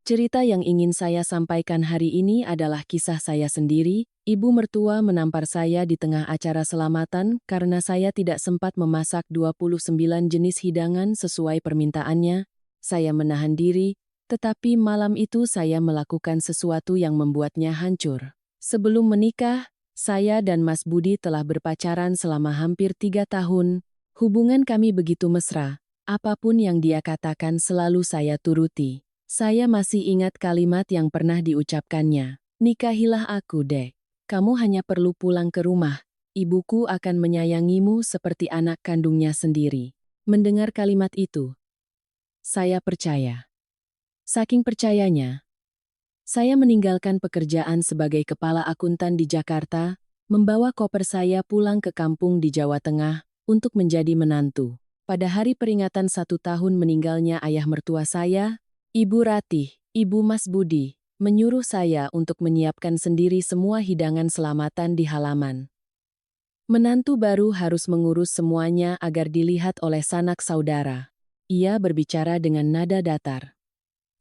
Cerita yang ingin saya sampaikan hari ini adalah kisah saya sendiri. Ibu mertua menampar saya di tengah acara selamatan karena saya tidak sempat memasak 29 jenis hidangan sesuai permintaannya. Saya menahan diri, tetapi malam itu saya melakukan sesuatu yang membuatnya hancur. Sebelum menikah, saya dan Mas Budi telah berpacaran selama hampir 3 tahun. Hubungan kami begitu mesra. Apapun yang dia katakan selalu saya turuti. Saya masih ingat kalimat yang pernah diucapkannya. Nikahilah aku, Dek. Kamu hanya perlu pulang ke rumah. Ibuku akan menyayangimu seperti anak kandungnya sendiri. Mendengar kalimat itu, saya percaya. Saking percayanya, saya meninggalkan pekerjaan sebagai kepala akuntan di Jakarta, membawa koper saya pulang ke kampung di Jawa Tengah untuk menjadi menantu. Pada hari peringatan 1 tahun meninggalnya ayah mertua saya, Ibu Ratih, Ibu Mas Budi, menyuruh saya untuk menyiapkan sendiri semua hidangan selamatan di halaman. Menantu baru harus mengurus semuanya agar dilihat oleh sanak saudara. Ia berbicara dengan nada datar.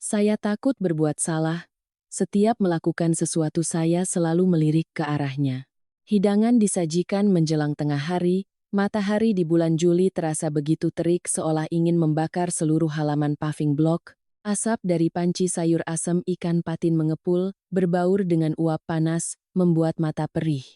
Saya takut berbuat salah. Setiap melakukan sesuatu saya selalu melirik ke arahnya. Hidangan disajikan menjelang tengah hari, matahari di bulan Juli terasa begitu terik seolah ingin membakar seluruh halaman paving block. Asap dari panci sayur asem ikan patin mengepul, berbaur dengan uap panas, membuat mata perih.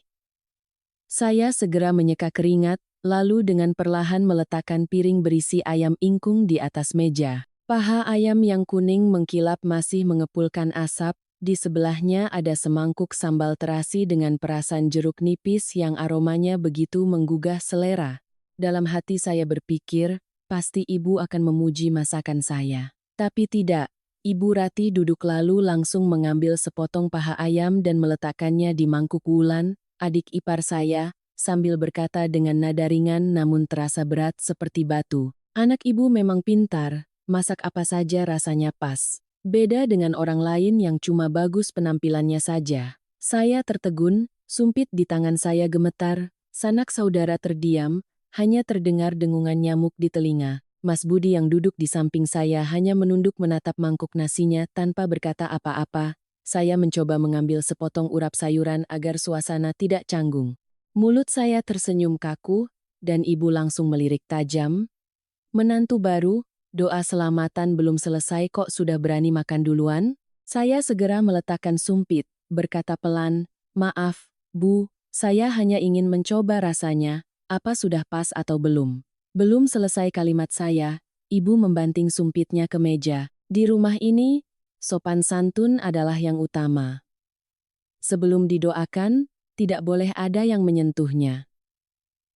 Saya segera menyeka keringat, lalu dengan perlahan meletakkan piring berisi ayam ingkung di atas meja. Paha ayam yang kuning mengkilap masih mengepulkan asap, di sebelahnya ada semangkuk sambal terasi dengan perasan jeruk nipis yang aromanya begitu menggugah selera. Dalam hati saya berpikir, pasti ibu akan memuji masakan saya. Tapi tidak, Ibu Rati duduk lalu langsung mengambil sepotong paha ayam dan meletakkannya di mangkuk Wulan, adik ipar saya, sambil berkata dengan nada ringan namun terasa berat seperti batu. Anak ibu memang pintar, masak apa saja rasanya pas. Beda dengan orang lain yang cuma bagus penampilannya saja. Saya tertegun, sumpit di tangan saya gemetar, sanak saudara terdiam, hanya terdengar dengungan nyamuk di telinga. Mas Budi yang duduk di samping saya hanya menunduk menatap mangkuk nasinya tanpa berkata apa-apa. Saya mencoba mengambil sepotong urap sayuran agar suasana tidak canggung. Mulut saya tersenyum kaku, dan ibu langsung melirik tajam. Menantu baru, doa selamatan belum selesai kok sudah berani makan duluan? Saya segera meletakkan sumpit, berkata pelan, maaf, Bu, saya hanya ingin mencoba rasanya, apa sudah pas atau belum. Belum selesai kalimat saya, ibu membanting sumpitnya ke meja. Di rumah ini, sopan santun adalah yang utama. Sebelum didoakan, tidak boleh ada yang menyentuhnya.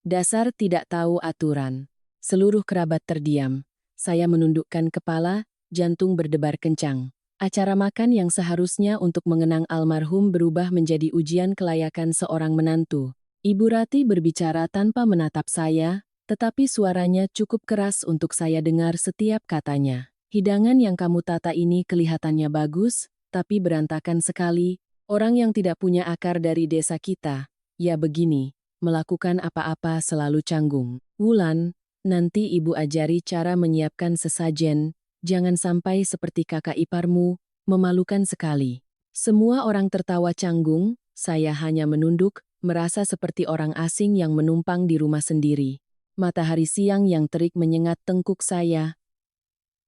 Dasar tidak tahu aturan. Seluruh kerabat terdiam. Saya menundukkan kepala, jantung berdebar kencang. Acara makan yang seharusnya untuk mengenang almarhum berubah menjadi ujian kelayakan seorang menantu. Ibu Rati berbicara tanpa menatap saya, tetapi suaranya cukup keras untuk saya dengar setiap katanya. Hidangan yang kamu tata ini kelihatannya bagus, tapi berantakan sekali. Orang yang tidak punya akar dari desa kita, ya begini, melakukan apa-apa selalu canggung. Wulan, nanti ibu ajari cara menyiapkan sesajen, jangan sampai seperti kakak iparmu, memalukan sekali. Semua orang tertawa canggung, saya hanya menunduk, merasa seperti orang asing yang menumpang di rumah sendiri. Matahari siang yang terik menyengat tengkuk saya.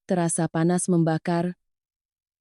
Terasa panas membakar,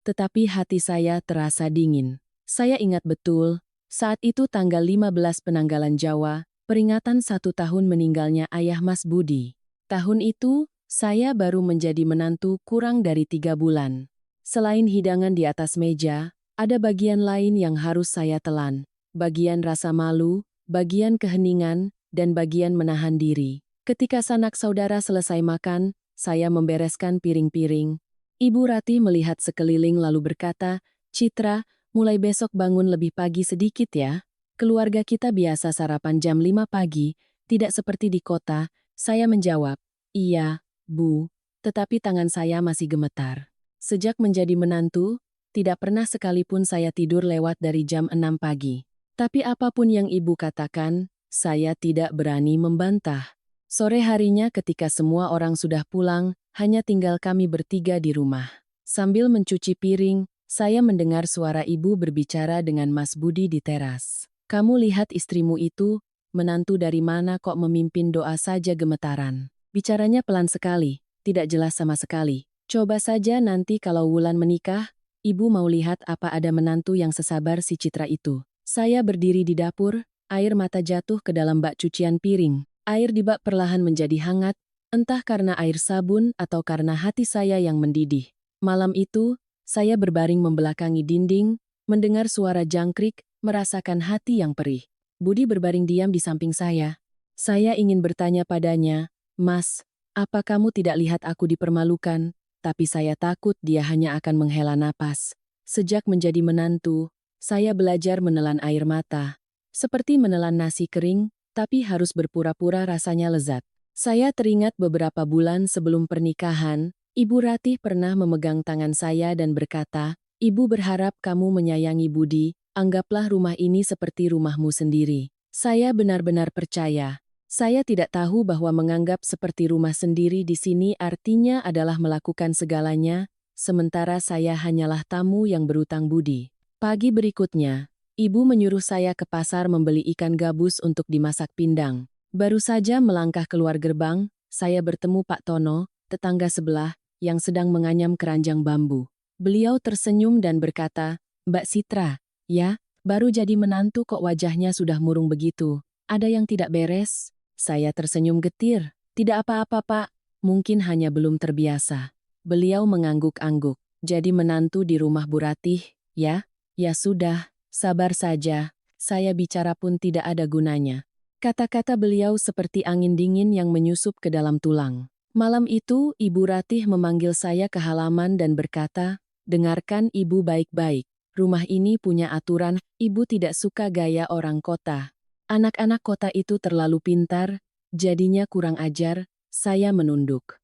tetapi hati saya terasa dingin. Saya ingat betul, saat itu tanggal 15 Penanggalan Jawa, peringatan 1 tahun meninggalnya ayah Mas Budi. Tahun itu, saya baru menjadi menantu kurang dari 3 bulan. Selain hidangan di atas meja, ada bagian lain yang harus saya telan. Bagian rasa malu, bagian keheningan, dan bagian menahan diri. Ketika sanak saudara selesai makan, saya membereskan piring-piring. Ibu Rati melihat sekeliling lalu berkata, Citra, mulai besok bangun lebih pagi sedikit ya. Keluarga kita biasa sarapan jam 5 pagi, tidak seperti di kota. Saya menjawab, iya, Bu, tetapi tangan saya masih gemetar. Sejak menjadi menantu, tidak pernah sekalipun saya tidur lewat dari jam 6 pagi. Tapi apapun yang ibu katakan, saya tidak berani membantah. Sore harinya ketika semua orang sudah pulang, hanya tinggal kami bertiga di rumah. Sambil mencuci piring, Saya mendengar suara ibu berbicara dengan Mas Budi di teras. Kamu lihat istrimu itu, menantu dari mana kok memimpin doa saja gemetaran. Bicaranya pelan sekali, tidak jelas sama sekali. Coba saja nanti kalau Wulan menikah, ibu mau lihat apa ada menantu yang sesabar si Citra itu. Saya berdiri di dapur, air mata jatuh ke dalam bak cucian piring. Air di bak perlahan menjadi hangat, entah karena air sabun atau karena hati saya yang mendidih. Malam itu, saya berbaring membelakangi dinding, mendengar suara jangkrik, merasakan hati yang perih. Budi berbaring diam di samping saya. Saya ingin bertanya padanya, "Mas, apa kamu tidak lihat aku dipermalukan?" Tapi saya takut dia hanya akan menghela napas. Sejak menjadi menantu, saya belajar menelan air mata. Seperti menelan nasi kering, tapi harus berpura-pura rasanya lezat. Saya teringat beberapa bulan sebelum pernikahan, Ibu Ratih pernah memegang tangan saya dan berkata, "Ibu berharap kamu menyayangi Budi, anggaplah rumah ini seperti rumahmu sendiri." Saya benar-benar percaya. Saya tidak tahu bahwa menganggap seperti rumah sendiri di sini artinya adalah melakukan segalanya, sementara saya hanyalah tamu yang berutang budi. Pagi berikutnya, ibu menyuruh saya ke pasar membeli ikan gabus untuk dimasak pindang. Baru saja melangkah keluar gerbang, saya bertemu Pak Tono, tetangga sebelah, yang sedang menganyam keranjang bambu. Beliau tersenyum dan berkata, "Mbak Citra, ya, baru jadi menantu kok wajahnya sudah murung begitu. Ada yang tidak beres?" Saya tersenyum getir. "Tidak apa-apa, Pak. Mungkin hanya belum terbiasa." Beliau mengangguk-angguk. "Jadi menantu di rumah Bu Ratih, ya? Ya sudah, sabar saja. Saya bicara pun tidak ada gunanya." Kata-kata beliau seperti angin dingin yang menyusup ke dalam tulang. Malam itu, Ibu Ratih memanggil saya ke halaman dan berkata, "Dengarkan Ibu baik-baik. Rumah ini punya aturan, Ibu tidak suka gaya orang kota. Anak-anak kota itu terlalu pintar, jadinya kurang ajar." Saya menunduk.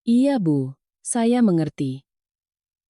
"Iya Bu, saya mengerti."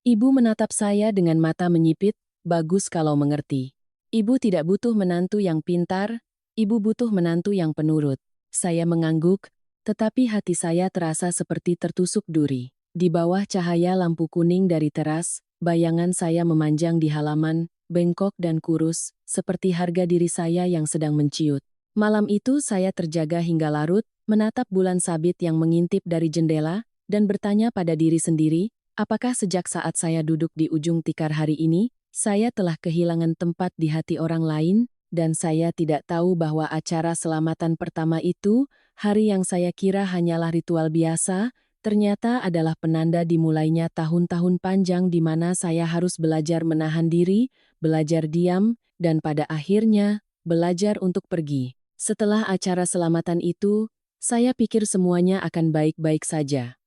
Ibu menatap saya dengan mata menyipit, "Bagus kalau mengerti. Ibu tidak butuh menantu yang pintar, Ibu butuh menantu yang penurut." Saya mengangguk, tetapi hati saya terasa seperti tertusuk duri. Di bawah cahaya lampu kuning dari teras, bayangan saya memanjang di halaman, bengkok dan kurus, seperti harga diri saya yang sedang menciut. Malam itu saya terjaga hingga larut, menatap bulan sabit yang mengintip dari jendela, dan bertanya pada diri sendiri, apakah sejak saat saya duduk di ujung tikar hari ini, saya telah kehilangan tempat di hati orang lain, dan saya tidak tahu bahwa acara selamatan pertama itu, hari yang saya kira hanyalah ritual biasa, ternyata adalah penanda dimulainya tahun-tahun panjang di mana saya harus belajar menahan diri, belajar diam, dan pada akhirnya, belajar untuk pergi. Setelah acara selamatan itu, saya pikir semuanya akan baik-baik saja.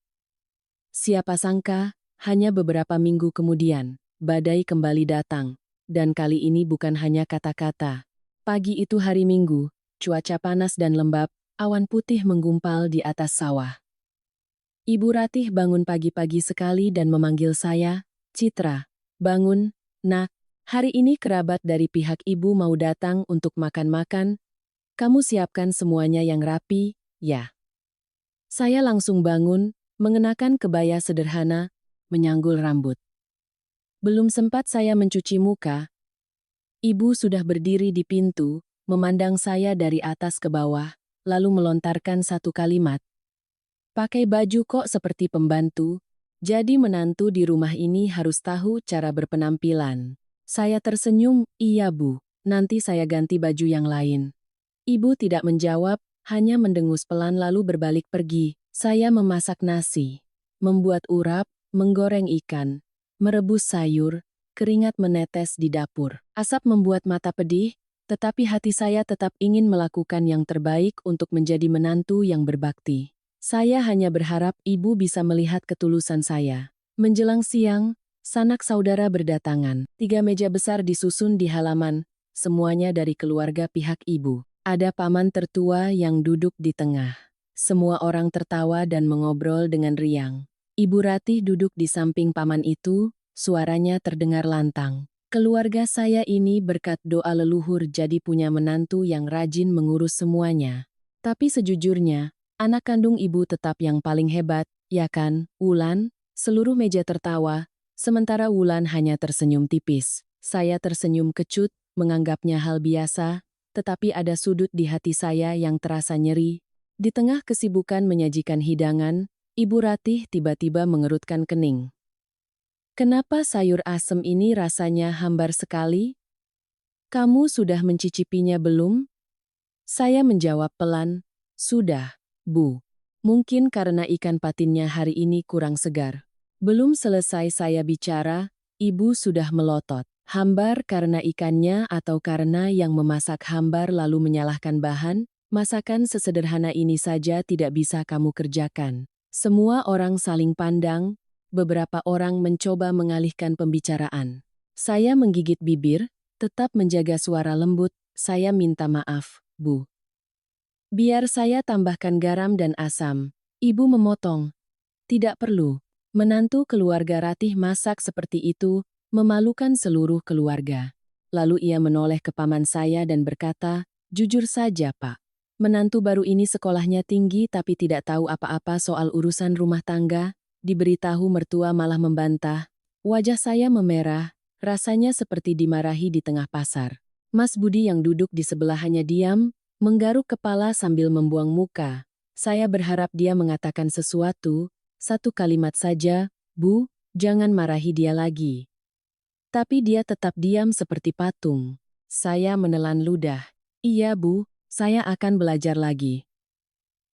Siapa sangka, hanya beberapa minggu kemudian, badai kembali datang. Dan kali ini bukan hanya kata-kata. Pagi itu hari Minggu, cuaca panas dan lembab, awan putih menggumpal di atas sawah. Ibu Ratih bangun pagi-pagi sekali dan memanggil saya, "Citra, bangun, nak. Hari ini kerabat dari pihak ibu mau datang untuk makan-makan. Kamu siapkan semuanya yang rapi, ya." Saya langsung bangun, mengenakan kebaya sederhana, menyanggul rambut. Belum sempat saya mencuci muka, ibu sudah berdiri di pintu, memandang saya dari atas ke bawah, lalu melontarkan satu kalimat. "Pakai baju kok seperti pembantu, jadi menantu di rumah ini harus tahu cara berpenampilan." Saya tersenyum, "Iya Bu, nanti saya ganti baju yang lain." Ibu tidak menjawab, hanya mendengus pelan lalu berbalik pergi. Saya memasak nasi, membuat urap, menggoreng ikan, merebus sayur, keringat menetes di dapur. Asap membuat mata pedih, tetapi hati saya tetap ingin melakukan yang terbaik untuk menjadi menantu yang berbakti. Saya hanya berharap ibu bisa melihat ketulusan saya. Menjelang siang, sanak saudara berdatangan. 3 meja besar disusun di halaman, semuanya dari keluarga pihak ibu. Ada paman tertua yang duduk di tengah. Semua orang tertawa dan mengobrol dengan riang. Ibu Ratih duduk di samping paman itu, suaranya terdengar lantang. "Keluarga saya ini berkat doa leluhur jadi punya menantu yang rajin mengurus semuanya. Tapi sejujurnya, anak kandung ibu tetap yang paling hebat, ya kan, Wulan?" Seluruh meja tertawa, Sementara Wulan hanya tersenyum tipis. Saya tersenyum kecut, menganggapnya hal biasa, tetapi ada sudut di hati saya yang terasa nyeri. Di tengah kesibukan menyajikan hidangan, Ibu Ratih tiba-tiba mengerutkan kening. Kenapa sayur asem ini rasanya hambar sekali? Kamu sudah mencicipinya belum? Saya menjawab pelan, sudah, Bu. Mungkin karena ikan patinnya hari ini kurang segar. Belum selesai saya bicara, Ibu sudah melotot. Hambar karena ikannya atau karena yang memasak hambar lalu menyalahkan bahan? Masakan sesederhana ini saja tidak bisa kamu kerjakan. Semua orang saling pandang, beberapa orang mencoba mengalihkan pembicaraan. Saya menggigit bibir, tetap menjaga suara lembut, saya minta maaf, Bu. Biar saya tambahkan garam dan asam. Ibu memotong. Tidak perlu. Menantu keluarga Ratih masak seperti itu, memalukan seluruh keluarga. Lalu ia menoleh ke paman saya dan berkata, jujur saja Pak. Menantu baru ini sekolahnya tinggi tapi tidak tahu apa-apa soal urusan rumah tangga, diberitahu mertua malah membantah. Wajah saya memerah, rasanya seperti dimarahi di tengah pasar. Mas Budi yang duduk di sebelahnya diam, menggaruk kepala sambil membuang muka. Saya berharap dia mengatakan sesuatu, satu kalimat saja, Bu, jangan marahi dia lagi. Tapi dia tetap diam seperti patung. Saya menelan ludah. Iya Bu, saya akan belajar lagi.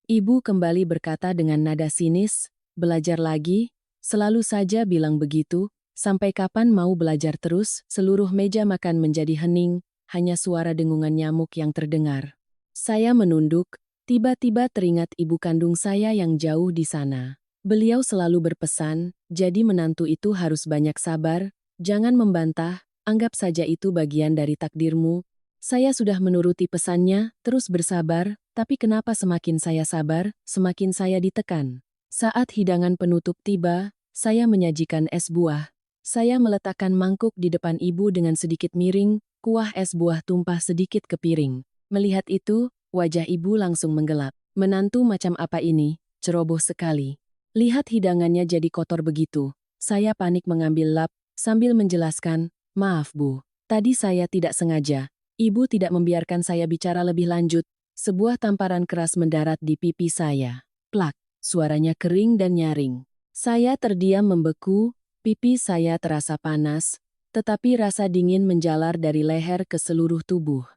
Ibu kembali berkata dengan nada sinis, belajar lagi? Selalu saja bilang begitu, sampai kapan mau belajar terus? Seluruh meja makan menjadi hening, hanya suara dengungan nyamuk yang terdengar. Saya menunduk, tiba-tiba teringat ibu kandung saya yang jauh di sana. Beliau selalu berpesan, jadi menantu itu harus banyak sabar, jangan membantah, anggap saja itu bagian dari takdirmu. Saya sudah menuruti pesannya, terus bersabar, tapi kenapa semakin saya sabar, semakin saya ditekan. Saat hidangan penutup tiba, saya menyajikan es buah. Saya meletakkan mangkuk di depan ibu dengan sedikit miring, kuah es buah tumpah sedikit ke piring. Melihat itu, wajah ibu langsung menggelap. Menantu macam apa ini? Ceroboh sekali. Lihat hidangannya jadi kotor begitu. Saya panik mengambil lap, sambil menjelaskan, maaf Bu, tadi saya tidak sengaja. Ibu tidak membiarkan saya bicara lebih lanjut. Sebuah tamparan keras mendarat di pipi saya. Plak, suaranya kering dan nyaring. Saya terdiam membeku, pipi saya terasa panas, tetapi rasa dingin menjalar dari leher ke seluruh tubuh.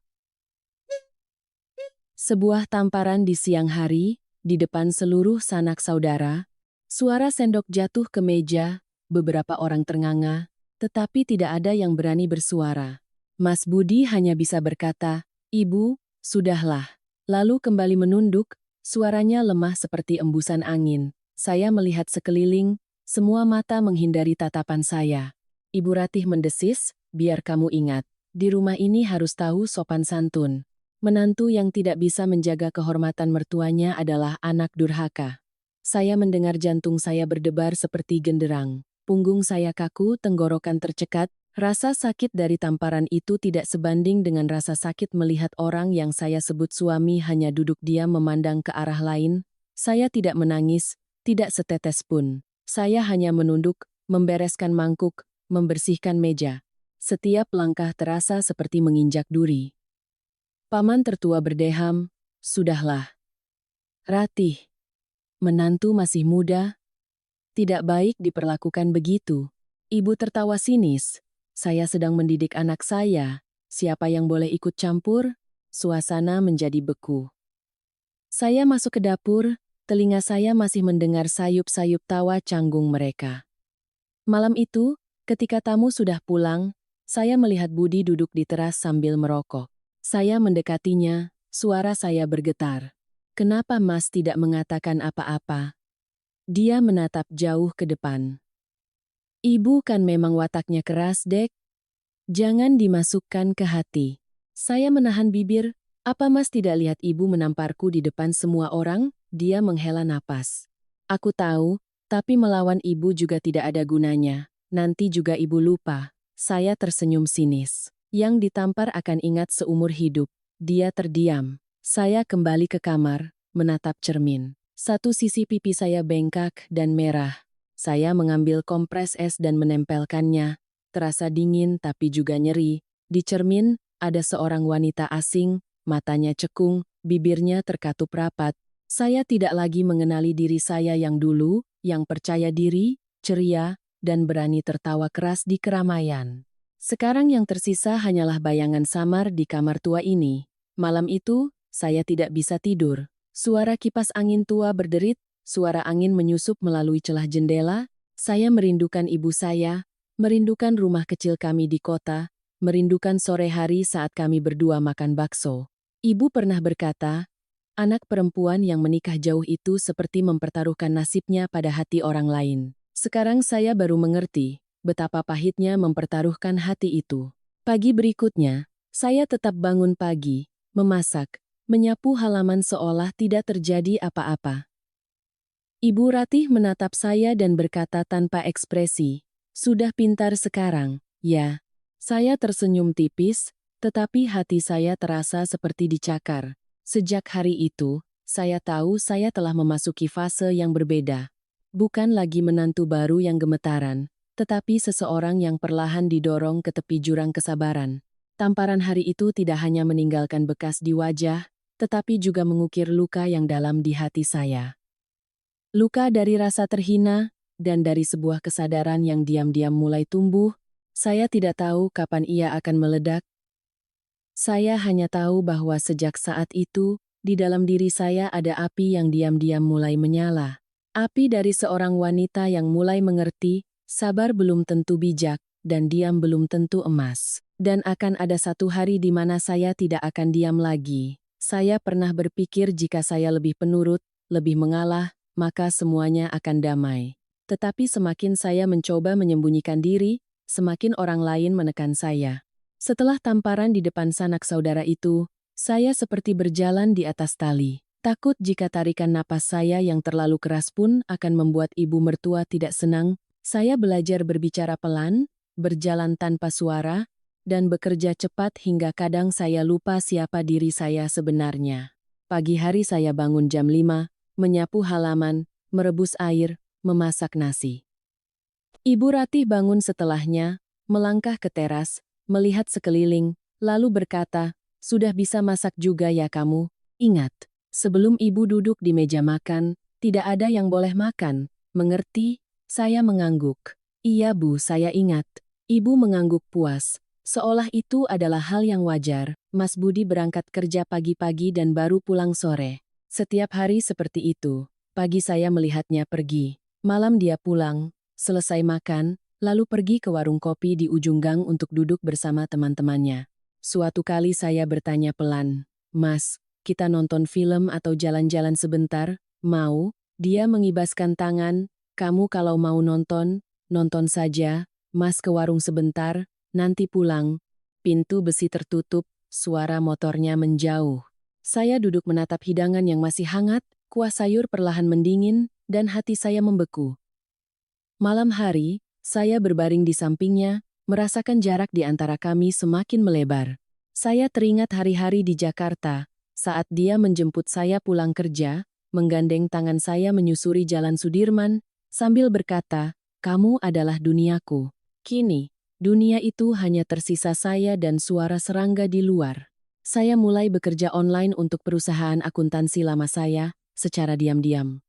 Sebuah tamparan di siang hari, di depan seluruh sanak saudara, suara sendok jatuh ke meja, beberapa orang ternganga, tetapi tidak ada yang berani bersuara. Mas Budi hanya bisa berkata, Ibu, sudahlah. Lalu kembali menunduk, suaranya lemah seperti embusan angin. Saya melihat sekeliling, semua mata menghindari tatapan saya. Ibu Ratih mendesis, biar kamu ingat, di rumah ini harus tahu sopan santun. Menantu yang tidak bisa menjaga kehormatan mertuanya adalah anak durhaka. Saya mendengar jantung saya berdebar seperti genderang. Punggung saya kaku, tenggorokan tercekat. Rasa sakit dari tamparan itu tidak sebanding dengan rasa sakit melihat orang yang saya sebut suami hanya duduk diam memandang ke arah lain. Saya tidak menangis, tidak setetes pun. Saya hanya menunduk, membereskan mangkuk, membersihkan meja. Setiap langkah terasa seperti menginjak duri. Paman tertua berdeham, sudahlah. Ratih, menantu masih muda, tidak baik diperlakukan begitu. Ibu tertawa sinis, saya sedang mendidik anak saya, siapa yang boleh ikut campur? Suasana menjadi beku. Saya masuk ke dapur, telinga saya masih mendengar sayup-sayup tawa canggung mereka. Malam itu, ketika tamu sudah pulang, saya melihat Budi duduk di teras sambil merokok. Saya mendekatinya, suara saya bergetar. Kenapa Mas tidak mengatakan apa-apa? Dia menatap jauh ke depan. Ibu kan memang wataknya keras, Dek. Jangan dimasukkan ke hati. Saya menahan bibir, apa Mas tidak lihat ibu menamparku di depan semua orang? Dia menghela napas. Aku tahu, tapi melawan ibu juga tidak ada gunanya. Nanti juga ibu lupa. Saya tersenyum sinis. Yang ditampar akan ingat seumur hidup. Dia terdiam. Saya kembali ke kamar, menatap cermin. Satu sisi pipi saya bengkak dan merah. Saya mengambil kompres es dan menempelkannya. Terasa dingin tapi juga nyeri. Di cermin, ada seorang wanita asing, matanya cekung, bibirnya terkatup rapat. Saya tidak lagi mengenali diri saya yang dulu, yang percaya diri, ceria, dan berani tertawa keras di keramaian. Sekarang yang tersisa hanyalah bayangan samar di kamar tua ini. Malam itu, saya tidak bisa tidur. Suara kipas angin tua berderit, suara angin menyusup melalui celah jendela. Saya merindukan ibu saya, merindukan rumah kecil kami di kota, merindukan sore hari saat kami berdua makan bakso. Ibu pernah berkata, anak perempuan yang menikah jauh itu seperti mempertaruhkan nasibnya pada hati orang lain. Sekarang saya baru mengerti betapa pahitnya mempertaruhkan hati itu. Pagi berikutnya, saya tetap bangun pagi, memasak, menyapu halaman seolah tidak terjadi apa-apa. Ibu Ratih menatap saya dan berkata tanpa ekspresi, "Sudah pintar sekarang, ya." Saya tersenyum tipis, tetapi hati saya terasa seperti dicakar. Sejak hari itu, saya tahu saya telah memasuki fase yang berbeda. Bukan lagi menantu baru yang gemetaran, tetapi seseorang yang perlahan didorong ke tepi jurang kesabaran. Tamparan hari itu tidak hanya meninggalkan bekas di wajah, tetapi juga mengukir luka yang dalam di hati saya. Luka dari rasa terhina, dan dari sebuah kesadaran yang diam-diam mulai tumbuh. Saya tidak tahu kapan ia akan meledak. Saya hanya tahu bahwa sejak saat itu, di dalam diri saya ada api yang diam-diam mulai menyala. Api dari seorang wanita yang mulai mengerti, sabar belum tentu bijak, dan diam belum tentu emas. Dan akan ada satu hari di mana saya tidak akan diam lagi. Saya pernah berpikir jika saya lebih penurut, lebih mengalah, maka semuanya akan damai. Tetapi semakin saya mencoba menyembunyikan diri, semakin orang lain menekan saya. Setelah tamparan di depan sanak saudara itu, saya seperti berjalan di atas tali. Takut jika tarikan napas saya yang terlalu keras pun akan membuat ibu mertua tidak senang, saya belajar berbicara pelan, berjalan tanpa suara, dan bekerja cepat hingga kadang saya lupa siapa diri saya sebenarnya. Pagi hari saya bangun jam 5, menyapu halaman, merebus air, memasak nasi. Ibu Ratih bangun setelahnya, melangkah ke teras, melihat sekeliling, lalu berkata, "Sudah bisa masak juga ya kamu? Ingat, sebelum ibu duduk di meja makan, tidak ada yang boleh makan. Mengerti?" Saya mengangguk. "Iya Bu, saya ingat." Ibu mengangguk puas. Seolah itu adalah hal yang wajar. Mas Budi berangkat kerja pagi-pagi dan baru pulang sore. Setiap hari seperti itu. Pagi saya melihatnya pergi. Malam dia pulang, selesai makan, lalu pergi ke warung kopi di ujung gang untuk duduk bersama teman-temannya. Suatu kali saya bertanya pelan, "Mas, kita nonton film atau jalan-jalan sebentar, mau?" Dia mengibaskan tangan, "Kamu kalau mau nonton, nonton saja, Mas ke warung sebentar, nanti pulang." Pintu besi tertutup, suara motornya menjauh. Saya duduk menatap hidangan yang masih hangat, kuah sayur perlahan mendingin, dan hati saya membeku. Malam hari, saya berbaring di sampingnya, merasakan jarak di antara kami semakin melebar. Saya teringat hari-hari di Jakarta, saat dia menjemput saya pulang kerja, menggandeng tangan saya menyusuri Jalan Sudirman, sambil berkata, "Kamu adalah duniaku." Kini, dunia itu hanya tersisa saya dan suara serangga di luar. Saya mulai bekerja online untuk perusahaan akuntansi lama saya, secara diam-diam.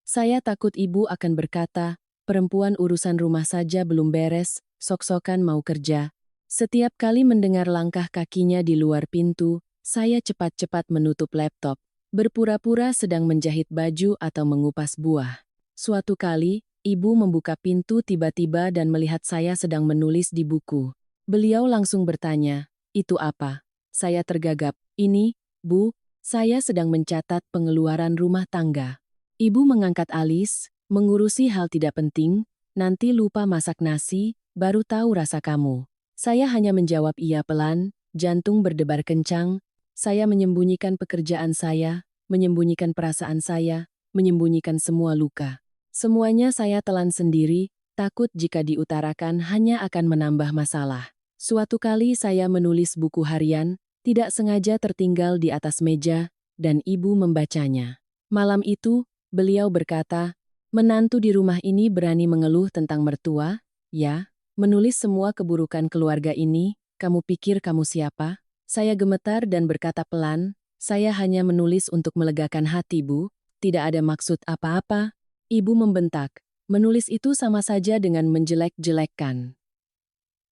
Saya takut ibu akan berkata, "Perempuan urusan rumah saja belum beres, sok-sokan mau kerja." Setiap kali mendengar langkah kakinya di luar pintu, saya cepat-cepat menutup laptop, berpura-pura sedang menjahit baju atau mengupas buah. Suatu kali, ibu membuka pintu tiba-tiba dan melihat saya sedang menulis di buku. Beliau langsung bertanya, "Itu apa?" Saya tergagap, "Ini, Bu, saya sedang mencatat pengeluaran rumah tangga." Ibu mengangkat alis, "Mengurusi hal tidak penting, nanti lupa masak nasi, baru tahu rasa kamu." Saya hanya menjawab iya pelan, jantung berdebar kencang. Saya menyembunyikan pekerjaan saya, menyembunyikan perasaan saya, menyembunyikan semua luka. Semuanya saya telan sendiri, takut jika diutarakan hanya akan menambah masalah. Suatu kali saya menulis buku harian, tidak sengaja tertinggal di atas meja, dan ibu membacanya. Malam itu, beliau berkata, Menantu di rumah ini berani mengeluh tentang mertua, ya? Menulis semua keburukan keluarga ini, kamu pikir kamu siapa? Saya gemetar dan berkata pelan, saya hanya menulis untuk melegakan hati, Bu. Tidak ada maksud apa-apa. Ibu membentak. Menulis itu sama saja dengan menjelek-jelekkan.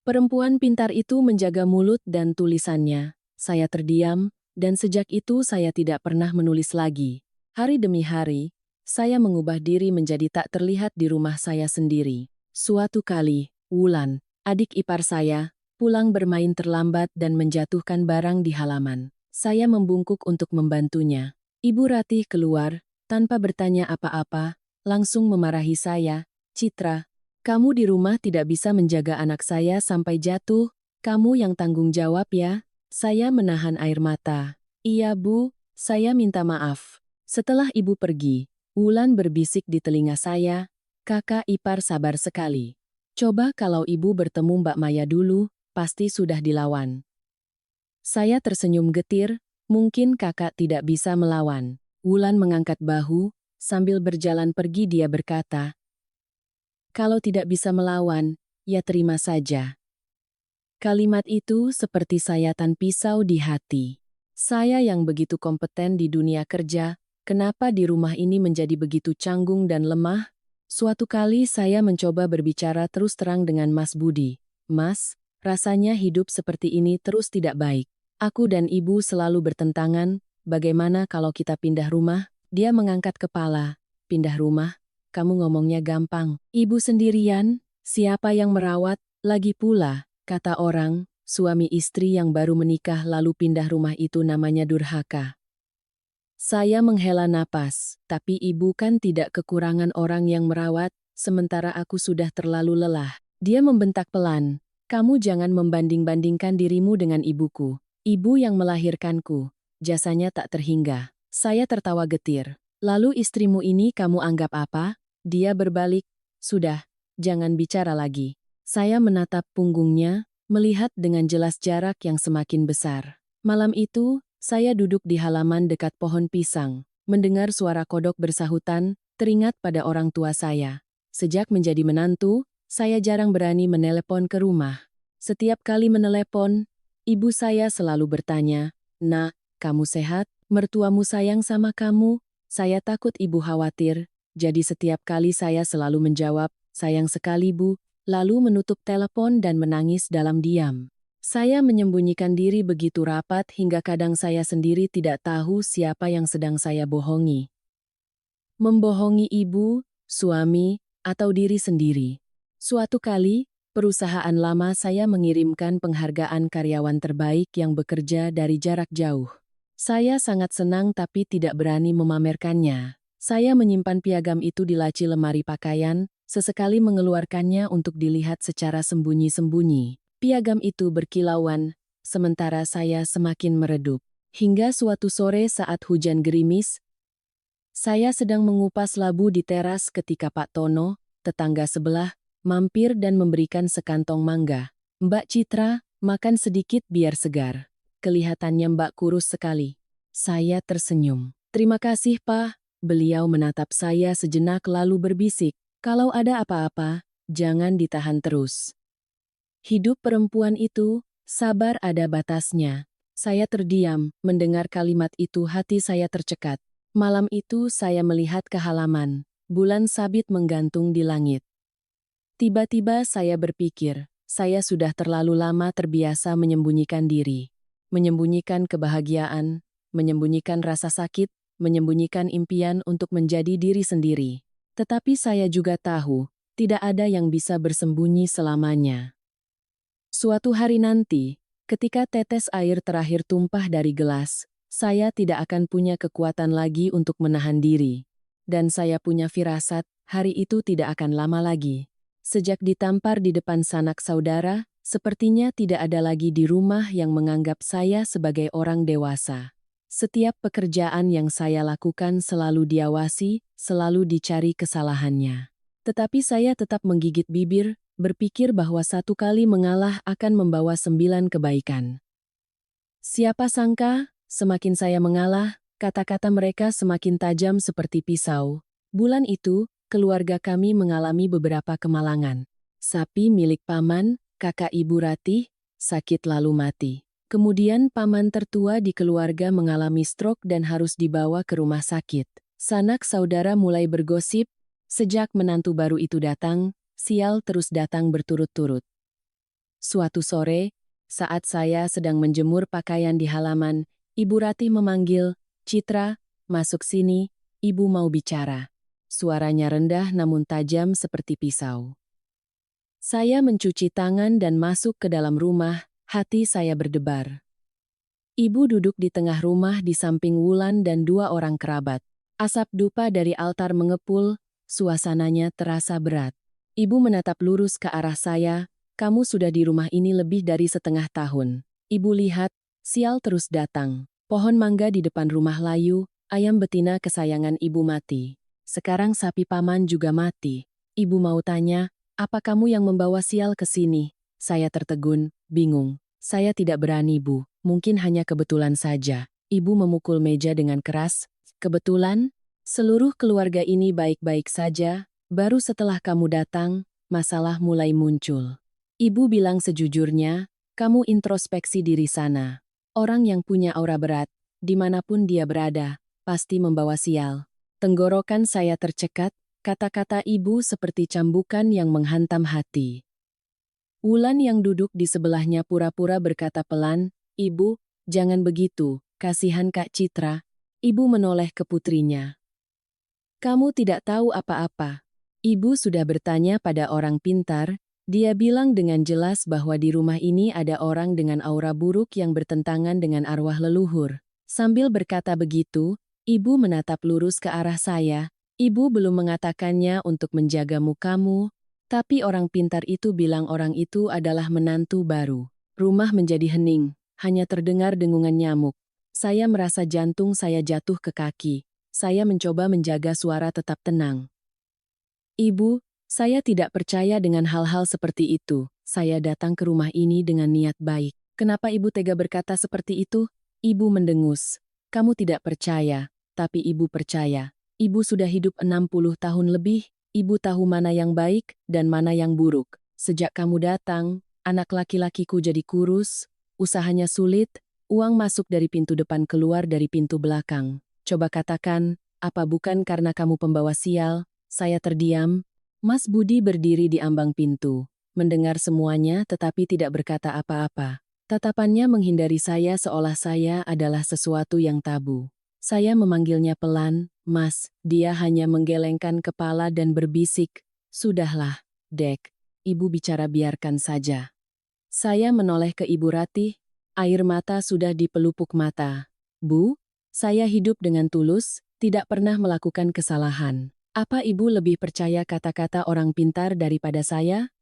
Perempuan pintar itu menjaga mulut dan tulisannya. Saya terdiam, dan sejak itu saya tidak pernah menulis lagi. Hari demi hari, saya mengubah diri menjadi tak terlihat di rumah saya sendiri. Suatu kali, Wulan, adik ipar saya, pulang bermain terlambat dan menjatuhkan barang di halaman. Saya membungkuk untuk membantunya. Ibu Ratih keluar, tanpa bertanya apa-apa, langsung memarahi saya, Citra, kamu di rumah tidak bisa menjaga anak saya sampai jatuh, kamu yang tanggung jawab ya. Saya menahan air mata. Iya Bu, saya minta maaf. Setelah ibu pergi, Wulan berbisik di telinga saya, kakak ipar sabar sekali. Coba kalau ibu bertemu Mbak Maya dulu, pasti sudah dilawan. Saya tersenyum getir, mungkin kakak tidak bisa melawan. Wulan mengangkat bahu, sambil berjalan pergi dia berkata, kalau tidak bisa melawan, ya terima saja. Kalimat itu seperti sayatan pisau di hati. Saya yang begitu kompeten di dunia kerja, kenapa di rumah ini menjadi begitu canggung dan lemah? Suatu kali saya mencoba berbicara terus terang dengan Mas Budi. Mas, rasanya hidup seperti ini terus tidak baik. Aku dan ibu selalu bertentangan, bagaimana kalau kita pindah rumah? Dia mengangkat kepala. Pindah rumah? Kamu ngomongnya gampang. Ibu sendirian, siapa yang merawat? Lagi pula, kata orang, suami istri yang baru menikah lalu pindah rumah itu namanya durhaka. Saya menghela napas, tapi ibu kan tidak kekurangan orang yang merawat, sementara aku sudah terlalu lelah. Dia membentak pelan, kamu jangan membanding-bandingkan dirimu dengan ibuku. Ibu yang melahirkanku, jasanya tak terhingga. Saya tertawa getir. Lalu istrimu ini kamu anggap apa? Dia berbalik, sudah, jangan bicara lagi. Saya menatap punggungnya, melihat dengan jelas jarak yang semakin besar. Malam itu, saya duduk di halaman dekat pohon pisang, mendengar suara kodok bersahutan, teringat pada orang tua saya. Sejak menjadi menantu, saya jarang berani menelepon ke rumah. Setiap kali menelepon, ibu saya selalu bertanya, "Nak, kamu sehat? Mertuamu sayang sama kamu?" Saya takut ibu khawatir, jadi setiap kali saya selalu menjawab, sayang sekali Bu, lalu menutup telepon dan menangis dalam diam. Saya menyembunyikan diri begitu rapat hingga kadang saya sendiri tidak tahu siapa yang sedang saya bohongi. Membohongi ibu, suami, atau diri sendiri. Suatu kali, perusahaan lama saya mengirimkan penghargaan karyawan terbaik yang bekerja dari jarak jauh. Saya sangat senang tapi tidak berani memamerkannya. Saya menyimpan piagam itu di laci lemari pakaian, sesekali mengeluarkannya untuk dilihat secara sembunyi-sembunyi. Piagam itu berkilauan, sementara saya semakin meredup. Hingga suatu sore saat hujan gerimis, saya sedang mengupas labu di teras ketika Pak Tono, tetangga sebelah, mampir dan memberikan sekantong mangga. Mbak Citra, makan sedikit biar segar. Kelihatannya Mbak kurus sekali. Saya tersenyum. Terima kasih, Pak. Beliau menatap saya sejenak lalu berbisik, kalau ada apa-apa, jangan ditahan terus. Hidup perempuan itu, sabar ada batasnya. Saya terdiam, mendengar kalimat itu hati saya tercekat. Malam itu saya melihat ke halaman, bulan sabit menggantung di langit. Tiba-tiba saya berpikir, saya sudah terlalu lama terbiasa menyembunyikan diri. Menyembunyikan kebahagiaan, menyembunyikan rasa sakit, menyembunyikan impian untuk menjadi diri sendiri. Tetapi saya juga tahu, tidak ada yang bisa bersembunyi selamanya. Suatu hari nanti, ketika tetes air terakhir tumpah dari gelas, saya tidak akan punya kekuatan lagi untuk menahan diri. Dan saya punya firasat, hari itu tidak akan lama lagi. Sejak ditampar di depan sanak saudara, sepertinya tidak ada lagi di rumah yang menganggap saya sebagai orang dewasa. Setiap pekerjaan yang saya lakukan selalu diawasi, selalu dicari kesalahannya. Tetapi saya tetap menggigit bibir, berpikir bahwa satu kali mengalah akan membawa 9 kebaikan. Siapa sangka, semakin saya mengalah, kata-kata mereka semakin tajam seperti pisau. Bulan itu, keluarga kami mengalami beberapa kemalangan. Sapi milik paman, kakak Ibu Ratih, sakit lalu mati. Kemudian paman tertua di keluarga mengalami stroke dan harus dibawa ke rumah sakit. Sanak saudara mulai bergosip, sejak menantu baru itu datang, sial terus datang berturut-turut. Suatu sore, saat saya sedang menjemur pakaian di halaman, Ibu Ratih memanggil, "Citra, masuk sini, Ibu mau bicara." Suaranya rendah namun tajam seperti pisau. Saya mencuci tangan dan masuk ke dalam rumah, hati saya berdebar. Ibu duduk di tengah rumah di samping Wulan dan dua orang kerabat. Asap dupa dari altar mengepul, suasananya terasa berat. Ibu menatap lurus ke arah saya, "Kamu sudah di rumah ini lebih dari setengah tahun." Ibu lihat, sial terus datang. Pohon mangga di depan rumah layu, ayam betina kesayangan ibu mati. Sekarang sapi paman juga mati. Ibu mau tanya, "Apa kamu yang membawa sial ke sini?" Saya tertegun, bingung. "Saya tidak berani, Bu. Mungkin hanya kebetulan saja." Ibu memukul meja dengan keras. "Kebetulan? Seluruh keluarga ini baik-baik saja. Baru setelah kamu datang, masalah mulai muncul." Ibu bilang sejujurnya, "Kamu introspeksi diri sana. Orang yang punya aura berat, dimanapun dia berada, pasti membawa sial." Tenggorokan saya tercekat, kata-kata ibu seperti cambukan yang menghantam hati. Wulan yang duduk di sebelahnya pura-pura berkata pelan, "Ibu, jangan begitu, kasihan Kak Citra." Ibu menoleh ke putrinya. "Kamu tidak tahu apa-apa." Ibu sudah bertanya pada orang pintar, dia bilang dengan jelas bahwa di rumah ini ada orang dengan aura buruk yang bertentangan dengan arwah leluhur. Sambil berkata begitu, ibu menatap lurus ke arah saya. "Ibu belum mengatakannya untuk menjaga mukamu, tapi orang pintar itu bilang orang itu adalah menantu baru." Rumah menjadi hening, hanya terdengar dengungan nyamuk. Saya merasa jantung saya jatuh ke kaki. Saya mencoba menjaga suara tetap tenang. "Ibu, saya tidak percaya dengan hal-hal seperti itu. Saya datang ke rumah ini dengan niat baik." "Kenapa ibu tega berkata seperti itu?" Ibu mendengus. "Kamu tidak percaya, tapi ibu percaya. Ibu sudah hidup 60 tahun lebih, ibu tahu mana yang baik dan mana yang buruk. Sejak kamu datang, anak laki-lakiku jadi kurus, usahanya sulit, uang masuk dari pintu depan keluar dari pintu belakang. Coba katakan, apa bukan karena kamu pembawa sial?" Saya terdiam. Mas Budi berdiri di ambang pintu, mendengar semuanya tetapi tidak berkata apa-apa. Tatapannya menghindari saya seolah saya adalah sesuatu yang tabu. Saya memanggilnya pelan, "Mas." Dia hanya menggelengkan kepala dan berbisik, "Sudahlah, Dek. Ibu bicara biarkan saja." Saya menoleh ke Ibu Ratih, air mata sudah di pelupuk mata. "Bu, saya hidup dengan tulus, tidak pernah melakukan kesalahan. Apa ibu lebih percaya kata-kata orang pintar daripada saya?"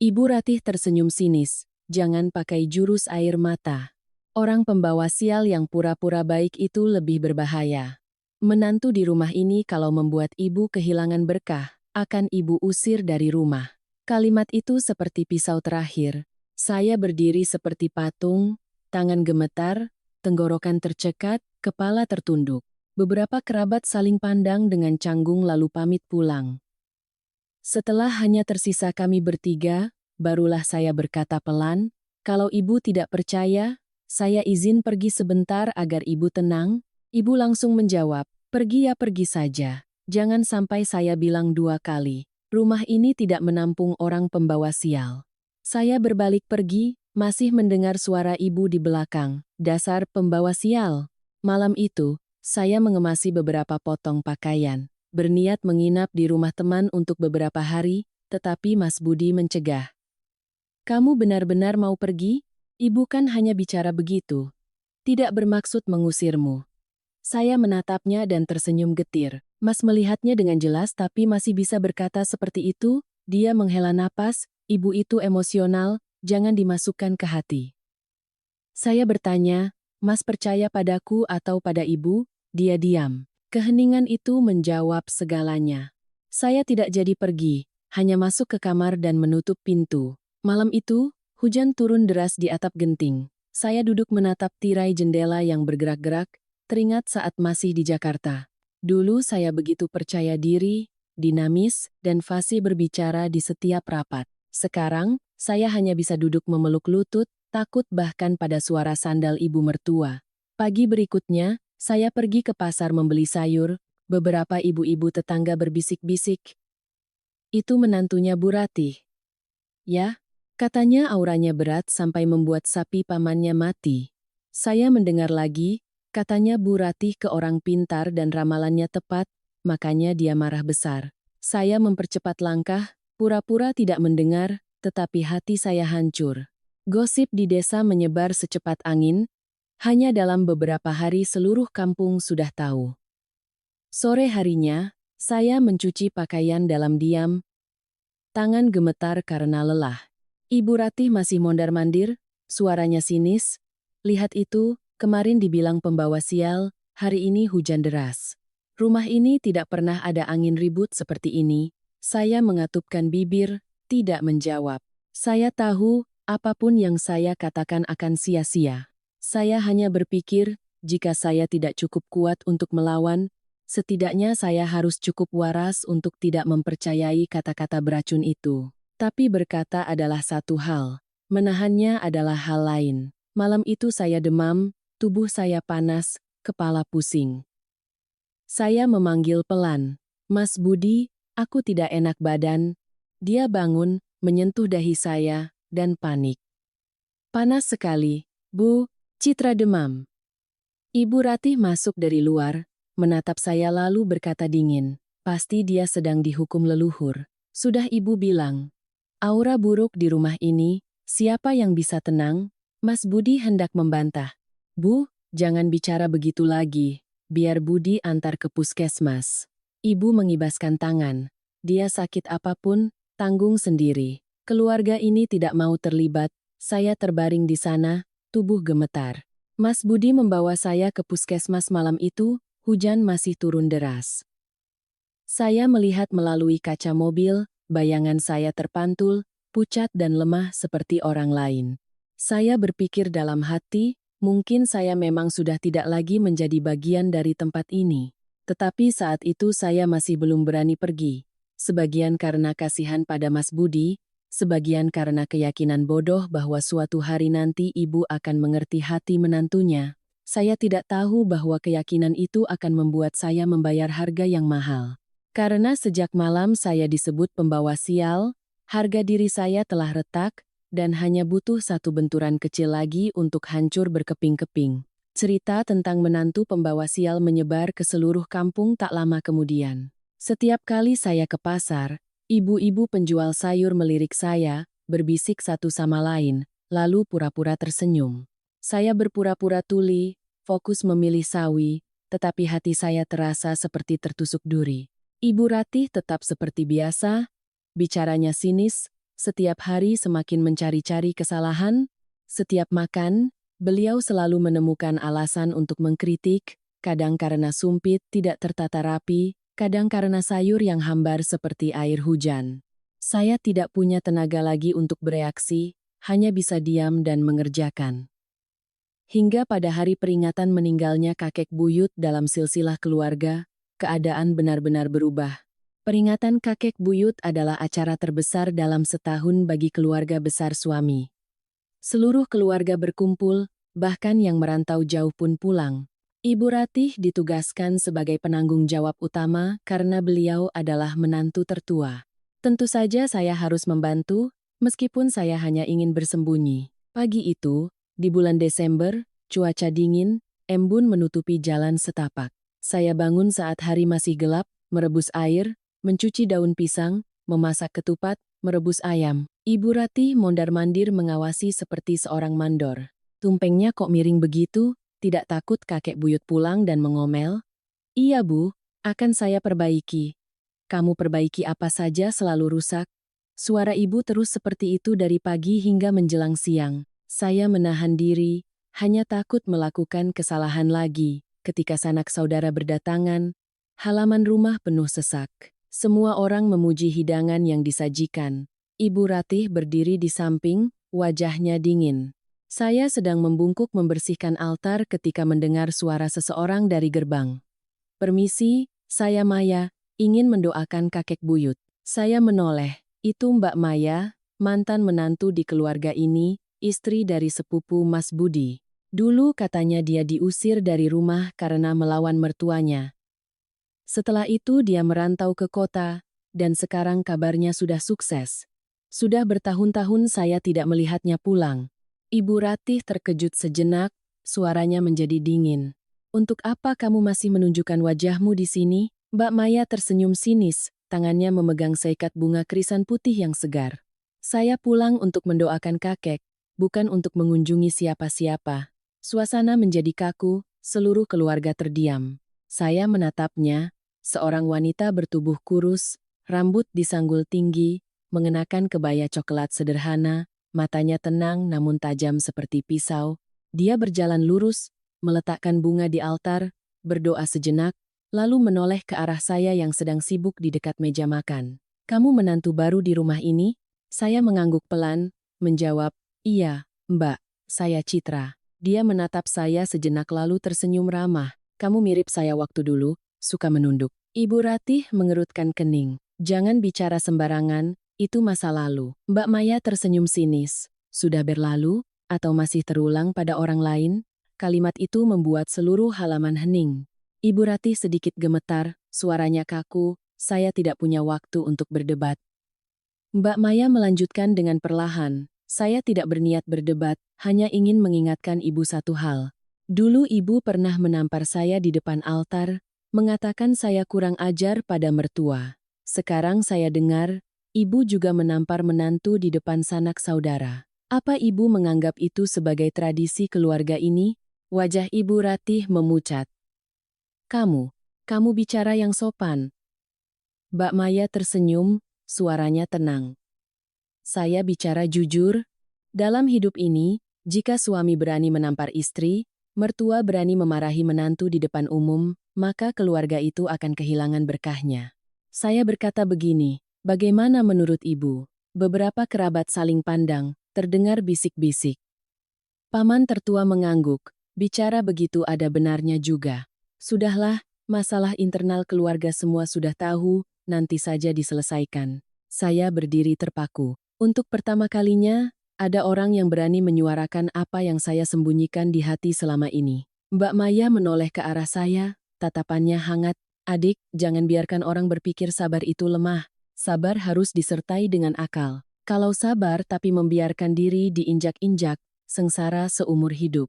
Ibu Ratih tersenyum sinis, "Jangan pakai jurus air mata. Orang pembawa sial yang pura-pura baik itu lebih berbahaya. Menantu di rumah ini kalau membuat ibu kehilangan berkah, akan ibu usir dari rumah." Kalimat itu seperti pisau terakhir. Saya berdiri seperti patung, tangan gemetar, tenggorokan tercekat, kepala tertunduk. Beberapa kerabat saling pandang dengan canggung lalu pamit pulang. Setelah hanya tersisa kami bertiga, barulah saya berkata pelan, "Kalau ibu tidak percaya, saya izin pergi sebentar agar ibu tenang." Ibu langsung menjawab, "Pergi ya pergi saja. Jangan sampai saya bilang dua kali. Rumah ini tidak menampung orang pembawa sial." Saya berbalik pergi, masih mendengar suara ibu di belakang, "Dasar pembawa sial." Malam itu, saya mengemasi beberapa potong pakaian, berniat menginap di rumah teman untuk beberapa hari, tetapi Mas Budi mencegah. "Kamu benar-benar mau pergi? Ibu kan hanya bicara begitu. Tidak bermaksud mengusirmu." Saya menatapnya dan tersenyum getir. Mas melihatnya dengan jelas tapi masih bisa berkata seperti itu. Dia menghela napas, "Ibu itu emosional, jangan dimasukkan ke hati." Saya bertanya, "Mas percaya padaku atau pada ibu?" Dia diam. Keheningan itu menjawab segalanya. Saya tidak jadi pergi, hanya masuk ke kamar dan menutup pintu. Malam itu, hujan turun deras di atap genting. Saya duduk menatap tirai jendela yang bergerak-gerak, teringat saat masih di Jakarta. Dulu saya begitu percaya diri, dinamis, dan fasih berbicara di setiap rapat. Sekarang, saya hanya bisa duduk memeluk lutut, takut bahkan pada suara sandal ibu mertua. Pagi berikutnya, saya pergi ke pasar membeli sayur. Beberapa ibu-ibu tetangga berbisik-bisik. Itu menantunya Bu Ratih. Ya, katanya auranya berat sampai membuat sapi pamannya mati. Saya mendengar lagi, katanya Bu Ratih ke orang pintar dan ramalannya tepat, makanya dia marah besar. Saya mempercepat langkah, pura-pura tidak mendengar, tetapi hati saya hancur. Gosip di desa menyebar secepat angin, hanya dalam beberapa hari seluruh kampung sudah tahu. Sore harinya, saya mencuci pakaian dalam diam, tangan gemetar karena lelah. Ibu Ratih masih mondar-mandir, suaranya sinis. Lihat itu, kemarin dibilang pembawa sial, hari ini hujan deras. Rumah ini tidak pernah ada angin ribut seperti ini. Saya mengatupkan bibir, tidak menjawab. Saya tahu, apapun yang saya katakan akan sia-sia. Saya hanya berpikir, jika saya tidak cukup kuat untuk melawan, setidaknya saya harus cukup waras untuk tidak mempercayai kata-kata beracun itu. Tapi berkata adalah satu hal, menahannya adalah hal lain. Malam itu saya demam, tubuh saya panas, kepala pusing. Saya memanggil pelan, "Mas Budi, aku tidak enak badan." Dia bangun, menyentuh dahi saya, dan panik. "Panas sekali, Bu, Citra demam." Ibu Ratih masuk dari luar, menatap saya lalu berkata dingin, "Pasti dia sedang dihukum leluhur. Sudah ibu bilang. Aura buruk di rumah ini, siapa yang bisa tenang?" Mas Budi hendak membantah. "Bu, jangan bicara begitu lagi. Biar Budi antar ke puskesmas." Ibu mengibaskan tangan. "Dia sakit apapun, tanggung sendiri. Keluarga ini tidak mau terlibat." Saya terbaring di sana, tubuh gemetar. Mas Budi membawa saya ke puskesmas malam itu, hujan masih turun deras. Saya melihat melalui kaca mobil, bayangan saya terpantul, pucat dan lemah seperti orang lain. Saya berpikir dalam hati, mungkin saya memang sudah tidak lagi menjadi bagian dari tempat ini. Tetapi saat itu saya masih belum berani pergi. Sebagian karena kasihan pada Mas Budi, sebagian karena keyakinan bodoh bahwa suatu hari nanti ibu akan mengerti hati menantunya. Saya tidak tahu bahwa keyakinan itu akan membuat saya membayar harga yang mahal. Karena sejak malam saya disebut pembawa sial, harga diri saya telah retak, dan hanya butuh satu benturan kecil lagi untuk hancur berkeping-keping. Cerita tentang menantu pembawa sial menyebar ke seluruh kampung tak lama kemudian. Setiap kali saya ke pasar, ibu-ibu penjual sayur melirik saya, berbisik satu sama lain, lalu pura-pura tersenyum. Saya berpura-pura tuli, fokus memilih sawi, tetapi hati saya terasa seperti tertusuk duri. Ibu Ratih tetap seperti biasa, bicaranya sinis, setiap hari semakin mencari-cari kesalahan. Setiap makan, beliau selalu menemukan alasan untuk mengkritik, kadang karena sumpit tidak tertata rapi, kadang karena sayur yang hambar seperti air hujan. Saya tidak punya tenaga lagi untuk bereaksi, hanya bisa diam dan mengerjakan. Hingga pada hari peringatan meninggalnya kakek buyut dalam silsilah keluarga, keadaan benar-benar berubah. Peringatan kakek buyut adalah acara terbesar dalam setahun bagi keluarga besar suami. Seluruh keluarga berkumpul, bahkan yang merantau jauh pun pulang. Ibu Ratih ditugaskan sebagai penanggung jawab utama karena beliau adalah menantu tertua. Tentu saja saya harus membantu, meskipun saya hanya ingin bersembunyi. Pagi itu, di bulan Desember, cuaca dingin, embun menutupi jalan setapak. Saya bangun saat hari masih gelap, merebus air, mencuci daun pisang, memasak ketupat, merebus ayam. Ibu Ratih mondar-mandir mengawasi seperti seorang mandor. "Tumpengnya kok miring begitu? Tidak takut kakek buyut pulang dan mengomel?" "Iya Bu, akan saya perbaiki." "Kamu perbaiki apa saja selalu rusak." Suara ibu terus seperti itu dari pagi hingga menjelang siang. Saya menahan diri, hanya takut melakukan kesalahan lagi. Ketika sanak saudara berdatangan, halaman rumah penuh sesak. Semua orang memuji hidangan yang disajikan. Ibu Ratih berdiri di samping, wajahnya dingin. Saya sedang membungkuk membersihkan altar ketika mendengar suara seseorang dari gerbang. "Permisi, saya Maya, ingin mendoakan kakek buyut. Saya menoleh. Itu Mbak Maya, mantan menantu di keluarga ini, istri dari sepupu Mas Budi. Dulu katanya dia diusir dari rumah karena melawan mertuanya. Setelah itu dia merantau ke kota, dan sekarang kabarnya sudah sukses. Sudah bertahun-tahun saya tidak melihatnya pulang. Ibu Ratih terkejut sejenak, suaranya menjadi dingin. Untuk apa kamu masih menunjukkan wajahmu di sini? Mbak Maya tersenyum sinis, tangannya memegang seikat bunga krisan putih yang segar. Saya pulang untuk mendoakan kakek, bukan untuk mengunjungi siapa-siapa. Suasana menjadi kaku, seluruh keluarga terdiam. Saya menatapnya, seorang wanita bertubuh kurus, rambut disanggul tinggi, mengenakan kebaya coklat sederhana, matanya tenang namun tajam seperti pisau. Dia berjalan lurus, meletakkan bunga di altar, berdoa sejenak, lalu menoleh ke arah saya yang sedang sibuk di dekat meja makan. Kamu menantu baru di rumah ini? Saya mengangguk pelan, menjawab, iya, Mbak, saya Citra. Dia menatap saya sejenak lalu tersenyum ramah. Kamu mirip saya waktu dulu, suka menunduk. Ibu Ratih mengerutkan kening. Jangan bicara sembarangan, itu masa lalu. Mbak Maya tersenyum sinis. Sudah berlalu, atau masih terulang pada orang lain? Kalimat itu membuat seluruh halaman hening. Ibu Ratih sedikit gemetar, suaranya kaku, saya tidak punya waktu untuk berdebat. Mbak Maya melanjutkan dengan perlahan, saya tidak berniat berdebat, hanya ingin mengingatkan ibu satu hal. Dulu ibu pernah menampar saya di depan altar, mengatakan saya kurang ajar pada mertua. Sekarang saya dengar, ibu juga menampar menantu di depan sanak saudara. Apa ibu menganggap itu sebagai tradisi keluarga ini? Wajah Ibu Ratih memucat. Kamu bicara yang sopan. Mbak Maya tersenyum, suaranya tenang. Saya bicara jujur. Dalam hidup ini, jika suami berani menampar istri, mertua berani memarahi menantu di depan umum, maka keluarga itu akan kehilangan berkahnya. Saya berkata begini, bagaimana menurut ibu? Beberapa kerabat saling pandang, terdengar bisik-bisik. Paman tertua mengangguk, bicara begitu ada benarnya juga. Sudahlah, masalah internal keluarga semua sudah tahu, nanti saja diselesaikan. Saya berdiri terpaku. Untuk pertama kalinya, ada orang yang berani menyuarakan apa yang saya sembunyikan di hati selama ini. Mbak Maya menoleh ke arah saya, tatapannya hangat. Adik, jangan biarkan orang berpikir sabar itu lemah. Sabar harus disertai dengan akal. Kalau sabar tapi membiarkan diri diinjak-injak, sengsara seumur hidup.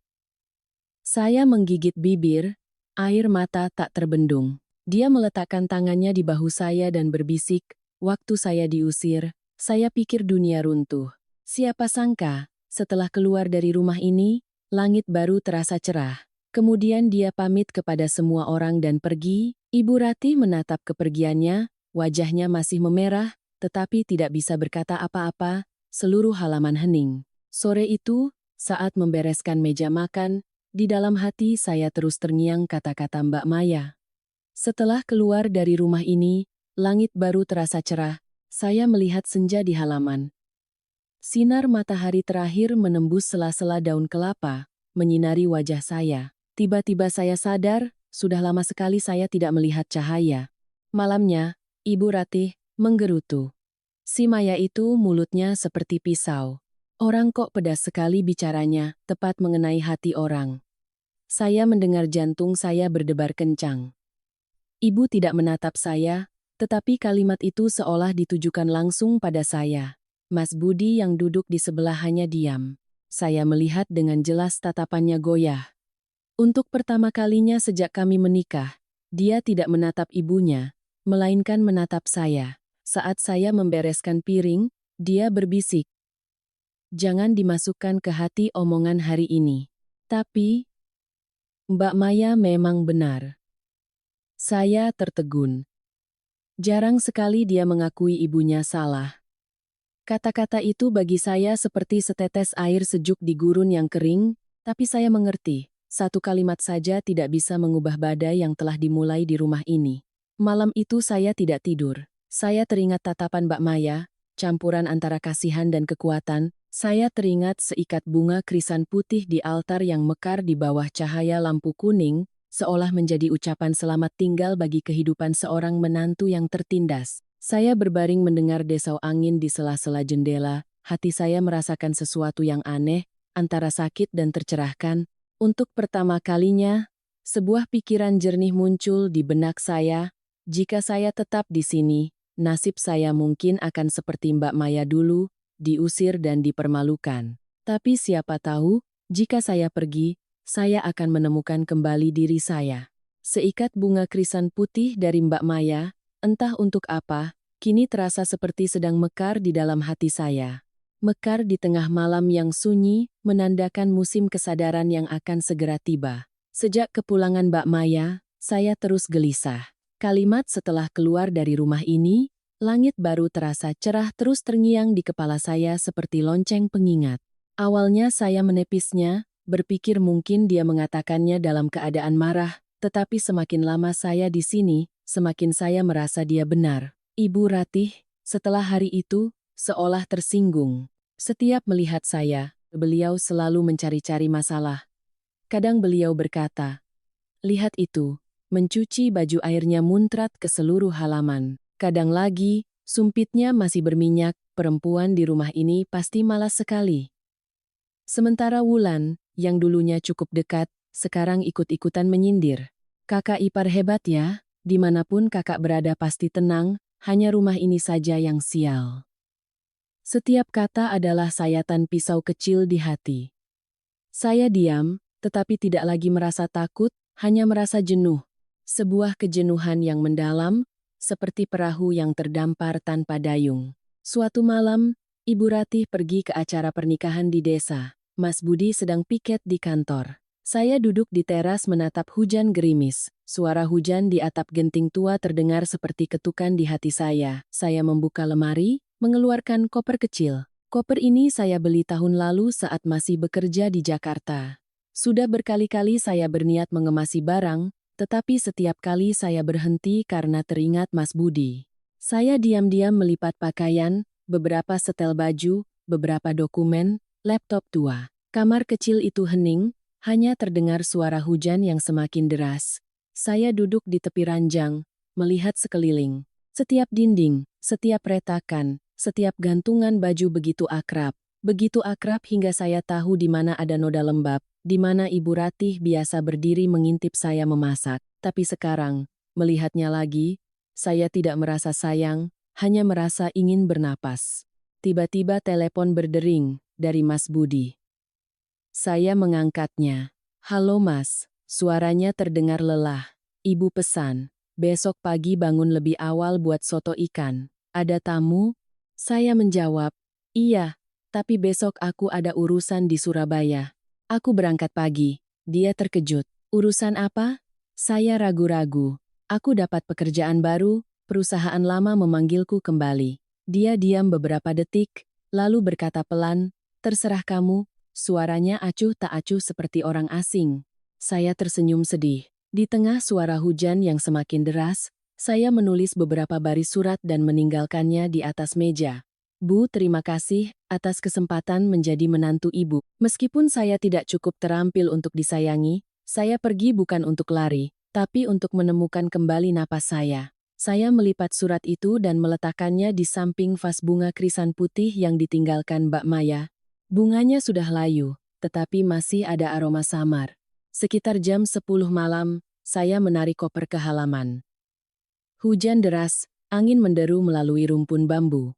Saya menggigit bibir, air mata tak terbendung. Dia meletakkan tangannya di bahu saya dan berbisik, waktu saya diusir, saya pikir dunia runtuh. Siapa sangka, setelah keluar dari rumah ini, langit baru terasa cerah. Kemudian dia pamit kepada semua orang dan pergi. Ibu Ratih menatap kepergiannya, wajahnya masih memerah, tetapi tidak bisa berkata apa-apa, seluruh halaman hening. Sore itu, saat membereskan meja makan, di dalam hati saya terus terngiang kata-kata Mbak Maya. Setelah keluar dari rumah ini, langit baru terasa cerah, saya melihat senja di halaman. Sinar matahari terakhir menembus sela-sela daun kelapa, menyinari wajah saya. Tiba-tiba saya sadar, sudah lama sekali saya tidak melihat cahaya. Malamnya, Ibu Ratih menggerutu. Si Maya itu mulutnya seperti pisau. Orang kok pedas sekali bicaranya, tepat mengenai hati orang. Saya mendengar jantung saya berdebar kencang. Ibu tidak menatap saya, tetapi kalimat itu seolah ditujukan langsung pada saya. Mas Budi yang duduk di sebelah hanya diam. Saya melihat dengan jelas tatapannya goyah. Untuk pertama kalinya sejak kami menikah, dia tidak menatap ibunya, melainkan menatap saya. Saat saya membereskan piring, dia berbisik. Jangan dimasukkan ke hati omongan hari ini. Tapi, Mbak Maya memang benar. Saya tertegun. Jarang sekali dia mengakui ibunya salah. Kata-kata itu bagi saya seperti setetes air sejuk di gurun yang kering, tapi saya mengerti, satu kalimat saja tidak bisa mengubah badai yang telah dimulai di rumah ini. Malam itu saya tidak tidur. Saya teringat tatapan Mbak Maya, campuran antara kasihan dan kekuatan. Saya teringat seikat bunga krisan putih di altar yang mekar di bawah cahaya lampu kuning. seolah menjadi ucapan selamat tinggal bagi kehidupan seorang menantu yang tertindas. Saya berbaring mendengar desau angin di sela-sela jendela, hati saya merasakan sesuatu yang aneh, antara sakit dan tercerahkan. Untuk pertama kalinya, sebuah pikiran jernih muncul di benak saya. Jika saya tetap di sini, nasib saya mungkin akan seperti Mbak Maya dulu, diusir dan dipermalukan. Tapi siapa tahu, jika saya pergi, saya akan menemukan kembali diri saya. Seikat bunga krisan putih dari Mbak Maya, entah untuk apa, kini terasa seperti sedang mekar di dalam hati saya. Mekar di tengah malam yang sunyi, menandakan musim kesadaran yang akan segera tiba. Sejak kepulangan Mbak Maya, saya terus gelisah. Kalimat setelah keluar dari rumah ini, langit baru terasa cerah terus terngiang di kepala saya seperti lonceng pengingat. Awalnya saya menepisnya, berpikir mungkin dia mengatakannya dalam keadaan marah, tetapi semakin lama saya di sini, semakin saya merasa dia benar. Ibu Ratih, setelah hari itu, seolah tersinggung. Setiap melihat saya, beliau selalu mencari-cari masalah. Kadang beliau berkata, "Lihat itu, mencuci baju airnya muncrat ke seluruh halaman." Kadang lagi, sumpitnya masih berminyak, perempuan di rumah ini pasti malas sekali. Sementara Wulan, yang dulunya cukup dekat, sekarang ikut-ikutan menyindir. "Kakak ipar hebat ya, dimanapun kakak berada pasti tenang, hanya rumah ini saja yang sial." Setiap kata adalah sayatan pisau kecil di hati. Saya diam, tetapi tidak lagi merasa takut, hanya merasa jenuh. Sebuah kejenuhan yang mendalam, seperti perahu yang terdampar tanpa dayung. Suatu malam, Ibu Ratih pergi ke acara pernikahan di desa. Mas Budi sedang piket di kantor. Saya duduk di teras menatap hujan gerimis. Suara hujan di atap genting tua terdengar seperti ketukan di hati saya. Saya membuka lemari, mengeluarkan koper kecil. Koper ini saya beli tahun lalu saat masih bekerja di Jakarta. Sudah berkali-kali saya berniat mengemasi barang, tetapi setiap kali saya berhenti karena teringat Mas Budi. Saya diam-diam melipat pakaian, beberapa setel baju, beberapa dokumen, laptop tua. Kamar kecil itu hening, hanya terdengar suara hujan yang semakin deras. Saya duduk di tepi ranjang, melihat sekeliling. Setiap dinding, setiap retakan, setiap gantungan baju begitu akrab. Begitu akrab hingga saya tahu di mana ada noda lembab, di mana Ibu Ratih biasa berdiri mengintip saya memasak. Tapi sekarang, melihatnya lagi, saya tidak merasa sayang, hanya merasa ingin bernapas. Tiba-tiba telepon berdering dari Mas Budi. Saya mengangkatnya. "Halo Mas," suaranya terdengar lelah. "Ibu pesan, besok pagi bangun lebih awal buat soto ikan. Ada tamu?" Saya menjawab, "Iya, tapi besok aku ada urusan di Surabaya. Aku berangkat pagi." Dia terkejut. "Urusan apa?" Saya ragu-ragu. "Aku dapat pekerjaan baru, perusahaan lama memanggilku kembali." Dia diam beberapa detik, lalu berkata pelan, "Terserah kamu." Suaranya acuh tak acuh seperti orang asing. Saya tersenyum sedih. Di tengah suara hujan yang semakin deras, saya menulis beberapa baris surat dan meninggalkannya di atas meja. "Bu, terima kasih atas kesempatan menjadi menantu Ibu. Meskipun saya tidak cukup terampil untuk disayangi, saya pergi bukan untuk lari, tapi untuk menemukan kembali napas saya." Saya melipat surat itu dan meletakkannya di samping vas bunga krisan putih yang ditinggalkan Mbak Maya. Bunganya sudah layu, tetapi masih ada aroma samar. Sekitar jam 10 malam, saya menarik koper ke halaman. Hujan deras, angin menderu melalui rumpun bambu.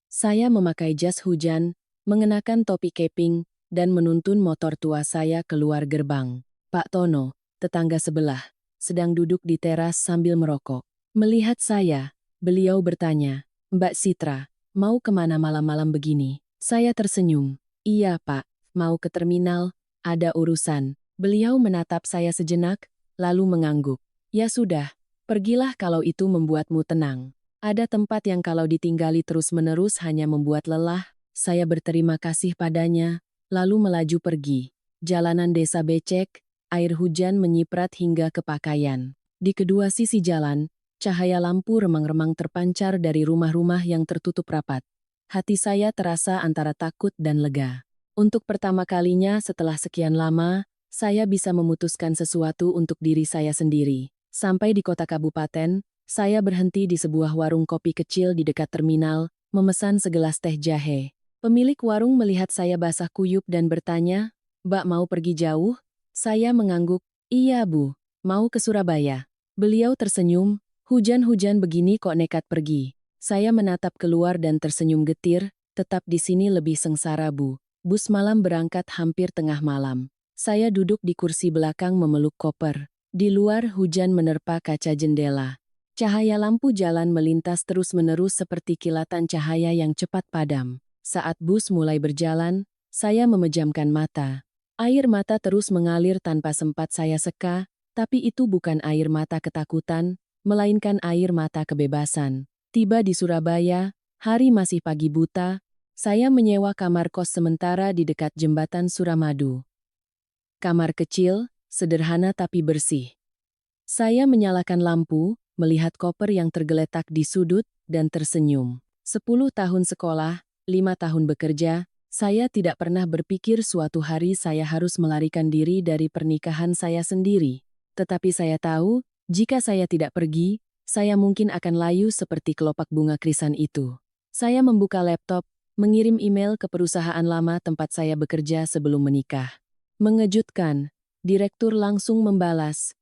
Saya memakai jas hujan, mengenakan topi keping, dan menuntun motor tua saya keluar gerbang. Pak Tono, tetangga sebelah, sedang duduk di teras sambil merokok. Melihat saya, beliau bertanya, "Mbak Citra, mau kemana malam-malam begini?" Saya tersenyum. "Iya Pak, mau ke terminal, ada urusan." Beliau menatap saya sejenak, lalu mengangguk. "Ya sudah, pergilah kalau itu membuatmu tenang. Ada tempat yang kalau ditinggali terus-menerus hanya membuat lelah." Saya berterima kasih padanya, lalu melaju pergi. Jalanan desa becek, air hujan menyiprat hingga ke pakaian. Di kedua sisi jalan, cahaya lampu remang-remang terpancar dari rumah-rumah yang tertutup rapat. Hati saya terasa antara takut dan lega. Untuk pertama kalinya setelah sekian lama, saya bisa memutuskan sesuatu untuk diri saya sendiri. Sampai di kota kabupaten, saya berhenti di sebuah warung kopi kecil di dekat terminal, memesan segelas teh jahe. Pemilik warung melihat saya basah kuyup dan bertanya, "Mbak mau pergi jauh?" Saya mengangguk, "Iya Bu, mau ke Surabaya." Beliau tersenyum, "Hujan-hujan begini kok nekat pergi." Saya menatap keluar dan tersenyum getir, "Tetap di sini lebih sengsara Bu." Bus malam berangkat hampir tengah malam. Saya duduk di kursi belakang memeluk koper. Di luar hujan menerpa kaca jendela. Cahaya lampu jalan melintas terus-menerus seperti kilatan cahaya yang cepat padam. Saat bus mulai berjalan, saya memejamkan mata. Air mata terus mengalir tanpa sempat saya seka, tapi itu bukan air mata ketakutan, melainkan air mata kebebasan. Tiba di Surabaya, hari masih pagi buta, saya menyewa kamar kos sementara di dekat jembatan Suramadu. Kamar kecil, sederhana tapi bersih. Saya menyalakan lampu, melihat koper yang tergeletak di sudut, dan tersenyum. 10 tahun sekolah, 5 tahun bekerja, saya tidak pernah berpikir suatu hari saya harus melarikan diri dari pernikahan saya sendiri. Tetapi saya tahu, jika saya tidak pergi, saya mungkin akan layu seperti kelopak bunga krisan itu. Saya membuka laptop, mengirim email ke perusahaan lama tempat saya bekerja sebelum menikah. Mengejutkan, direktur langsung membalas,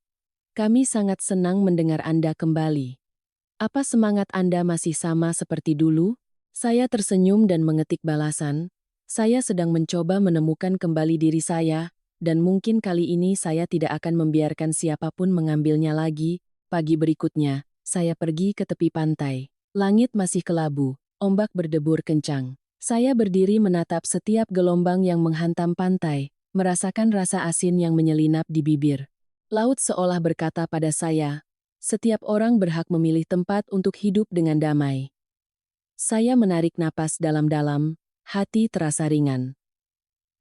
"Kami sangat senang mendengar Anda kembali. Apa semangat Anda masih sama seperti dulu?" Saya tersenyum dan mengetik balasan, "Saya sedang mencoba menemukan kembali diri saya, dan mungkin kali ini saya tidak akan membiarkan siapapun mengambilnya lagi." Pagi berikutnya, saya pergi ke tepi pantai. Langit masih kelabu, ombak berdebur kencang. Saya berdiri menatap setiap gelombang yang menghantam pantai, merasakan rasa asin yang menyelinap di bibir. Laut seolah berkata pada saya, setiap orang berhak memilih tempat untuk hidup dengan damai. Saya menarik napas dalam-dalam, hati terasa ringan.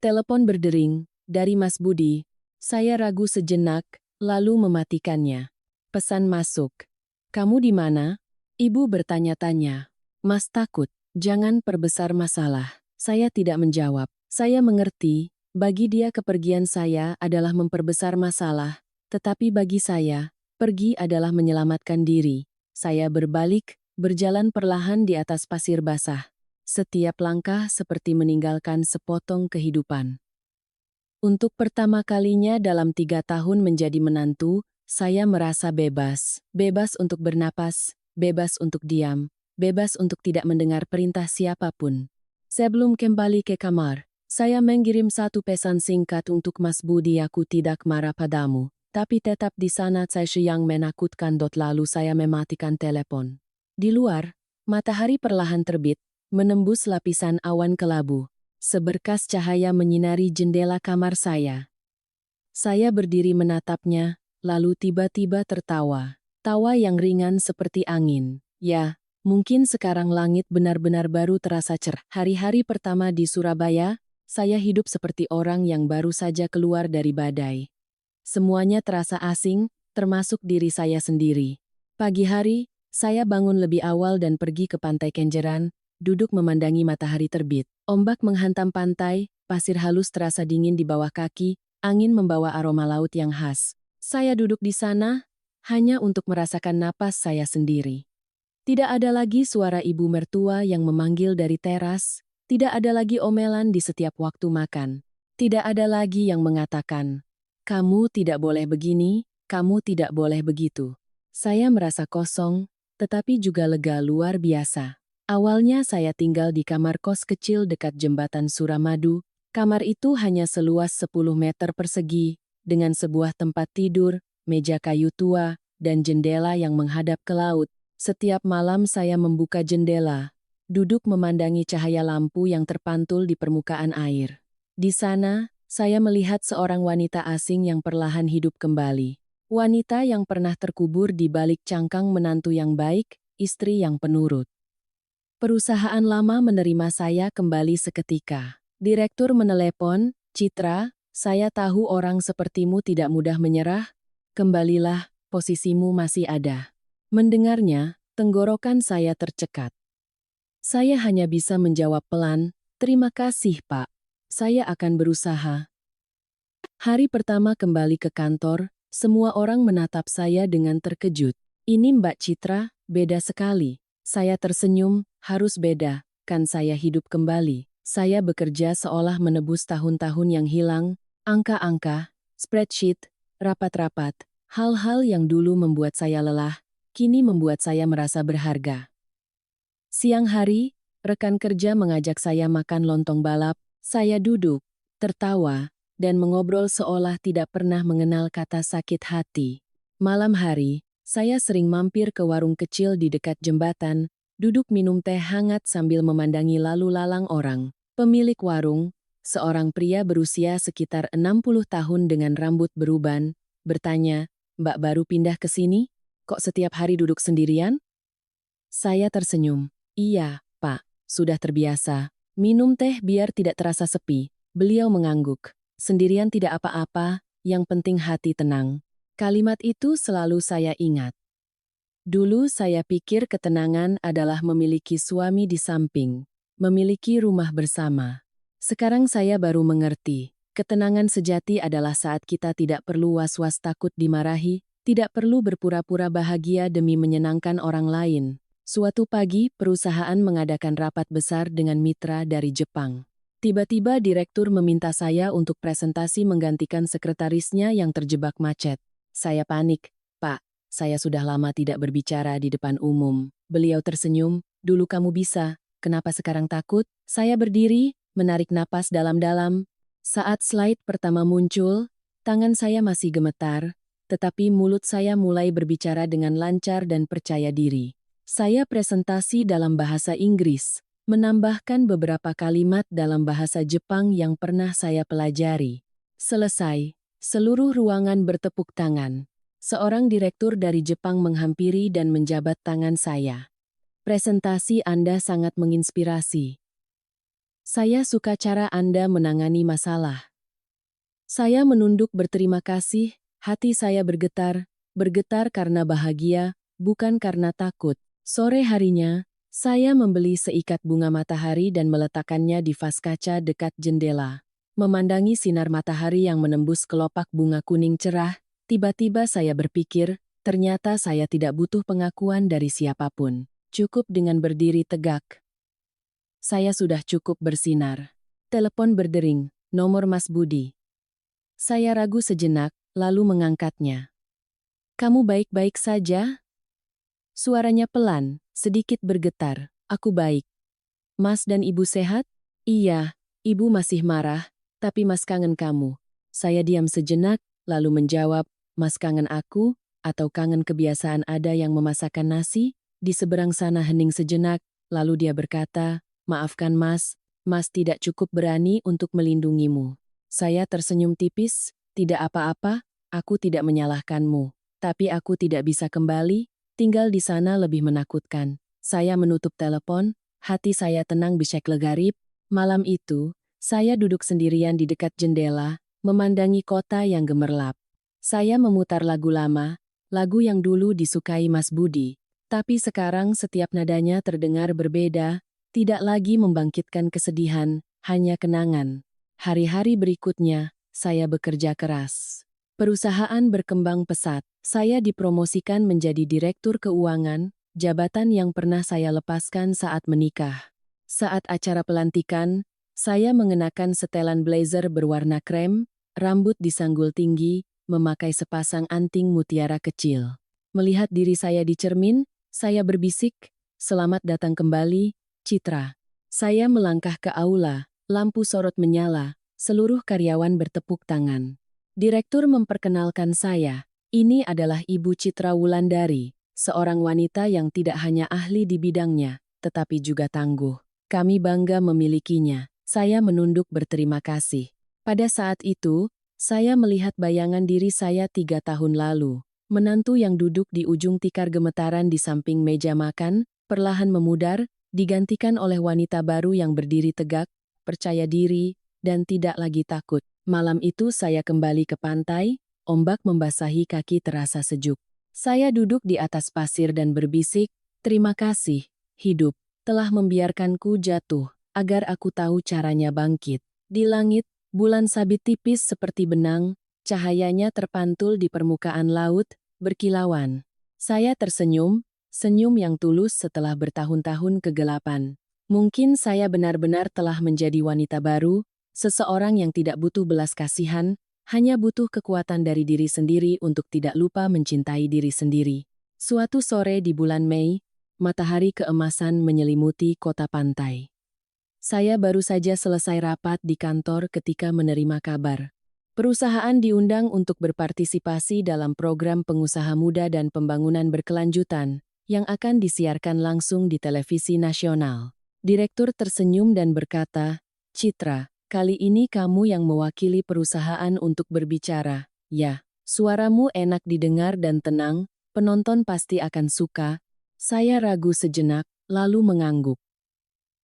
Telepon berdering, dari Mas Budi. Saya ragu sejenak, lalu mematikannya. Pesan masuk. "Kamu di mana?" Ibu bertanya-tanya. "Mas takut, jangan perbesar masalah." Saya tidak menjawab. Saya mengerti, bagi dia kepergian saya adalah memperbesar masalah, tetapi bagi saya, pergi adalah menyelamatkan diri. Saya berbalik, berjalan perlahan di atas pasir basah. Setiap langkah seperti meninggalkan sepotong kehidupan. Untuk pertama kalinya dalam 3 tahun menjadi menantu, saya merasa bebas. Bebas untuk bernapas, bebas untuk diam, bebas untuk tidak mendengar perintah siapapun. Sebelum kembali ke kamar, saya mengirim satu pesan singkat untuk Mas Budi. "Aku tidak marah padamu, tapi tetap di sana." Saya yang menakutkan. Lalu saya mematikan telepon. Di luar, matahari perlahan terbit, menembus lapisan awan kelabu. Seberkas cahaya menyinari jendela kamar saya. Saya berdiri menatapnya, lalu tiba-tiba tertawa. Tawa yang ringan seperti angin. Ya, mungkin sekarang langit benar-benar baru terasa cerah. Hari-hari pertama di Surabaya, saya hidup seperti orang yang baru saja keluar dari badai. Semuanya terasa asing, termasuk diri saya sendiri. Pagi hari, saya bangun lebih awal dan pergi ke Pantai Kenjeran, duduk memandangi matahari terbit. Ombak menghantam pantai, pasir halus terasa dingin di bawah kaki, angin membawa aroma laut yang khas. Saya duduk di sana, hanya untuk merasakan napas saya sendiri. Tidak ada lagi suara ibu mertua yang memanggil dari teras, tidak ada lagi omelan di setiap waktu makan. Tidak ada lagi yang mengatakan, "Kamu tidak boleh begini, kamu tidak boleh begitu." Saya merasa kosong, tetapi juga lega luar biasa. Awalnya saya tinggal di kamar kos kecil dekat jembatan Suramadu. Kamar itu hanya seluas 10 meter persegi, dengan sebuah tempat tidur, meja kayu tua, dan jendela yang menghadap ke laut. Setiap malam saya membuka jendela, duduk memandangi cahaya lampu yang terpantul di permukaan air. Di sana, saya melihat seorang wanita asing yang perlahan hidup kembali. Wanita yang pernah terkubur di balik cangkang menantu yang baik, istri yang penurut. Perusahaan lama menerima saya kembali seketika. Direktur menelepon, "Citra, saya tahu orang sepertimu tidak mudah menyerah. Kembalilah, posisimu masih ada." Mendengarnya, tenggorokan saya tercekat. Saya hanya bisa menjawab pelan, "Terima kasih, Pak. Saya akan berusaha." Hari pertama kembali ke kantor, semua orang menatap saya dengan terkejut. Ini Mbak Citra, beda sekali. Saya tersenyum, harus beda, kan saya hidup kembali. Saya bekerja seolah menebus tahun-tahun yang hilang, angka-angka, spreadsheet, rapat-rapat, hal-hal yang dulu membuat saya lelah, kini membuat saya merasa berharga. Siang hari, rekan kerja mengajak saya makan lontong balap, saya duduk, tertawa, dan mengobrol seolah tidak pernah mengenal kata sakit hati. Malam hari, saya sering mampir ke warung kecil di dekat jembatan, duduk minum teh hangat sambil memandangi lalu lalang orang. Pemilik warung, seorang pria berusia sekitar 60 tahun dengan rambut beruban, bertanya, "Mbak baru pindah ke sini? Kok setiap hari duduk sendirian?" Saya tersenyum. "Iya, Pak, sudah terbiasa. Minum teh biar tidak terasa sepi." Beliau mengangguk. "Sendirian tidak apa-apa, yang penting hati tenang." Kalimat itu selalu saya ingat. Dulu saya pikir ketenangan adalah memiliki suami di samping, memiliki rumah bersama. Sekarang saya baru mengerti, ketenangan sejati adalah saat kita tidak perlu was-was takut dimarahi, tidak perlu berpura-pura bahagia demi menyenangkan orang lain. Suatu pagi, perusahaan mengadakan rapat besar dengan mitra dari Jepang. Tiba-tiba direktur meminta saya untuk presentasi menggantikan sekretarisnya yang terjebak macet. Saya panik. "Pak, saya sudah lama tidak berbicara di depan umum." Beliau tersenyum, "Dulu kamu bisa, kenapa sekarang takut?" Saya berdiri, menarik napas dalam-dalam. Saat slide pertama muncul, tangan saya masih gemetar, tetapi mulut saya mulai berbicara dengan lancar dan percaya diri. Saya presentasi dalam bahasa Inggris, menambahkan beberapa kalimat dalam bahasa Jepang yang pernah saya pelajari. Selesai, seluruh ruangan bertepuk tangan. Seorang direktur dari Jepang menghampiri dan menjabat tangan saya. "Presentasi Anda sangat menginspirasi. Saya suka cara Anda menangani masalah." Saya menunduk berterima kasih, hati saya bergetar, bergetar karena bahagia, bukan karena takut. Sore harinya, saya membeli seikat bunga matahari dan meletakkannya di vas kaca dekat jendela. Memandangi sinar matahari yang menembus kelopak bunga kuning cerah, tiba-tiba saya berpikir, ternyata saya tidak butuh pengakuan dari siapapun. Cukup dengan berdiri tegak. Saya sudah cukup bersinar. Telepon berdering, nomor Mas Budi. Saya ragu sejenak, lalu mengangkatnya. "Kamu baik-baik saja?" Suaranya pelan, sedikit bergetar. "Aku baik. Mas dan Ibu sehat?" "Iya, Ibu masih marah, tapi Mas kangen kamu." Saya diam sejenak, lalu menjawab, "Mas kangen aku, atau kangen kebiasaan ada yang memasakkan nasi?" Di seberang sana hening sejenak, lalu dia berkata, "Maafkan Mas, Mas tidak cukup berani untuk melindungimu." Saya tersenyum tipis, "Tidak apa-apa, aku tidak menyalahkanmu. Tapi aku tidak bisa kembali, tinggal di sana lebih menakutkan." Saya menutup telepon, hati saya tenang bisyek legarip. Malam itu, saya duduk sendirian di dekat jendela, memandangi kota yang gemerlap. Saya memutar lagu lama, lagu yang dulu disukai Mas Budi. Tapi sekarang setiap nadanya terdengar berbeda, tidak lagi membangkitkan kesedihan, hanya kenangan. Hari-hari berikutnya, saya bekerja keras. Perusahaan berkembang pesat. Saya dipromosikan menjadi direktur keuangan, jabatan yang pernah saya lepaskan saat menikah. Saat acara pelantikan, saya mengenakan setelan blazer berwarna krem, rambut disanggul tinggi, memakai sepasang anting mutiara kecil. Melihat diri saya di cermin, saya berbisik, "Selamat datang kembali, Citra." Saya melangkah ke aula, lampu sorot menyala, seluruh karyawan bertepuk tangan. Direktur memperkenalkan saya. "Ini adalah Ibu Citra Wulandari, seorang wanita yang tidak hanya ahli di bidangnya, tetapi juga tangguh. Kami bangga memilikinya." Saya menunduk berterima kasih. Pada saat itu, saya melihat bayangan diri saya 3 tahun lalu. Menantu yang duduk di ujung tikar gemetaran di samping meja makan, perlahan memudar, digantikan oleh wanita baru yang berdiri tegak, percaya diri, dan tidak lagi takut. Malam itu saya kembali ke pantai, ombak membasahi kaki terasa sejuk. Saya duduk di atas pasir dan berbisik, "Terima kasih, hidup, telah membiarkanku jatuh, agar aku tahu caranya bangkit." Di langit, Bulan sabit tipis seperti benang, cahayanya terpantul di permukaan laut, berkilauan. Saya tersenyum, senyum yang tulus setelah bertahun-tahun kegelapan. Mungkin saya benar-benar telah menjadi wanita baru, seseorang yang tidak butuh belas kasihan, hanya butuh kekuatan dari diri sendiri untuk tidak lupa mencintai diri sendiri. Suatu sore di bulan Mei, matahari keemasan menyelimuti kota pantai. Saya baru saja selesai rapat di kantor ketika menerima kabar. Perusahaan diundang untuk berpartisipasi dalam program pengusaha muda dan pembangunan berkelanjutan yang akan disiarkan langsung di televisi nasional. Direktur tersenyum dan berkata, "Citra, kali ini kamu yang mewakili perusahaan untuk berbicara. Ya, suaramu enak didengar dan tenang, penonton pasti akan suka." Saya ragu sejenak, lalu mengangguk.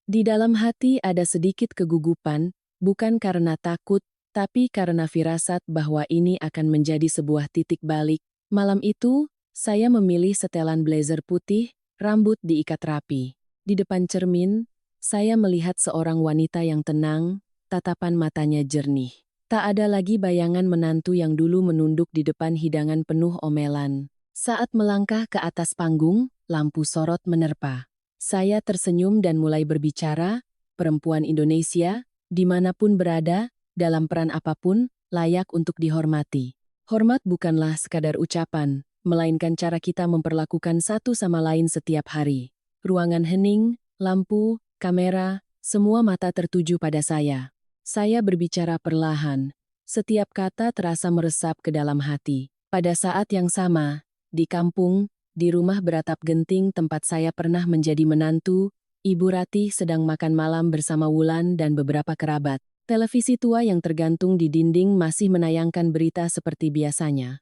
Di dalam hati ada sedikit kegugupan, bukan karena takut, tapi karena firasat bahwa ini akan menjadi sebuah titik balik. Malam itu, saya memilih setelan blazer putih, rambut diikat rapi. Di depan cermin, saya melihat seorang wanita yang tenang, tatapan matanya jernih. Tak ada lagi bayangan menantu yang dulu menunduk di depan hidangan penuh omelan. Saat melangkah ke atas panggung, lampu sorot menerpa. Saya tersenyum dan mulai berbicara, perempuan Indonesia, dimanapun berada, dalam peran apapun, layak untuk dihormati. Hormat bukanlah sekadar ucapan, melainkan cara kita memperlakukan satu sama lain setiap hari. Ruangan hening, lampu, kamera, semua mata tertuju pada saya. Saya berbicara perlahan. Setiap kata terasa meresap ke dalam hati. Pada saat yang sama, di kampung, di rumah beratap genting tempat saya pernah menjadi menantu, Ibu Ratih sedang makan malam bersama Wulan dan beberapa kerabat. Televisi tua yang tergantung di dinding masih menayangkan berita seperti biasanya.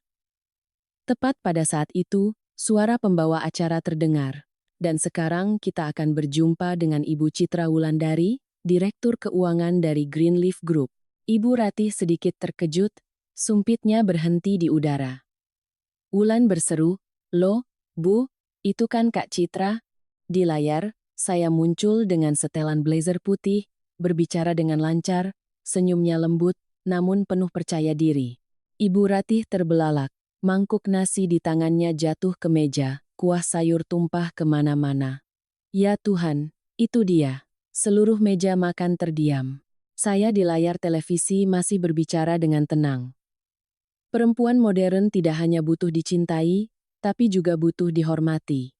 Tepat pada saat itu, suara pembawa acara terdengar. Dan sekarang kita akan berjumpa dengan Ibu Citra Wulandari, Direktur Keuangan dari Greenleaf Group. Ibu Ratih sedikit terkejut, sumpitnya berhenti di udara. Wulan berseru, "Loh, Bu, itu kan Kak Citra?" Di layar, saya muncul dengan setelan blazer putih, berbicara dengan lancar, senyumnya lembut, namun penuh percaya diri. Ibu Ratih terbelalak, mangkuk nasi di tangannya jatuh ke meja, kuah sayur tumpah kemana-mana. Ya Tuhan, itu dia. Seluruh meja makan terdiam. Saya di layar televisi masih berbicara dengan tenang. Perempuan modern tidak hanya butuh dicintai, tapi juga butuh dihormati.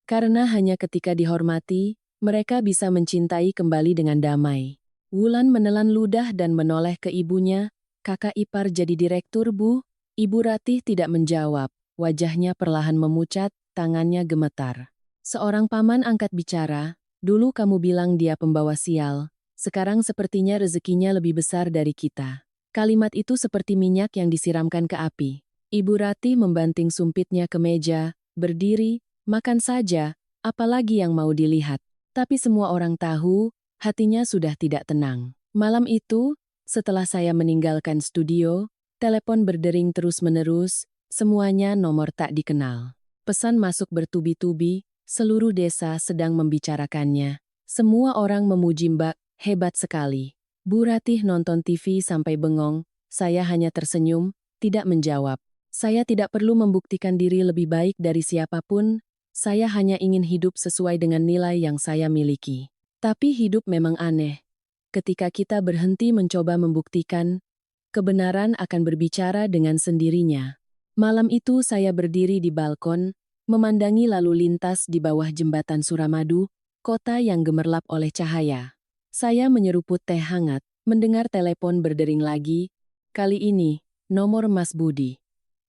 Karena hanya ketika dihormati, mereka bisa mencintai kembali dengan damai. Wulan menelan ludah dan menoleh ke ibunya, "Kakak ipar jadi direktur, Bu?" Ibu Ratih tidak menjawab, wajahnya perlahan memucat, tangannya gemetar. Seorang paman angkat bicara, "Dulu kamu bilang dia pembawa sial, sekarang sepertinya rezekinya lebih besar dari kita." Kalimat itu seperti minyak yang disiramkan ke api. Ibu Ratih membanting sumpitnya ke meja, berdiri, "Makan saja, apalagi yang mau dilihat." Tapi semua orang tahu, hatinya sudah tidak tenang. Malam itu, setelah saya meninggalkan studio, telepon berdering terus-menerus, semuanya nomor tak dikenal. Pesan masuk bertubi-tubi, seluruh desa sedang membicarakannya. Semua orang memuji Mbak, hebat sekali. Bu Ratih nonton TV sampai bengong, saya hanya tersenyum, tidak menjawab. Saya tidak perlu membuktikan diri lebih baik dari siapapun, saya hanya ingin hidup sesuai dengan nilai yang saya miliki. Tapi hidup memang aneh. Ketika kita berhenti mencoba membuktikan, kebenaran akan berbicara dengan sendirinya. Malam itu saya berdiri di balkon, memandangi lalu lintas di bawah jembatan Suramadu, kota yang gemerlap oleh cahaya. Saya menyeruput teh hangat, mendengar telepon berdering lagi, kali ini, nomor Mas Budi.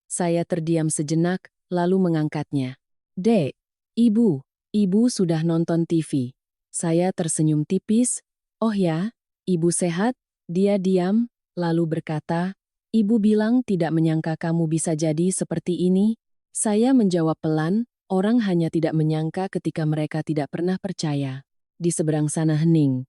Saya terdiam sejenak, lalu mengangkatnya. "Dek, Ibu sudah nonton TV." Saya tersenyum tipis, "Oh ya, Ibu sehat?" Dia diam, lalu berkata, "Ibu bilang tidak menyangka kamu bisa jadi seperti ini." Saya menjawab pelan, orang hanya tidak menyangka ketika mereka tidak pernah percaya. Di seberang sana hening.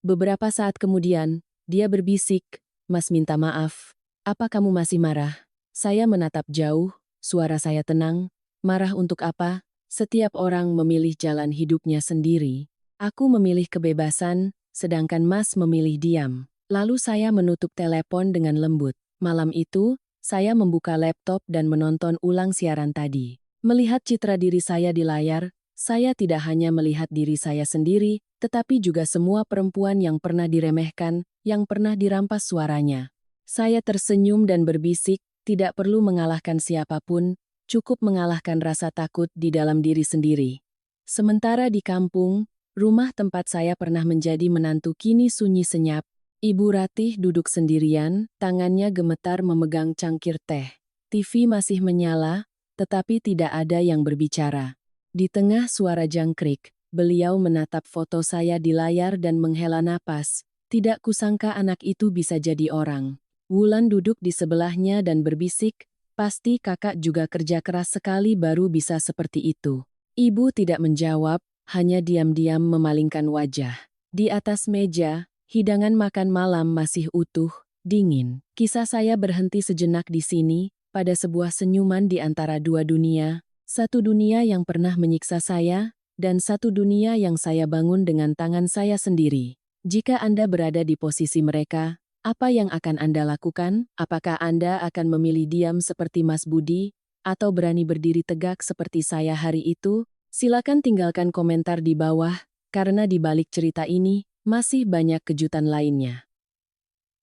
Beberapa saat kemudian, dia berbisik, "Mas minta maaf. Apa kamu masih marah?" Saya menatap jauh, suara saya tenang. "Marah untuk apa? Setiap orang memilih jalan hidupnya sendiri. Aku memilih kebebasan, sedangkan Mas memilih diam." Lalu saya menutup telepon dengan lembut. Malam itu, saya membuka laptop dan menonton ulang siaran tadi. Melihat citra diri saya di layar, saya tidak hanya melihat diri saya sendiri, tetapi juga semua perempuan yang pernah diremehkan, yang pernah dirampas suaranya. Saya tersenyum dan berbisik, tidak perlu mengalahkan siapapun, cukup mengalahkan rasa takut di dalam diri sendiri. Sementara di kampung, rumah tempat saya pernah menjadi menantu kini sunyi senyap. Ibu Ratih duduk sendirian, tangannya gemetar memegang cangkir teh. TV masih menyala, tetapi tidak ada yang berbicara. Di tengah suara jangkrik, beliau menatap foto saya di layar dan menghela napas. Tidak kusangka anak itu bisa jadi orang. Wulan duduk di sebelahnya dan berbisik, pasti kakak juga kerja keras sekali baru bisa seperti itu. Ibu tidak menjawab, hanya diam-diam memalingkan wajah. Di atas meja, hidangan makan malam masih utuh, dingin. Kisah saya berhenti sejenak di sini, pada sebuah senyuman di antara dua dunia. Satu dunia yang pernah menyiksa saya, dan satu dunia yang saya bangun dengan tangan saya sendiri. Jika Anda berada di posisi mereka, apa yang akan Anda lakukan? Apakah Anda akan memilih diam seperti Mas Budi, atau berani berdiri tegak seperti saya hari itu? Silakan tinggalkan komentar di bawah, karena di balik cerita ini, masih banyak kejutan lainnya.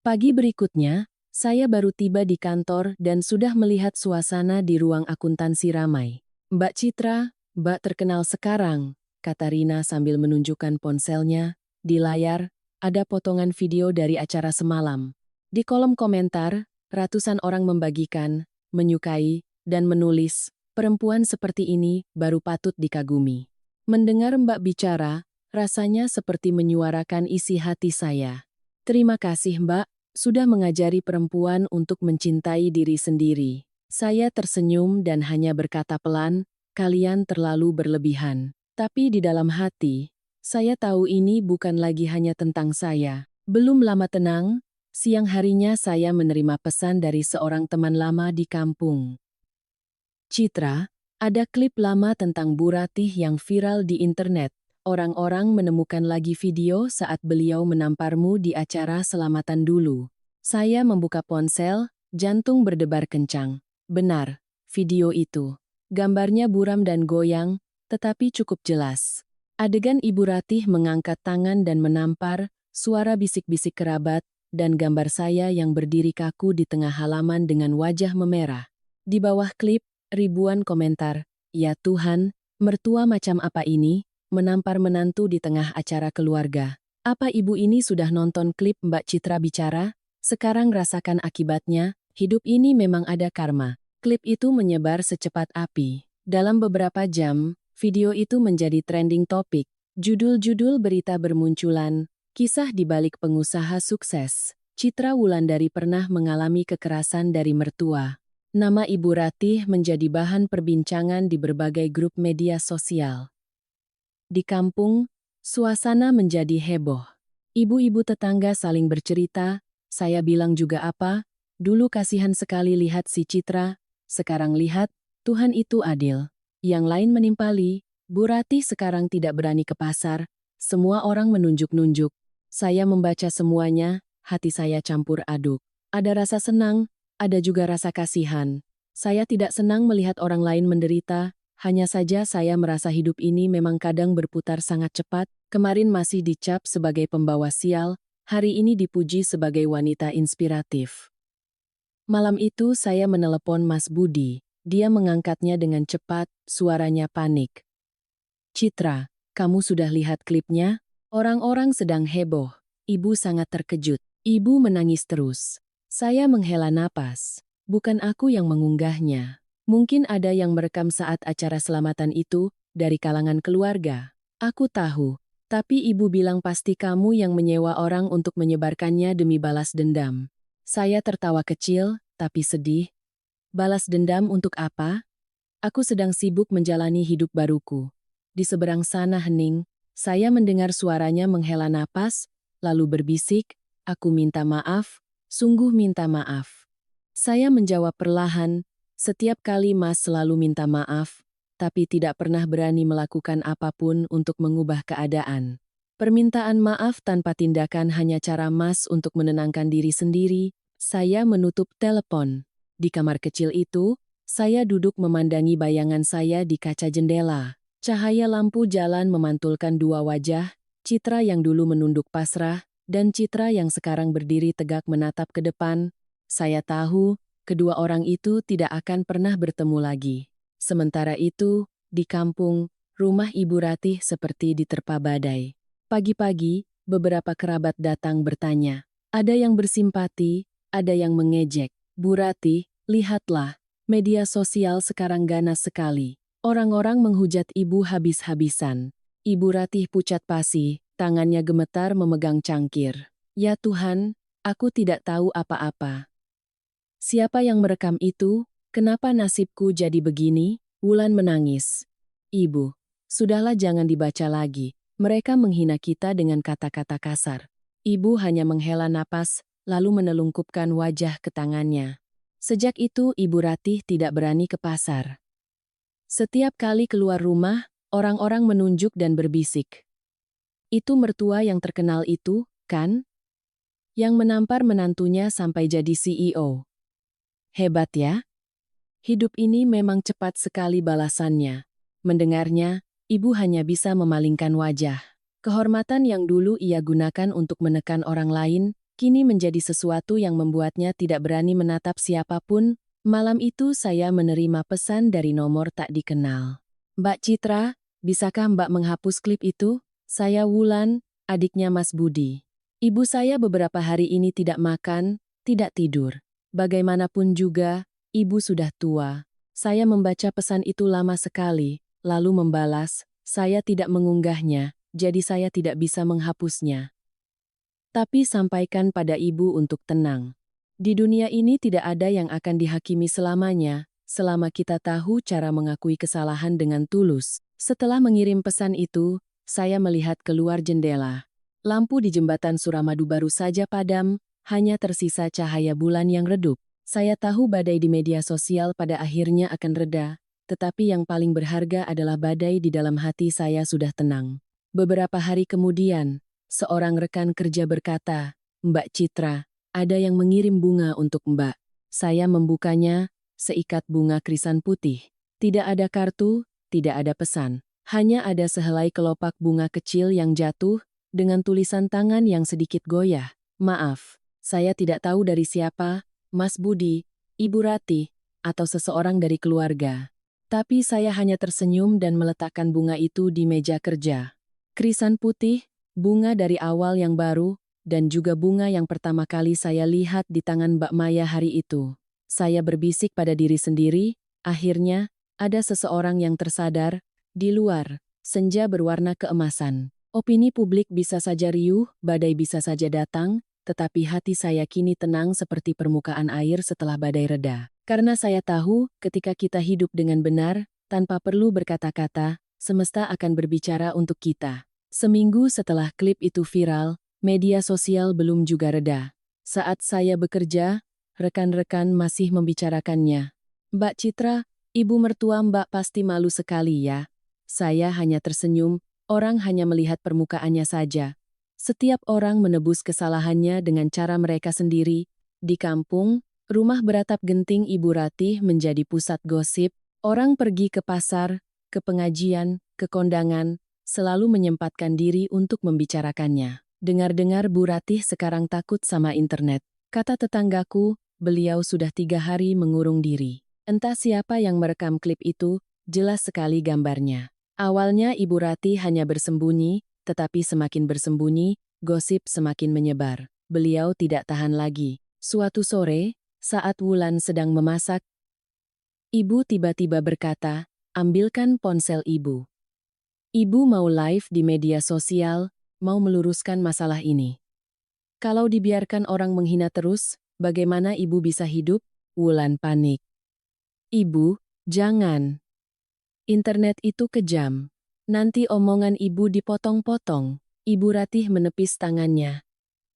Pagi berikutnya, saya baru tiba di kantor dan sudah melihat suasana di ruang akuntansi ramai. Mbak Citra, Mbak terkenal sekarang, kata Rina sambil menunjukkan ponselnya. Di layar, ada potongan video dari acara semalam. Di kolom komentar, ratusan orang membagikan, menyukai, dan menulis, perempuan seperti ini baru patut dikagumi. Mendengar Mbak bicara, rasanya seperti menyuarakan isi hati saya. Terima kasih Mbak, sudah mengajari perempuan untuk mencintai diri sendiri. Saya tersenyum dan hanya berkata pelan, kalian terlalu berlebihan. Tapi di dalam hati, saya tahu ini bukan lagi hanya tentang saya. Belum lama tenang, siang harinya saya menerima pesan dari seorang teman lama di kampung. Citra, ada klip lama tentang Bu Ratih yang viral di internet. Orang-orang menemukan lagi video saat beliau menamparmu di acara selamatan dulu. Saya membuka ponsel, jantung berdebar kencang. Benar, video itu. Gambarnya buram dan goyang, tetapi cukup jelas. Adegan Ibu Ratih mengangkat tangan dan menampar, suara bisik-bisik kerabat, dan gambar saya yang berdiri kaku di tengah halaman dengan wajah memerah. Di bawah klip, ribuan komentar, ya Tuhan, mertua macam apa ini, menampar menantu di tengah acara keluarga. Apa ibu ini sudah nonton klip Mbak Citra bicara? Sekarang rasakan akibatnya, hidup ini memang ada karma. Klip itu menyebar secepat api. Dalam beberapa jam, video itu menjadi trending topik. Judul-judul berita bermunculan, kisah di balik pengusaha sukses. Citra Wulandari pernah mengalami kekerasan dari mertua. Nama Ibu Ratih menjadi bahan perbincangan di berbagai grup media sosial. Di kampung, suasana menjadi heboh. Ibu-ibu tetangga saling bercerita, saya bilang juga apa, dulu kasihan sekali lihat si Citra, sekarang lihat, Tuhan itu adil. Yang lain menimpali, Bu Ratih sekarang tidak berani ke pasar, semua orang menunjuk-nunjuk. Saya membaca semuanya, hati saya campur aduk. Ada rasa senang, ada juga rasa kasihan. Saya tidak senang melihat orang lain menderita, hanya saja saya merasa hidup ini memang kadang berputar sangat cepat, kemarin masih dicap sebagai pembawa sial, hari ini dipuji sebagai wanita inspiratif. Malam itu saya menelepon Mas Budi. Dia mengangkatnya dengan cepat, suaranya panik. Citra, kamu sudah lihat klipnya? Orang-orang sedang heboh. Ibu sangat terkejut. Ibu menangis terus. Saya menghela napas. Bukan aku yang mengunggahnya. Mungkin ada yang merekam saat acara selamatan itu, dari kalangan keluarga. Aku tahu, tapi ibu bilang pasti kamu yang menyewa orang untuk menyebarkannya demi balas dendam. Saya tertawa kecil, tapi sedih. Balas dendam untuk apa? Aku sedang sibuk menjalani hidup baruku. Di seberang sana hening, saya mendengar suaranya menghela napas, lalu berbisik, aku minta maaf, sungguh minta maaf. Saya menjawab perlahan, setiap kali Mas selalu minta maaf, tapi tidak pernah berani melakukan apapun untuk mengubah keadaan. Permintaan maaf tanpa tindakan hanya cara Mas untuk menenangkan diri sendiri. Saya menutup telepon. Di kamar kecil itu, saya duduk memandangi bayangan saya di kaca jendela. Cahaya lampu jalan memantulkan dua wajah, Citra yang dulu menunduk pasrah, dan Citra yang sekarang berdiri tegak menatap ke depan. Saya tahu, kedua orang itu tidak akan pernah bertemu lagi. Sementara itu, di kampung, rumah Ibu Ratih seperti diterpa badai. Pagi-pagi, beberapa kerabat datang bertanya. Ada yang bersimpati, ada yang mengejek. Bu Ratih, lihatlah, media sosial sekarang ganas sekali. Orang-orang menghujat ibu habis-habisan. Ibu Ratih pucat pasi, tangannya gemetar memegang cangkir. Ya Tuhan, aku tidak tahu apa-apa. Siapa yang merekam itu? Kenapa nasibku jadi begini? Wulan menangis. Ibu, sudahlah jangan dibaca lagi. Mereka menghina kita dengan kata-kata kasar. Ibu hanya menghela napas, lalu menelungkupkan wajah ke tangannya. Sejak itu Ibu Ratih tidak berani ke pasar. Setiap kali keluar rumah, orang-orang menunjuk dan berbisik. Itu mertua yang terkenal itu, kan? Yang menampar menantunya sampai jadi CEO. Hebat ya? Hidup ini memang cepat sekali balasannya. Mendengarnya, ibu hanya bisa memalingkan wajah. Kehormatan yang dulu ia gunakan untuk menekan orang lain, kini menjadi sesuatu yang membuatnya tidak berani menatap siapapun. Malam itu saya menerima pesan dari nomor tak dikenal. Mbak Citra, bisakah Mbak menghapus klip itu? Saya Wulan, adiknya Mas Budi. Ibu saya beberapa hari ini tidak makan, tidak tidur. Bagaimanapun juga, ibu sudah tua. Saya membaca pesan itu lama sekali, lalu membalas, saya tidak mengunggahnya, jadi saya tidak bisa menghapusnya. Tapi sampaikan pada ibu untuk tenang. Di dunia ini tidak ada yang akan dihakimi selamanya, selama kita tahu cara mengakui kesalahan dengan tulus. Setelah mengirim pesan itu, saya melihat keluar jendela. Lampu di jembatan Suramadu baru saja padam, hanya tersisa cahaya bulan yang redup. Saya tahu badai di media sosial pada akhirnya akan reda, tetapi yang paling berharga adalah badai di dalam hati saya sudah tenang. Beberapa hari kemudian, seorang rekan kerja berkata, Mbak Citra, ada yang mengirim bunga untuk Mbak. Saya membukanya, seikat bunga krisan putih. Tidak ada kartu, tidak ada pesan. Hanya ada sehelai kelopak bunga kecil yang jatuh, dengan tulisan tangan yang sedikit goyah. Maaf, saya tidak tahu dari siapa, Mas Budi, Ibu Ratih, atau seseorang dari keluarga. Tapi saya hanya tersenyum dan meletakkan bunga itu di meja kerja. Krisan putih, bunga dari awal yang baru, dan juga bunga yang pertama kali saya lihat di tangan Mbak Maya hari itu. Saya berbisik pada diri sendiri, akhirnya, ada seseorang yang tersadar, di luar, senja berwarna keemasan. Opini publik bisa saja riuh, badai bisa saja datang, tetapi hati saya kini tenang seperti permukaan air setelah badai reda. Karena saya tahu, ketika kita hidup dengan benar, tanpa perlu berkata-kata, semesta akan berbicara untuk kita. Seminggu setelah klip itu viral, media sosial belum juga reda. Saat saya bekerja, rekan-rekan masih membicarakannya. Mbak Citra, ibu mertua Mbak pasti malu sekali ya. Saya hanya tersenyum, orang hanya melihat permukaannya saja. Setiap orang menebus kesalahannya dengan cara mereka sendiri. Di kampung, rumah beratap genting Ibu Ratih menjadi pusat gosip. Orang pergi ke pasar, ke pengajian, ke kondangan, selalu menyempatkan diri untuk membicarakannya. Dengar-dengar Bu Ratih sekarang takut sama internet. Kata tetanggaku, beliau sudah 3 hari mengurung diri. Entah siapa yang merekam klip itu, jelas sekali gambarnya. Awalnya Ibu Ratih hanya bersembunyi, tetapi semakin bersembunyi, gosip semakin menyebar. Beliau tidak tahan lagi. Suatu sore, saat Wulan sedang memasak, ibu tiba-tiba berkata, ambilkan ponsel ibu. Ibu mau live di media sosial, mau meluruskan masalah ini. Kalau dibiarkan orang menghina terus, bagaimana ibu bisa hidup? Wulan panik. Ibu, jangan. Internet itu kejam. Nanti omongan ibu dipotong-potong. Ibu Ratih menepis tangannya.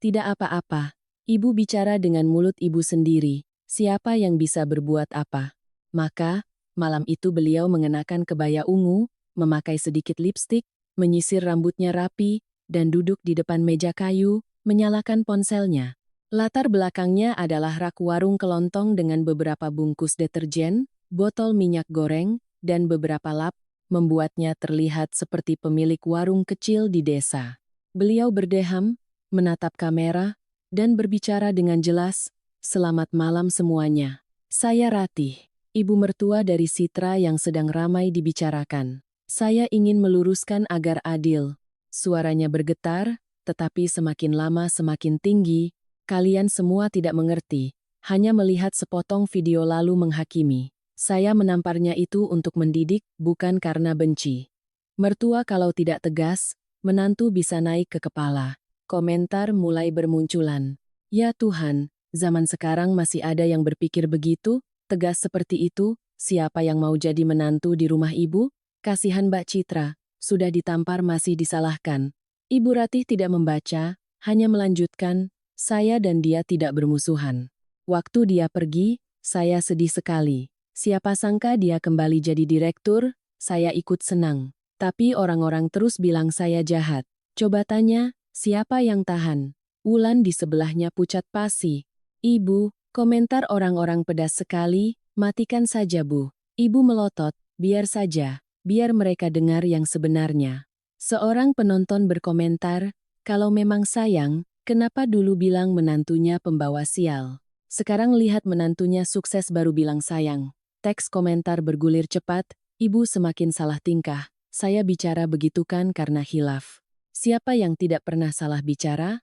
Tidak apa-apa. Ibu bicara dengan mulut ibu sendiri. Siapa yang bisa berbuat apa? Maka, malam itu beliau mengenakan kebaya ungu, memakai sedikit lipstik, menyisir rambutnya rapi, dan duduk di depan meja kayu, menyalakan ponselnya. Latar belakangnya adalah rak warung kelontong dengan beberapa bungkus deterjen, botol minyak goreng, dan beberapa lap, membuatnya terlihat seperti pemilik warung kecil di desa. Beliau berdeham, menatap kamera, dan berbicara dengan jelas, "Selamat malam semuanya. Saya Ratih, ibu mertua dari Citra yang sedang ramai dibicarakan. Saya ingin meluruskan agar adil." Suaranya bergetar, tetapi semakin lama semakin tinggi. Kalian semua tidak mengerti, hanya melihat sepotong video lalu menghakimi. Saya menamparnya itu untuk mendidik, bukan karena benci. Mertua kalau tidak tegas, menantu bisa naik ke kepala. Komentar mulai bermunculan. Ya Tuhan, zaman sekarang masih ada yang berpikir begitu, tegas seperti itu, siapa yang mau jadi menantu di rumah ibu? Kasihan Mbak Citra, sudah ditampar masih disalahkan. Ibu Ratih tidak membaca, hanya melanjutkan, "Saya dan dia tidak bermusuhan. Waktu dia pergi, saya sedih sekali. Siapa sangka dia kembali jadi direktur, saya ikut senang. Tapi orang-orang terus bilang saya jahat. Coba tanya, siapa yang tahan?" Wulan di sebelahnya pucat pasi. "Ibu," komentar orang-orang pedas sekali, "matikan saja Bu." Ibu melotot, "Biar saja, biar mereka dengar yang sebenarnya." Seorang penonton berkomentar, "Kalau memang sayang, kenapa dulu bilang menantunya pembawa sial? Sekarang lihat menantunya sukses baru bilang sayang." Teks komentar bergulir cepat, "Ibu semakin salah tingkah. Saya bicara begitu kan karena hilaf. Siapa yang tidak pernah salah bicara?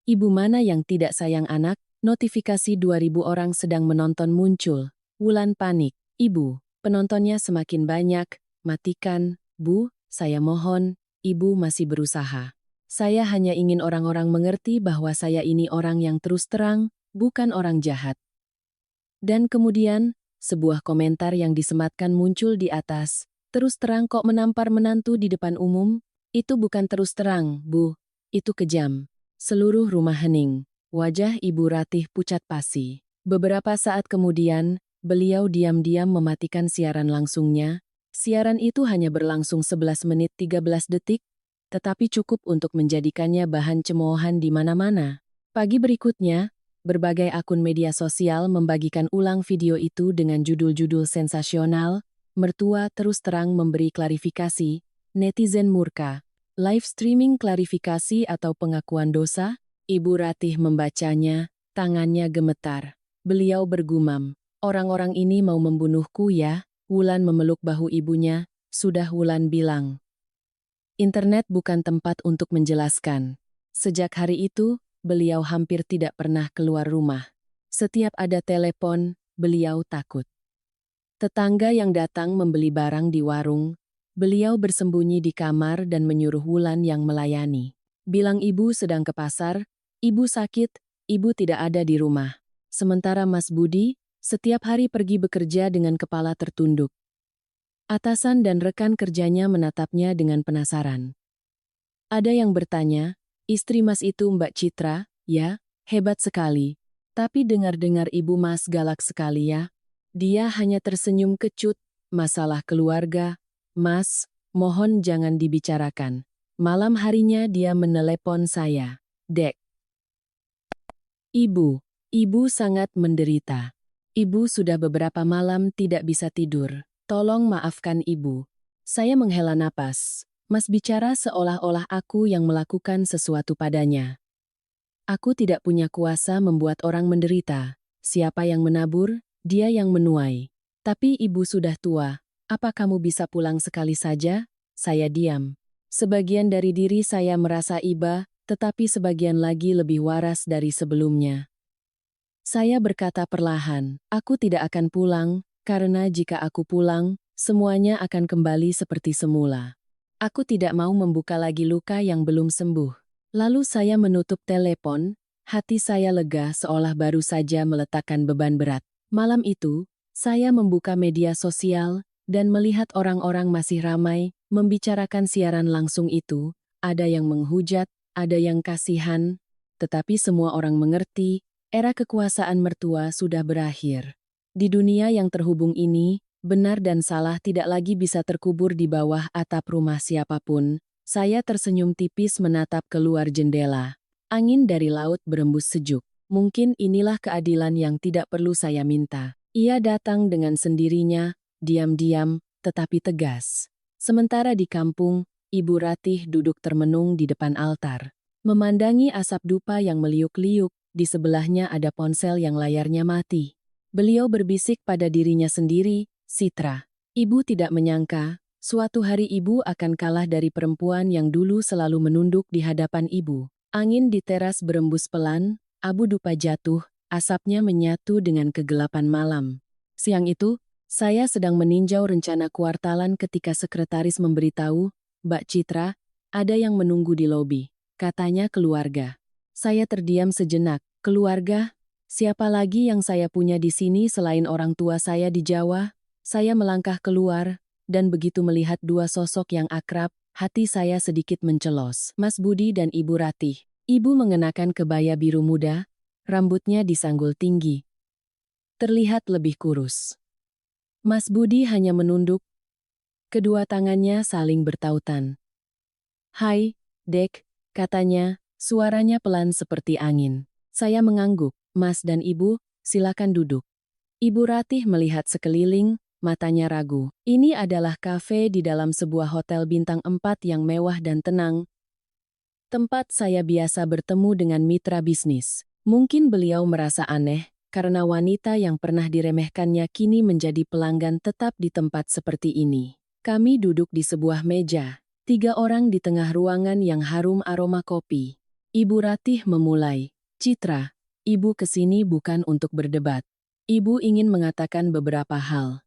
Ibu mana yang tidak sayang anak?" Notifikasi 2000 orang sedang menonton muncul. Wulan panik. "Ibu, penontonnya semakin banyak. Matikan, Bu, saya mohon, Ibu masih berusaha. Saya hanya ingin orang-orang mengerti bahwa saya ini orang yang terus terang, bukan orang jahat." Dan kemudian, sebuah komentar yang disematkan muncul di atas. "Terus terang kok menampar menantu di depan umum? Itu bukan terus terang, Bu. Itu kejam." Seluruh rumah hening. Wajah Ibu Ratih pucat pasi. Beberapa saat kemudian, beliau diam-diam mematikan siaran langsungnya. Siaran itu hanya berlangsung 11 menit 13 detik, tetapi cukup untuk menjadikannya bahan cemoohan di mana-mana. Pagi berikutnya, berbagai akun media sosial membagikan ulang video itu dengan judul-judul sensasional, "Mertua terus terang memberi klarifikasi, netizen murka." Live streaming klarifikasi atau pengakuan dosa? Ibu Ratih membacanya, tangannya gemetar. Beliau bergumam, "Orang-orang ini mau membunuhku ya?" Wulan memeluk bahu ibunya, "Sudah," Wulan bilang. "Internet bukan tempat untuk menjelaskan." Sejak hari itu, beliau hampir tidak pernah keluar rumah. Setiap ada telepon, beliau takut. Tetangga yang datang membeli barang di warung, beliau bersembunyi di kamar dan menyuruh Wulan yang melayani. Bilang ibu sedang ke pasar, ibu sakit, ibu tidak ada di rumah. Sementara Mas Budi, setiap hari pergi bekerja dengan kepala tertunduk. Atasan dan rekan kerjanya menatapnya dengan penasaran. Ada yang bertanya, "Istri Mas itu Mbak Citra, ya? Hebat sekali. Tapi dengar-dengar ibu Mas galak sekali ya?" Dia hanya tersenyum kecut, "Masalah keluarga, Mas, mohon jangan dibicarakan." Malam harinya dia menelepon saya. "Dek, Ibu sangat menderita. Ibu sudah beberapa malam tidak bisa tidur. Tolong maafkan Ibu." Saya menghela napas. Mas bicara seolah-olah aku yang melakukan sesuatu padanya. "Aku tidak punya kuasa membuat orang menderita. Siapa yang menabur, dia yang menuai. Tapi Ibu sudah tua. Apa kamu bisa pulang sekali saja?" Saya diam. Sebagian dari diri saya merasa iba, tetapi sebagian lagi lebih waras dari sebelumnya. Saya berkata perlahan, "Aku tidak akan pulang, karena jika aku pulang, semuanya akan kembali seperti semula. Aku tidak mau membuka lagi luka yang belum sembuh." Lalu saya menutup telepon, hati saya lega seolah baru saja meletakkan beban berat. Malam itu, saya membuka media sosial, dan melihat orang-orang masih ramai membicarakan siaran langsung itu. Ada yang menghujat, ada yang kasihan, tetapi semua orang mengerti, era kekuasaan mertua sudah berakhir. Di dunia yang terhubung ini, benar dan salah tidak lagi bisa terkubur di bawah atap rumah siapapun. Saya tersenyum tipis menatap keluar jendela. Angin dari laut berembus sejuk. Mungkin inilah keadilan yang tidak perlu saya minta. Ia datang dengan sendirinya, diam-diam, tetapi tegas. Sementara di kampung, Ibu Ratih duduk termenung di depan altar. Memandangi asap dupa yang meliuk-liuk, di sebelahnya ada ponsel yang layarnya mati. Beliau berbisik pada dirinya sendiri, Citra. Ibu tidak menyangka, suatu hari ibu akan kalah dari perempuan yang dulu selalu menunduk di hadapan ibu. Angin di teras berembus pelan, abu dupa jatuh, asapnya menyatu dengan kegelapan malam. Siang itu, saya sedang meninjau rencana kuartalan ketika sekretaris memberitahu, Mbak Citra, ada yang menunggu di lobi. Katanya keluarga. Saya terdiam sejenak. Keluarga? Siapa lagi yang saya punya di sini selain orang tua saya di Jawa? Saya melangkah keluar, dan begitu melihat dua sosok yang akrab, hati saya sedikit mencelos. Mas Budi dan Ibu Ratih. Ibu mengenakan kebaya biru muda, rambutnya disanggul tinggi. Terlihat lebih kurus. Mas Budi hanya menunduk, kedua tangannya saling bertautan. "Hai, Dek," katanya, suaranya pelan seperti angin. Saya mengangguk. "Mas dan Ibu, silakan duduk." Ibu Ratih melihat sekeliling, matanya ragu. Ini adalah kafe di dalam sebuah hotel bintang 4 yang mewah dan tenang. Tempat saya biasa bertemu dengan mitra bisnis. Mungkin beliau merasa aneh, karena wanita yang pernah diremehkannya kini menjadi pelanggan tetap di tempat seperti ini. Kami duduk di sebuah meja. 3 orang di tengah ruangan yang harum aroma kopi. Ibu Ratih memulai, "Citra, Ibu kesini bukan untuk berdebat. Ibu ingin mengatakan beberapa hal."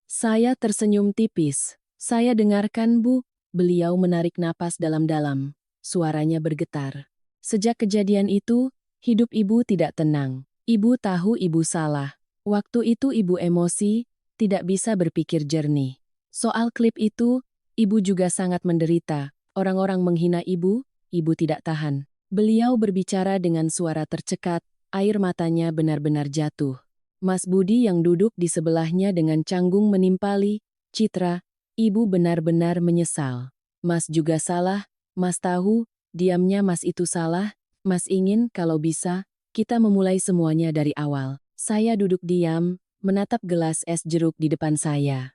Saya tersenyum tipis. "Saya dengarkan, Bu." Beliau menarik napas dalam-dalam. Suaranya bergetar. Sejak kejadian itu, hidup Ibu tidak tenang. Ibu tahu Ibu salah. Waktu itu Ibu emosi, tidak bisa berpikir jernih. Soal klip itu, Ibu juga sangat menderita. Orang-orang menghina Ibu, Ibu tidak tahan. Beliau berbicara dengan suara tercekat, air matanya benar-benar jatuh. Mas Budi yang duduk di sebelahnya dengan canggung menimpali, "Citra, Ibu benar-benar menyesal. Mas juga salah, Mas tahu, diamnya Mas itu salah, Mas ingin kalau bisa, kita memulai semuanya dari awal." Saya duduk diam, menatap gelas es jeruk di depan saya.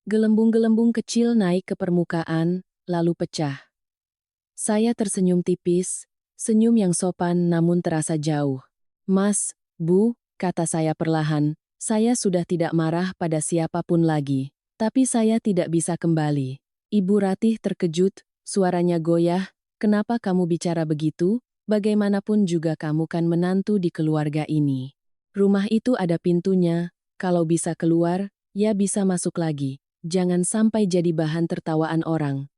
Gelembung-gelembung kecil naik ke permukaan, lalu pecah. Saya tersenyum tipis, senyum yang sopan namun terasa jauh. "Mas, Bu," kata saya perlahan, "saya sudah tidak marah pada siapapun lagi. Tapi saya tidak bisa kembali." Ibu Ratih terkejut, suaranya goyah, "Kenapa kamu bicara begitu? Bagaimanapun juga kamu kan menantu di keluarga ini. Rumah itu ada pintunya, kalau bisa keluar, ya bisa masuk lagi. Jangan sampai jadi bahan tertawaan orang."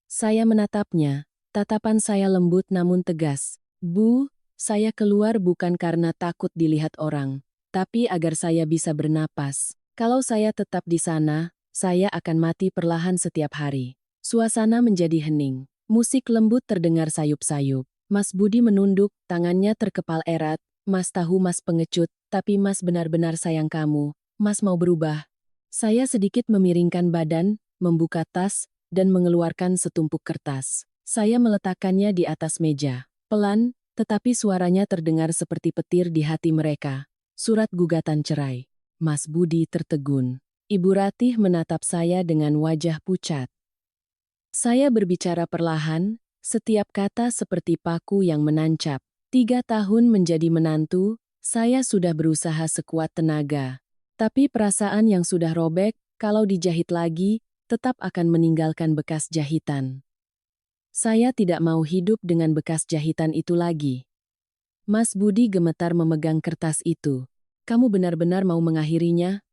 Saya menatapnya, tatapan saya lembut namun tegas. "Bu, saya keluar bukan karena takut dilihat orang, tapi agar saya bisa bernapas. Kalau saya tetap di sana, saya akan mati perlahan setiap hari." Suasana menjadi hening. Musik lembut terdengar sayup-sayup. Mas Budi menunduk, tangannya terkepal erat. "Mas tahu Mas pengecut, tapi Mas benar-benar sayang kamu. Mas mau berubah." Saya sedikit memiringkan badan, membuka tas, dan mengeluarkan setumpuk kertas. Saya meletakkannya di atas meja. Pelan, tetapi suaranya terdengar seperti petir di hati mereka. Surat gugatan cerai. Mas Budi tertegun. Ibu Ratih menatap saya dengan wajah pucat. Saya berbicara perlahan, setiap kata seperti paku yang menancap. 3 tahun menjadi menantu, saya sudah berusaha sekuat tenaga. Tapi perasaan yang sudah robek, kalau dijahit lagi, tetap akan meninggalkan bekas jahitan. Saya tidak mau hidup dengan bekas jahitan itu lagi. Mas Budi gemetar memegang kertas itu. "Kamu benar-benar mau mengakhirinya?"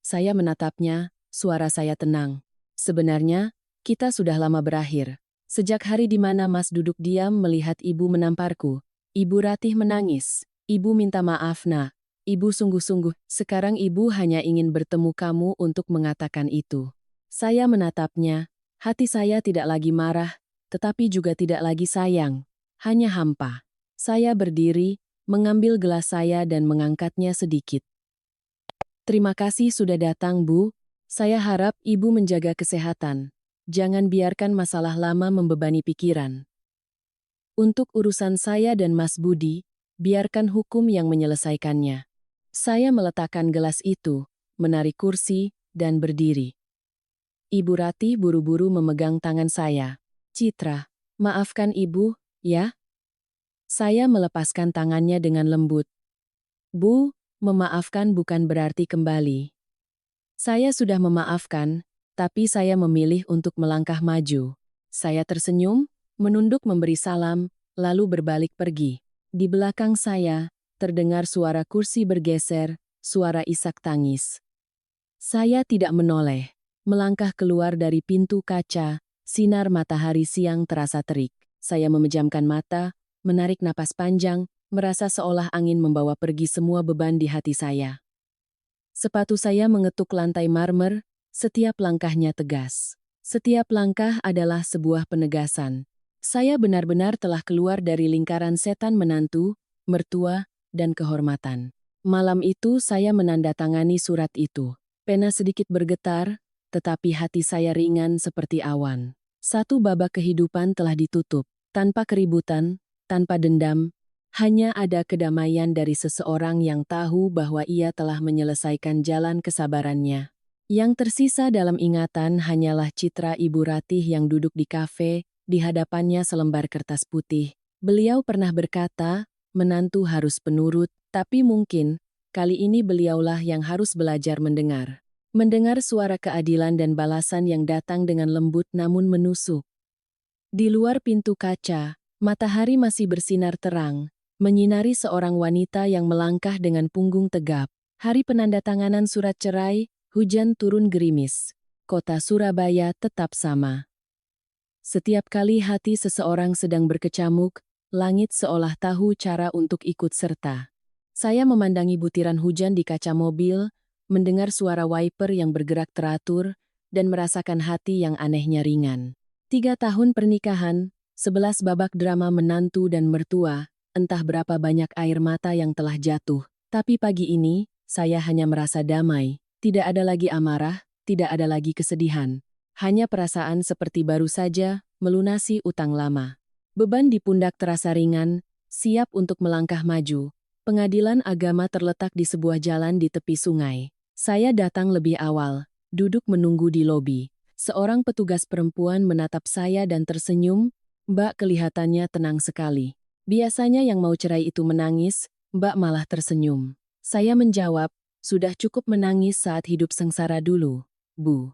Saya menatapnya, suara saya tenang. "Sebenarnya, kita sudah lama berakhir. Sejak hari di mana Mas duduk diam melihat Ibu menamparku. Ibu Ratih menangis. Ibu minta maaf, Nak. Ibu sungguh-sungguh, sekarang Ibu hanya ingin bertemu kamu untuk mengatakan itu." Saya menatapnya, hati saya tidak lagi marah, tetapi juga tidak lagi sayang, hanya hampa. Saya berdiri, mengambil gelas saya dan mengangkatnya sedikit. "Terima kasih sudah datang, Bu. Saya harap Ibu menjaga kesehatan." Jangan biarkan masalah lama membebani pikiran. Untuk urusan saya dan Mas Budi, biarkan hukum yang menyelesaikannya. Saya meletakkan gelas itu, menarik kursi, dan berdiri. Ibu Ratih buru-buru memegang tangan saya. Citra, maafkan ibu, ya? Saya melepaskan tangannya dengan lembut. Bu, memaafkan bukan berarti kembali. Saya sudah memaafkan, tapi saya memilih untuk melangkah maju. Saya tersenyum, menunduk memberi salam, lalu berbalik pergi. Di belakang saya, terdengar suara kursi bergeser, suara isak tangis. Saya tidak menoleh. Melangkah keluar dari pintu kaca, sinar matahari siang terasa terik. Saya memejamkan mata, menarik napas panjang, merasa seolah angin membawa pergi semua beban di hati saya. Sepatu saya mengetuk lantai marmer, setiap langkahnya tegas. Setiap langkah adalah sebuah penegasan. Saya benar-benar telah keluar dari lingkaran setan menantu, mertua, dan kehormatan. Malam itu saya menandatangani surat itu. Pena sedikit bergetar, tetapi hati saya ringan seperti awan. Satu babak kehidupan telah ditutup, tanpa keributan, tanpa dendam, hanya ada kedamaian dari seseorang yang tahu bahwa ia telah menyelesaikan jalan kesabarannya. Yang tersisa dalam ingatan hanyalah citra Ibu Ratih yang duduk di kafe, di hadapannya selembar kertas putih. Beliau pernah berkata, menantu harus penurut, tapi mungkin, kali ini beliaulah yang harus belajar mendengar. Mendengar suara keadilan dan balasan yang datang dengan lembut namun menusuk. Di luar pintu kaca, matahari masih bersinar terang, menyinari seorang wanita yang melangkah dengan punggung tegap. Hari penandatanganan surat cerai, hujan turun gerimis. Kota Surabaya tetap sama. Setiap kali hati seseorang sedang berkecamuk, langit seolah tahu cara untuk ikut serta. Saya memandangi butiran hujan di kaca mobil, mendengar suara wiper yang bergerak teratur, dan merasakan hati yang anehnya ringan. 3 tahun pernikahan, 11 babak drama menantu dan mertua, entah berapa banyak air mata yang telah jatuh. Tapi pagi ini, saya hanya merasa damai. Tidak ada lagi amarah, tidak ada lagi kesedihan. Hanya perasaan seperti baru saja melunasi utang lama. Beban di pundak terasa ringan, siap untuk melangkah maju. Pengadilan agama terletak di sebuah jalan di tepi sungai. Saya datang lebih awal, duduk menunggu di lobi. Seorang petugas perempuan menatap saya dan tersenyum. Mbak kelihatannya tenang sekali. Biasanya yang mau cerai itu menangis, Mbak malah tersenyum. Saya menjawab, sudah cukup menangis saat hidup sengsara dulu, Bu.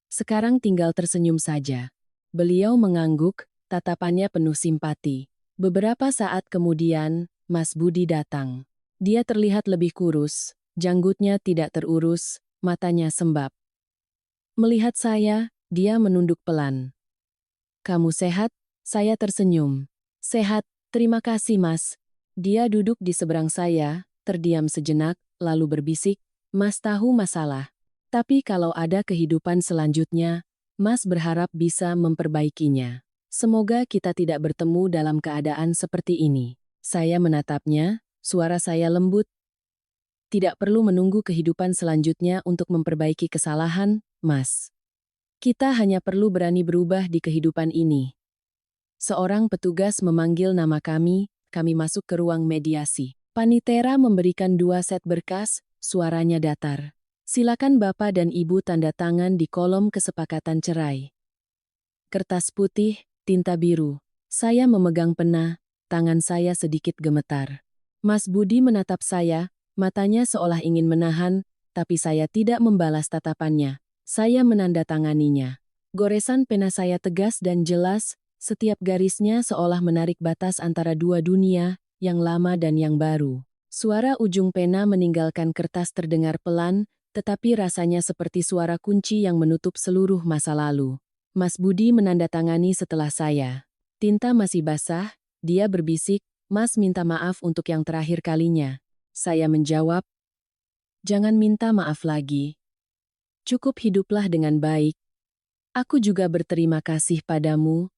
Sekarang tinggal tersenyum saja. Beliau mengangguk, tatapannya penuh simpati. Beberapa saat kemudian, Mas Budi datang. Dia terlihat lebih kurus, janggutnya tidak terurus, matanya sembab. Melihat saya, dia menunduk pelan. Kamu sehat? Saya tersenyum. Sehat, terima kasih Mas. Dia duduk di seberang saya, terdiam sejenak, lalu berbisik, Mas tahu masalah. Tapi kalau ada kehidupan selanjutnya, Mas berharap bisa memperbaikinya. Semoga kita tidak bertemu dalam keadaan seperti ini. Saya menatapnya, suara saya lembut. Tidak perlu menunggu kehidupan selanjutnya untuk memperbaiki kesalahan, Mas. Kita hanya perlu berani berubah di kehidupan ini. Seorang petugas memanggil nama kami masuk ke ruang mediasi. Panitera memberikan 2 set berkas, suaranya datar. Silakan Bapak dan Ibu tanda tangan di kolom kesepakatan cerai. Kertas putih, tinta biru. Saya memegang pena, tangan saya sedikit gemetar. Mas Budi menatap saya, matanya seolah ingin menahan, tapi saya tidak membalas tatapannya. Saya menandatanganinya. Goresan pena saya tegas dan jelas, setiap garisnya seolah menarik batas antara dua dunia, yang lama dan yang baru. Suara ujung pena meninggalkan kertas terdengar pelan, tetapi rasanya seperti suara kunci yang menutup seluruh masa lalu. Mas Budi menandatangani setelah saya. Tinta masih basah, dia berbisik, Mas minta maaf untuk yang terakhir kalinya. Saya menjawab, jangan minta maaf lagi. Cukup hiduplah dengan baik. Aku juga berterima kasih padamu.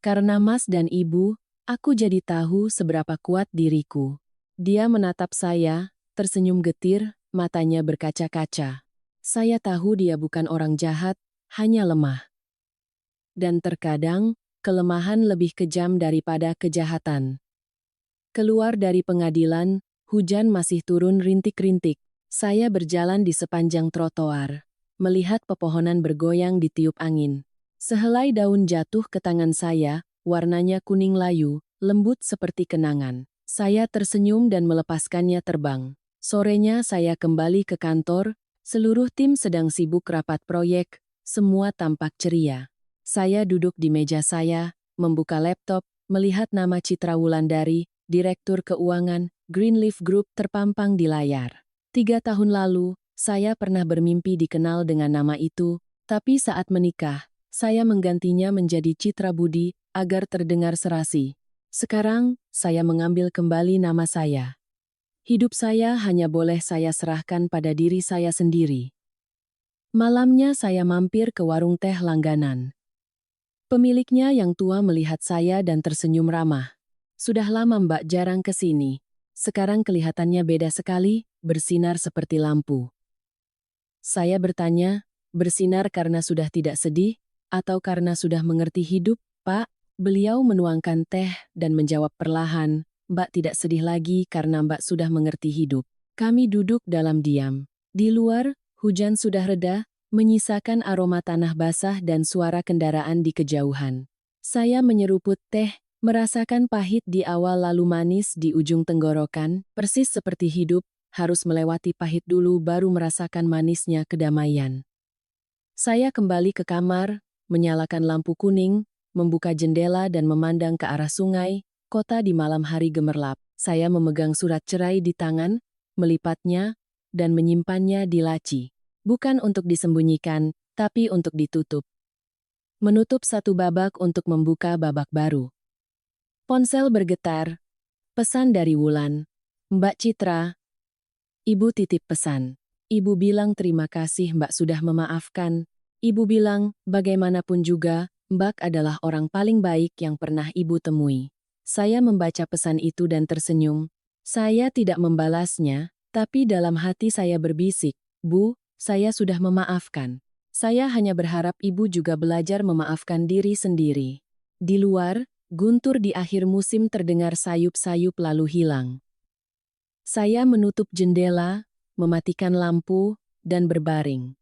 Karena Mas dan Ibu, aku jadi tahu seberapa kuat diriku. Dia menatap saya, tersenyum getir, matanya berkaca-kaca. Saya tahu dia bukan orang jahat, hanya lemah. dan terkadang, kelemahan lebih kejam daripada kejahatan. Keluar dari pengadilan, hujan masih turun rintik-rintik. Saya berjalan di sepanjang trotoar, melihat pepohonan bergoyang ditiup angin. Sehelai daun jatuh ke tangan saya, warnanya kuning layu, lembut seperti kenangan. Saya tersenyum dan melepaskannya terbang. Sorenya saya kembali ke kantor, seluruh tim sedang sibuk rapat proyek, semua tampak ceria. Saya duduk di meja saya, membuka laptop, melihat nama Citra Wulandari, Direktur Keuangan, Greenleaf Group terpampang di layar. 3 tahun lalu, saya pernah bermimpi dikenal dengan nama itu, tapi saat menikah, saya menggantinya menjadi Citra Budi agar terdengar serasi. Sekarang, saya mengambil kembali nama saya. Hidup saya hanya boleh saya serahkan pada diri saya sendiri. Malamnya saya mampir ke warung teh langganan. Pemiliknya yang tua melihat saya dan tersenyum ramah. Sudah lama Mbak jarang ke sini. Sekarang kelihatannya beda sekali, bersinar seperti lampu. Saya bertanya, bersinar karena sudah tidak sedih, atau karena sudah mengerti hidup, Pak? Beliau menuangkan teh dan menjawab perlahan, Mbak tidak sedih lagi karena Mbak sudah mengerti hidup. Kami duduk dalam diam. Di luar, hujan sudah reda, menyisakan aroma tanah basah dan suara kendaraan di kejauhan. Saya menyeruput teh, merasakan pahit di awal lalu manis di ujung tenggorokan, persis seperti hidup, harus melewati pahit dulu baru merasakan manisnya kedamaian. Saya kembali ke kamar, menyalakan lampu kuning, membuka jendela dan memandang ke arah sungai, kota di malam hari gemerlap. Saya memegang surat cerai di tangan, melipatnya, dan menyimpannya di laci. Bukan untuk disembunyikan, tapi untuk ditutup. Menutup satu babak untuk membuka babak baru. Ponsel bergetar. Pesan dari Wulan. Mbak Citra. Ibu titip pesan. Ibu bilang terima kasih Mbak sudah memaafkan. Ibu bilang, bagaimanapun juga, Mbak adalah orang paling baik yang pernah Ibu temui. Saya membaca pesan itu dan tersenyum. Saya tidak membalasnya, tapi dalam hati saya berbisik, Bu, saya sudah memaafkan. Saya hanya berharap Ibu juga belajar memaafkan diri sendiri. Di luar, guntur di akhir musim terdengar sayup-sayup lalu hilang. Saya menutup jendela, mematikan lampu, dan berbaring.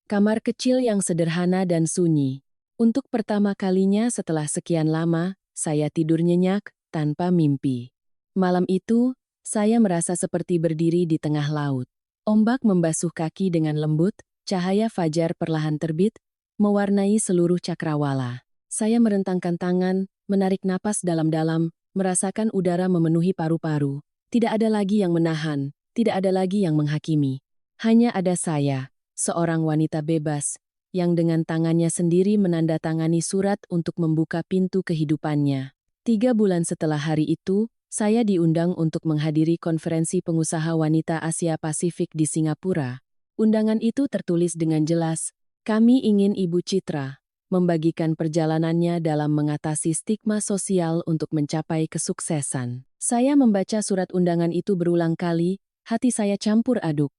Kamar kecil yang sederhana dan sunyi. Untuk pertama kalinya setelah sekian lama, saya tidur nyenyak, tanpa mimpi. Malam itu, saya merasa seperti berdiri di tengah laut. Ombak membasuh kaki dengan lembut, cahaya fajar perlahan terbit, mewarnai seluruh cakrawala. Saya merentangkan tangan, menarik napas dalam-dalam, merasakan udara memenuhi paru-paru. Tidak ada lagi yang menahan, tidak ada lagi yang menghakimi. Hanya ada saya, seorang wanita bebas, yang dengan tangannya sendiri menandatangani surat untuk membuka pintu kehidupannya. 3 bulan setelah hari itu, saya diundang untuk menghadiri konferensi pengusaha wanita Asia Pasifik di Singapura. Undangan itu tertulis dengan jelas, kami ingin Ibu Citra membagikan perjalanannya dalam mengatasi stigma sosial untuk mencapai kesuksesan. Saya membaca surat undangan itu berulang kali, hati saya campur aduk.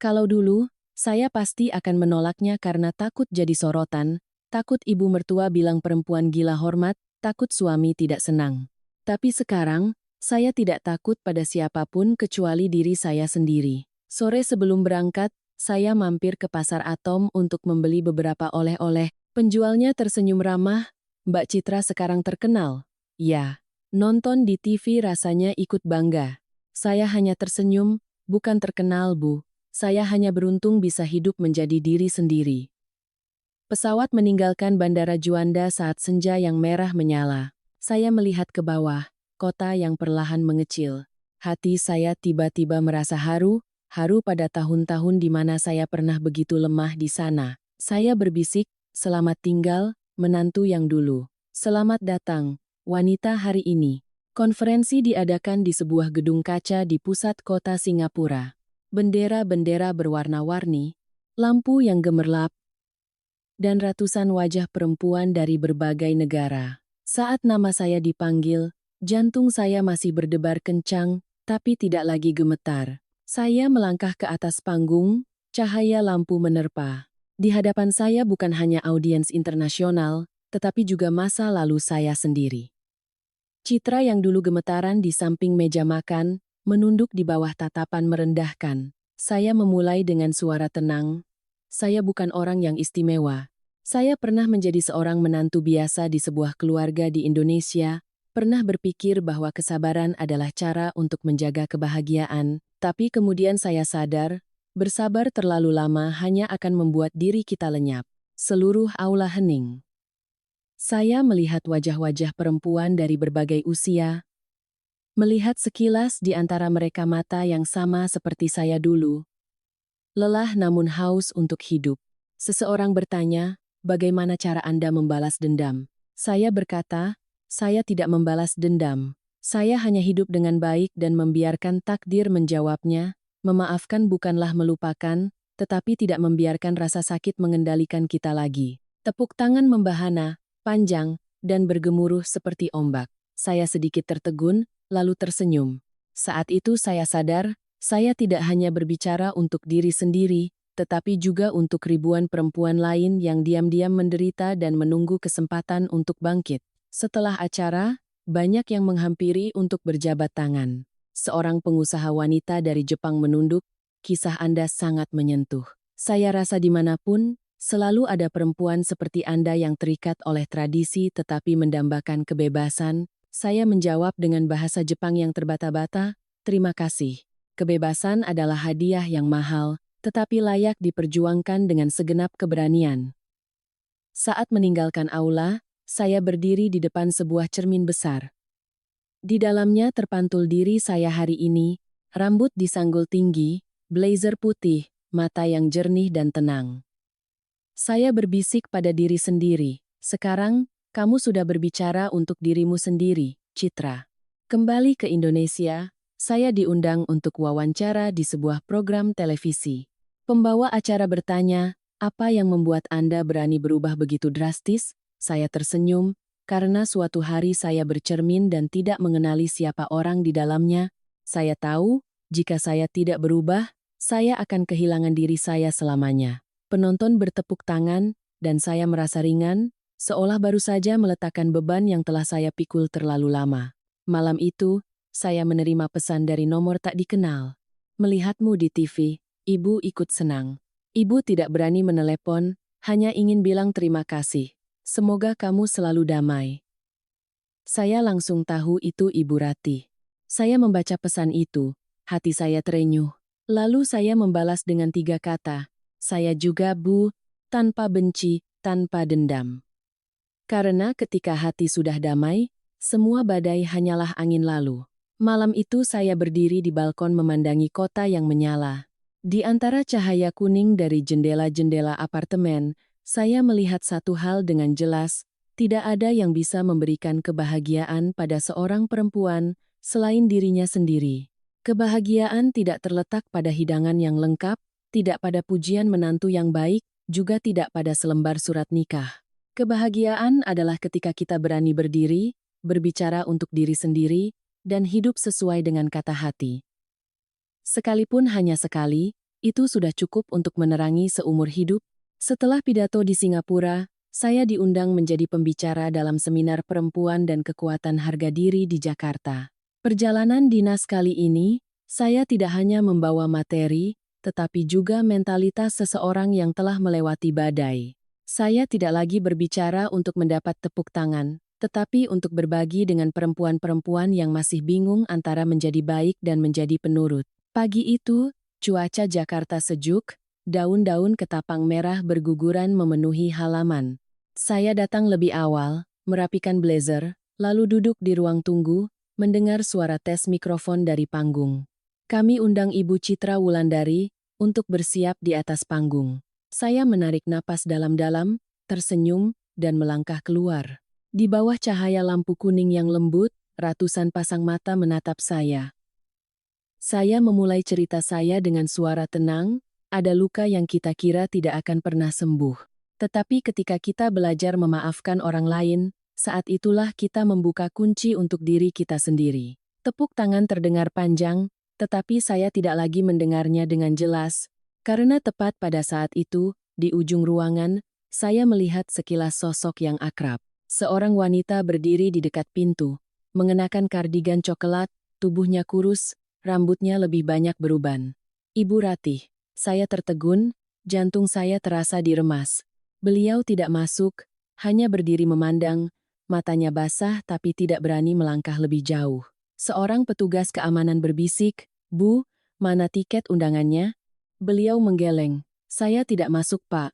Kalau dulu, saya pasti akan menolaknya karena takut jadi sorotan, takut ibu mertua bilang perempuan gila hormat, takut suami tidak senang. Tapi sekarang, saya tidak takut pada siapapun kecuali diri saya sendiri. Sore sebelum berangkat, saya mampir ke Pasar Atom untuk membeli beberapa oleh-oleh. Penjualnya tersenyum ramah, Mbak Citra sekarang terkenal. Ya, nonton di TV rasanya ikut bangga. Saya hanya tersenyum, bukan terkenal Bu. Saya hanya beruntung bisa hidup menjadi diri sendiri. Pesawat meninggalkan Bandara Juanda saat senja yang merah menyala. Saya melihat ke bawah, kota yang perlahan mengecil. Hati saya tiba-tiba merasa haru pada tahun-tahun di mana saya pernah begitu lemah di sana. Saya berbisik, selamat tinggal, menantu yang dulu. Selamat datang, wanita hari ini. Konferensi diadakan di sebuah gedung kaca di pusat kota Singapura. Bendera-bendera berwarna-warni, lampu yang gemerlap, dan ratusan wajah perempuan dari berbagai negara. Saat nama saya dipanggil, jantung saya masih berdebar kencang, tapi tidak lagi gemetar. Saya melangkah ke atas panggung, cahaya lampu menerpa. Di hadapan saya bukan hanya audiens internasional, tetapi juga masa lalu saya sendiri. Citra yang dulu gemetaran di samping meja makan, menunduk di bawah tatapan merendahkan. Saya memulai dengan suara tenang. Saya bukan orang yang istimewa. Saya pernah menjadi seorang menantu biasa di sebuah keluarga di Indonesia, pernah berpikir bahwa kesabaran adalah cara untuk menjaga kebahagiaan, tapi kemudian saya sadar, bersabar terlalu lama hanya akan membuat diri kita lenyap. Seluruh aula hening. Saya melihat wajah-wajah perempuan dari berbagai usia, melihat sekilas di antara mereka mata yang sama seperti saya dulu. Lelah namun haus untuk hidup. Seseorang bertanya, bagaimana cara Anda membalas dendam? Saya berkata, saya tidak membalas dendam. Saya hanya hidup dengan baik dan membiarkan takdir menjawabnya. Memaafkan bukanlah melupakan, tetapi tidak membiarkan rasa sakit mengendalikan kita lagi. Tepuk tangan membahana, panjang, dan bergemuruh seperti ombak. Saya sedikit tertegun, lalu tersenyum. Saat itu saya sadar, saya tidak hanya berbicara untuk diri sendiri, tetapi juga untuk ribuan perempuan lain yang diam-diam menderita dan menunggu kesempatan untuk bangkit. Setelah acara, banyak yang menghampiri untuk berjabat tangan. Seorang pengusaha wanita dari Jepang menunduk, kisah Anda sangat menyentuh. Saya rasa dimanapun, selalu ada perempuan seperti Anda yang terikat oleh tradisi tetapi mendambakan kebebasan. Saya menjawab dengan bahasa Jepang yang terbata-bata, terima kasih. Kebebasan adalah hadiah yang mahal, tetapi layak diperjuangkan dengan segenap keberanian. Saat meninggalkan aula, saya berdiri di depan sebuah cermin besar. Di dalamnya terpantul diri saya hari ini, rambut disanggul tinggi, blazer putih, mata yang jernih dan tenang. Saya berbisik pada diri sendiri, sekarang, kamu sudah berbicara untuk dirimu sendiri, Citra. Kembali ke Indonesia, saya diundang untuk wawancara di sebuah program televisi. Pembawa acara bertanya, apa yang membuat Anda berani berubah begitu drastis? Saya tersenyum, karena suatu hari saya bercermin dan tidak mengenali siapa orang di dalamnya. Saya tahu, jika saya tidak berubah, saya akan kehilangan diri saya selamanya. Penonton bertepuk tangan, dan saya merasa ringan, seolah baru saja meletakkan beban yang telah saya pikul terlalu lama. Malam itu, saya menerima pesan dari nomor tak dikenal. Melihatmu di TV, Ibu ikut senang. Ibu tidak berani menelepon, hanya ingin bilang terima kasih. Semoga kamu selalu damai. Saya langsung tahu itu Ibu Ratih. Saya membaca pesan itu, hati saya terenyuh. Lalu saya membalas dengan 3 kata, saya juga Bu, tanpa benci, tanpa dendam. Karena ketika hati sudah damai, semua badai hanyalah angin lalu. Malam itu saya berdiri di balkon memandangi kota yang menyala. Di antara cahaya kuning dari jendela-jendela apartemen, saya melihat satu hal dengan jelas, tidak ada yang bisa memberikan kebahagiaan pada seorang perempuan selain dirinya sendiri. Kebahagiaan tidak terletak pada hidangan yang lengkap, tidak pada pujian menantu yang baik, juga tidak pada selembar surat nikah. Kebahagiaan adalah ketika kita berani berdiri, berbicara untuk diri sendiri, dan hidup sesuai dengan kata hati. Sekalipun hanya sekali, itu sudah cukup untuk menerangi seumur hidup. Setelah pidato di Singapura, saya diundang menjadi pembicara dalam seminar perempuan dan kekuatan harga diri di Jakarta. Perjalanan dinas kali ini, saya tidak hanya membawa materi, tetapi juga mentalitas seseorang yang telah melewati badai. Saya tidak lagi berbicara untuk mendapat tepuk tangan, tetapi untuk berbagi dengan perempuan-perempuan yang masih bingung antara menjadi baik dan menjadi penurut. Pagi itu, cuaca Jakarta sejuk, daun-daun ketapang merah berguguran memenuhi halaman. Saya datang lebih awal, merapikan blazer, lalu duduk di ruang tunggu, mendengar suara tes mikrofon dari panggung. Kami undang Ibu Citra Wulandari untuk bersiap di atas panggung. Saya menarik napas dalam-dalam, tersenyum, dan melangkah keluar. Di bawah cahaya lampu kuning yang lembut, ratusan pasang mata menatap saya. Saya memulai cerita saya dengan suara tenang, ada luka yang kita kira tidak akan pernah sembuh. Tetapi ketika kita belajar memaafkan orang lain, saat itulah kita membuka kunci untuk diri kita sendiri. Tepuk tangan terdengar panjang, tetapi saya tidak lagi mendengarnya dengan jelas, karena tepat pada saat itu, Di ujung ruangan, saya melihat sekilas sosok yang akrab. Seorang wanita berdiri di dekat pintu, mengenakan kardigan coklat, tubuhnya kurus, rambutnya lebih banyak beruban. Ibu Ratih. Saya tertegun, jantung saya terasa diremas. Beliau tidak masuk, hanya berdiri memandang, matanya basah tapi tidak berani melangkah lebih jauh. Seorang petugas keamanan berbisik, "Bu, mana tiket undangannya?" Beliau menggeleng. "Saya tidak masuk, Pak.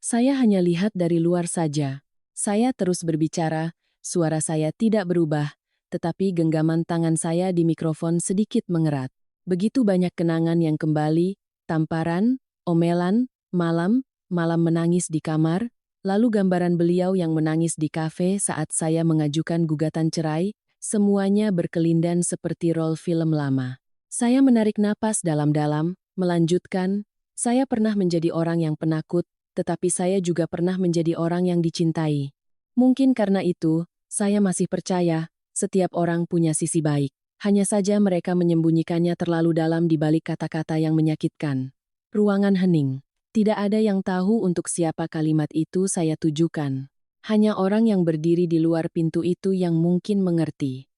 Saya hanya lihat dari luar saja." Saya terus berbicara, suara saya tidak berubah, tetapi genggaman tangan saya di mikrofon sedikit mengerat. Begitu banyak kenangan yang kembali, tamparan, omelan, malam menangis di kamar, lalu gambaran beliau yang menangis di kafe saat saya mengajukan gugatan cerai, semuanya berkelindan seperti role film lama. Saya menarik napas dalam-dalam, melanjutkan, "Saya pernah menjadi orang yang penakut, tetapi saya juga pernah menjadi orang yang dicintai. Mungkin karena itu, saya masih percaya, setiap orang punya sisi baik. Hanya saja mereka menyembunyikannya terlalu dalam di balik kata-kata yang menyakitkan." Ruangan hening. Tidak ada yang tahu untuk siapa kalimat itu saya tujukan. Hanya orang yang berdiri di luar pintu itu yang mungkin mengerti.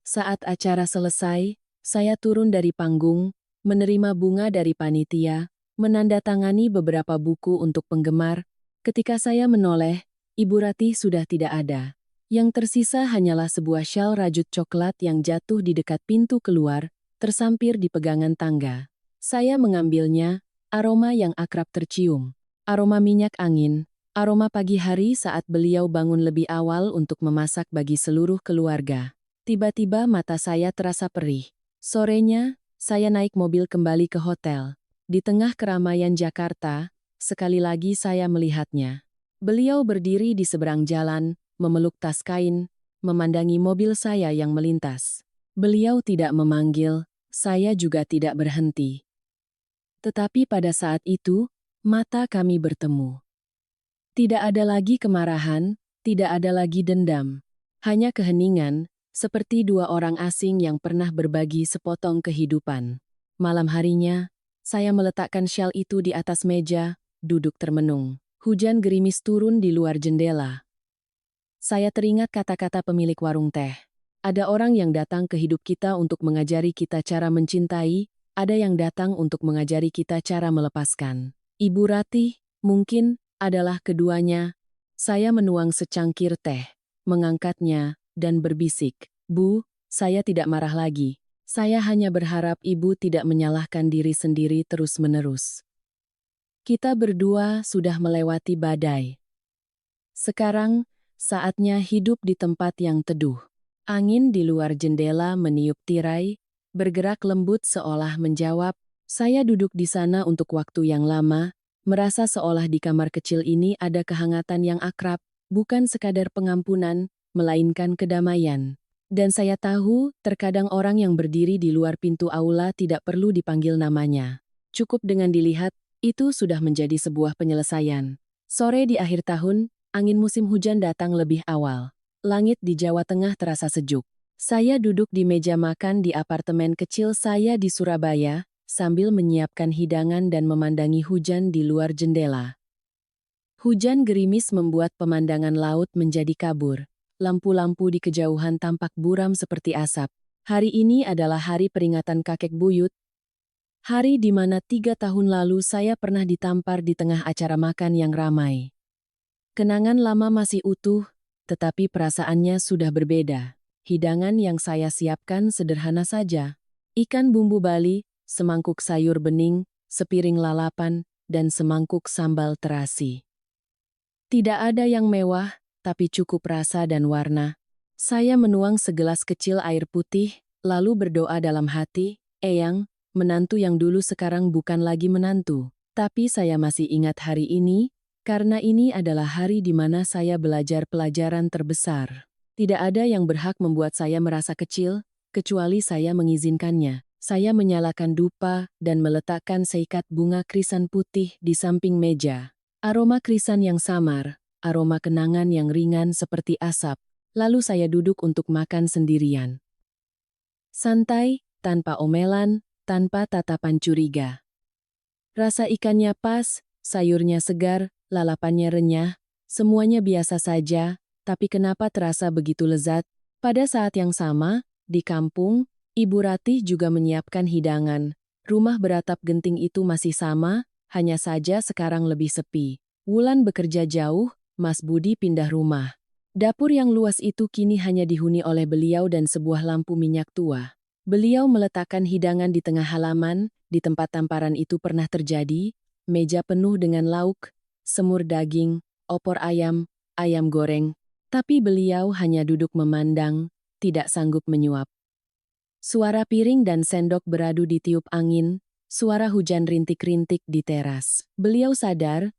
Saat acara selesai, saya turun dari panggung, menerima bunga dari panitia, menandatangani beberapa buku untuk penggemar. Ketika saya menoleh, Ibu Ratih sudah tidak ada. Yang tersisa hanyalah sebuah syal rajut coklat yang jatuh di dekat pintu keluar, tersampir di pegangan tangga. Saya mengambilnya, aroma yang akrab tercium. Aroma minyak angin, aroma pagi hari saat beliau bangun lebih awal untuk memasak bagi seluruh keluarga. Tiba-tiba mata saya terasa perih. Sorenya, saya naik mobil kembali ke hotel. Di tengah keramaian Jakarta, sekali lagi saya melihatnya. Beliau berdiri di seberang jalan, memeluk tas kain, memandangi mobil saya yang melintas. Beliau tidak memanggil, saya juga tidak berhenti. Tetapi pada saat itu, mata kami bertemu. Tidak ada lagi kemarahan, tidak ada lagi dendam. Hanya keheningan, seperti dua orang asing yang pernah berbagi sepotong kehidupan. Malam harinya, saya meletakkan syal itu di atas meja, duduk termenung. Hujan gerimis turun di luar jendela. Saya teringat kata-kata pemilik warung teh. Ada orang yang datang ke hidup kita untuk mengajari kita cara mencintai, ada yang datang untuk mengajari kita cara melepaskan. Ibu Ratih, mungkin, adalah keduanya. Saya menuang secangkir teh, mengangkatnya, dan berbisik, "Bu, saya tidak marah lagi. Saya hanya berharap Ibu tidak menyalahkan diri sendiri terus-menerus. Kita berdua sudah melewati badai. Sekarang, saatnya hidup di tempat yang teduh." Angin di luar jendela meniup tirai, bergerak lembut seolah menjawab, saya duduk di sana untuk waktu yang lama, merasa seolah di kamar kecil ini ada kehangatan yang akrab, bukan sekadar pengampunan, melainkan kedamaian. Dan saya tahu, terkadang orang yang berdiri di luar pintu aula tidak perlu dipanggil namanya. Cukup dengan dilihat, itu sudah menjadi sebuah penyelesaian. Sore di akhir tahun, angin musim hujan datang lebih awal. Langit di Jawa Tengah terasa sejuk. Saya duduk di meja makan di apartemen kecil saya di Surabaya, sambil menyiapkan hidangan dan memandangi hujan di luar jendela. Hujan gerimis membuat pemandangan laut menjadi kabur. Lampu-lampu di kejauhan tampak buram seperti asap. Hari ini adalah hari peringatan kakek buyut. Hari di mana 3 tahun lalu saya pernah ditampar di tengah acara makan yang ramai. Kenangan lama masih utuh, tetapi perasaannya sudah berbeda. Hidangan yang saya siapkan sederhana saja. Ikan bumbu Bali, semangkuk sayur bening, sepiring lalapan, dan semangkuk sambal terasi. Tidak ada yang mewah, tapi cukup rasa dan warna. Saya menuang segelas kecil air putih, lalu berdoa dalam hati, "Eyang, menantu yang dulu sekarang bukan lagi menantu." Tapi saya masih ingat hari ini, karena ini adalah hari di mana saya belajar pelajaran terbesar. Tidak ada yang berhak membuat saya merasa kecil, kecuali saya mengizinkannya. Saya menyalakan dupa dan meletakkan seikat bunga krisan putih di samping meja. Aroma krisan yang samar, aroma kenangan yang ringan seperti asap. Lalu saya duduk untuk makan sendirian. Santai, tanpa omelan, tanpa tatapan curiga. Rasa ikannya pas, sayurnya segar, lalapannya renyah, semuanya biasa saja, tapi kenapa terasa begitu lezat? Pada saat yang sama, di kampung, Ibu Ratih juga menyiapkan hidangan. Rumah beratap genting itu masih sama, hanya saja sekarang lebih sepi. Wulan bekerja jauh, Mas Budi pindah rumah. Dapur yang luas itu kini hanya dihuni oleh beliau dan sebuah lampu minyak tua. Beliau meletakkan hidangan di tengah halaman, di tempat tamparan itu pernah terjadi, meja penuh dengan lauk, semur daging, opor ayam, ayam goreng, tapi beliau hanya duduk memandang, tidak sanggup menyuap. Suara piring dan sendok beradu ditiup angin, suara hujan rintik-rintik di teras. Beliau sadar,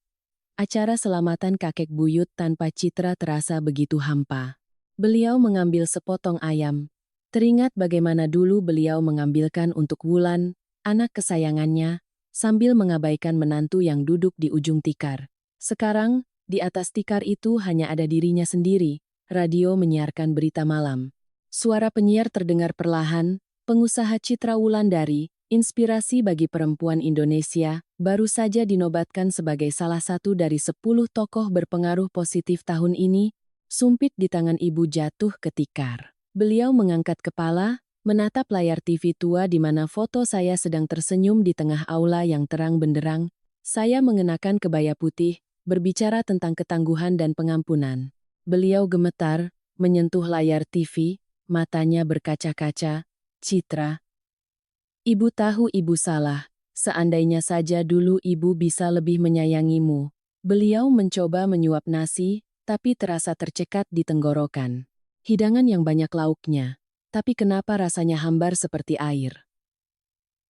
acara selamatan kakek buyut tanpa Citra terasa begitu hampa. Beliau mengambil sepotong ayam. Teringat bagaimana dulu beliau mengambilkan untuk Wulan, anak kesayangannya, sambil mengabaikan menantu yang duduk di ujung tikar. Sekarang, di atas tikar itu hanya ada dirinya sendiri. Radio menyiarkan berita malam. Suara penyiar terdengar perlahan, pengusaha Citra Wulandari, inspirasi bagi perempuan Indonesia, baru saja dinobatkan sebagai salah satu dari 10 tokoh berpengaruh positif tahun ini, sumpit di tangan ibu jatuh ke tikar. Beliau mengangkat kepala, menatap layar TV tua di mana foto saya sedang tersenyum di tengah aula yang terang benderang. Saya mengenakan kebaya putih, berbicara tentang ketangguhan dan pengampunan. Beliau gemetar, menyentuh layar TV, matanya berkaca-kaca. Citra, ibu tahu ibu salah. Seandainya saja dulu ibu bisa lebih menyayangimu. Beliau mencoba menyuap nasi, tapi terasa tercekat di tenggorokan. Hidangan yang banyak lauknya, tapi kenapa rasanya hambar seperti air?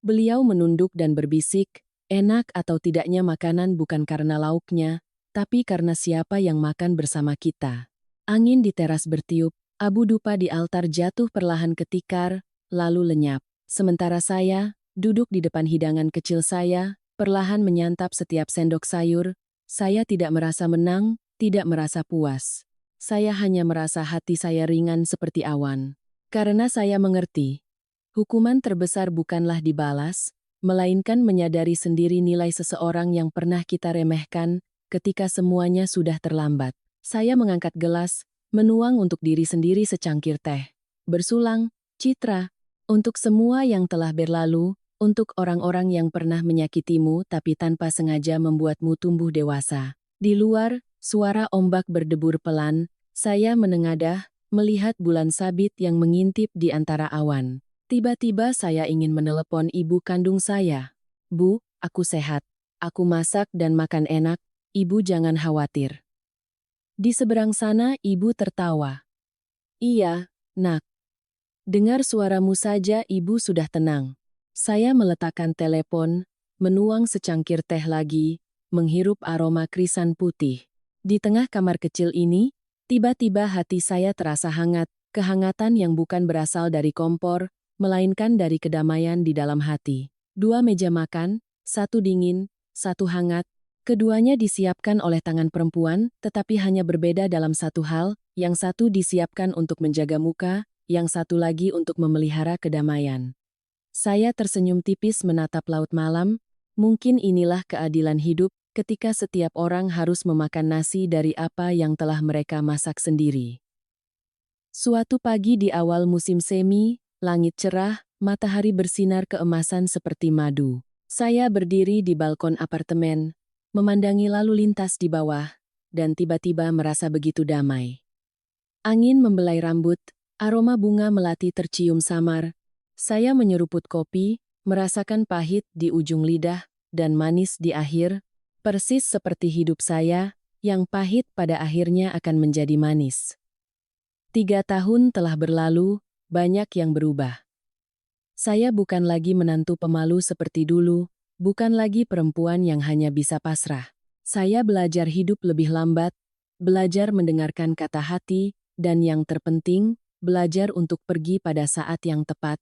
Beliau menunduk dan berbisik, enak atau tidaknya makanan bukan karena lauknya, tapi karena siapa yang makan bersama kita. Angin di teras bertiup, abu dupa di altar jatuh perlahan ke tikar, lalu lenyap. Sementara saya, duduk di depan hidangan kecil saya, perlahan menyantap setiap sendok sayur, saya tidak merasa menang, tidak merasa puas. Saya hanya merasa hati saya ringan seperti awan. Karena saya mengerti, hukuman terbesar bukanlah dibalas, melainkan menyadari sendiri nilai seseorang yang pernah kita remehkan ketika semuanya sudah terlambat. Saya mengangkat gelas, menuang untuk diri sendiri secangkir teh. Bersulang, Citra, untuk semua yang telah berlalu, untuk orang-orang yang pernah menyakitimu tapi tanpa sengaja membuatmu tumbuh dewasa. Di luar, suara ombak berdebur pelan, saya menengadah, melihat bulan sabit yang mengintip di antara awan. Tiba-tiba saya ingin menelepon ibu kandung saya. Bu, aku sehat. Aku masak dan makan enak, ibu jangan khawatir. Di seberang sana ibu tertawa. Iya, nak. Dengar suaramu saja ibu sudah tenang. Saya meletakkan telepon, menuang secangkir teh lagi, menghirup aroma krisan putih. Di tengah kamar kecil ini, tiba-tiba hati saya terasa hangat, kehangatan yang bukan berasal dari kompor, melainkan dari kedamaian di dalam hati. 2 meja makan, 1 dingin, 1 hangat, keduanya disiapkan oleh tangan perempuan, tetapi hanya berbeda dalam satu hal, yang satu disiapkan untuk menjaga muka, yang satu lagi untuk memelihara kedamaian. Saya tersenyum tipis menatap laut malam, mungkin inilah keadilan hidup, ketika setiap orang harus memakan nasi dari apa yang telah mereka masak sendiri. Suatu pagi di awal musim semi, langit cerah, matahari bersinar keemasan seperti madu. Saya berdiri di balkon apartemen, memandangi lalu lintas di bawah, dan tiba-tiba merasa begitu damai. Angin membelai rambut, aroma bunga melati tercium samar. Saya menyeruput kopi, merasakan pahit di ujung lidah, dan manis di akhir, persis seperti hidup saya, yang pahit pada akhirnya akan menjadi manis. 3 tahun telah berlalu, banyak yang berubah. Saya bukan lagi menantu pemalu seperti dulu, bukan lagi perempuan yang hanya bisa pasrah. Saya belajar hidup lebih lambat, belajar mendengarkan kata hati, dan yang terpenting, belajar untuk pergi pada saat yang tepat.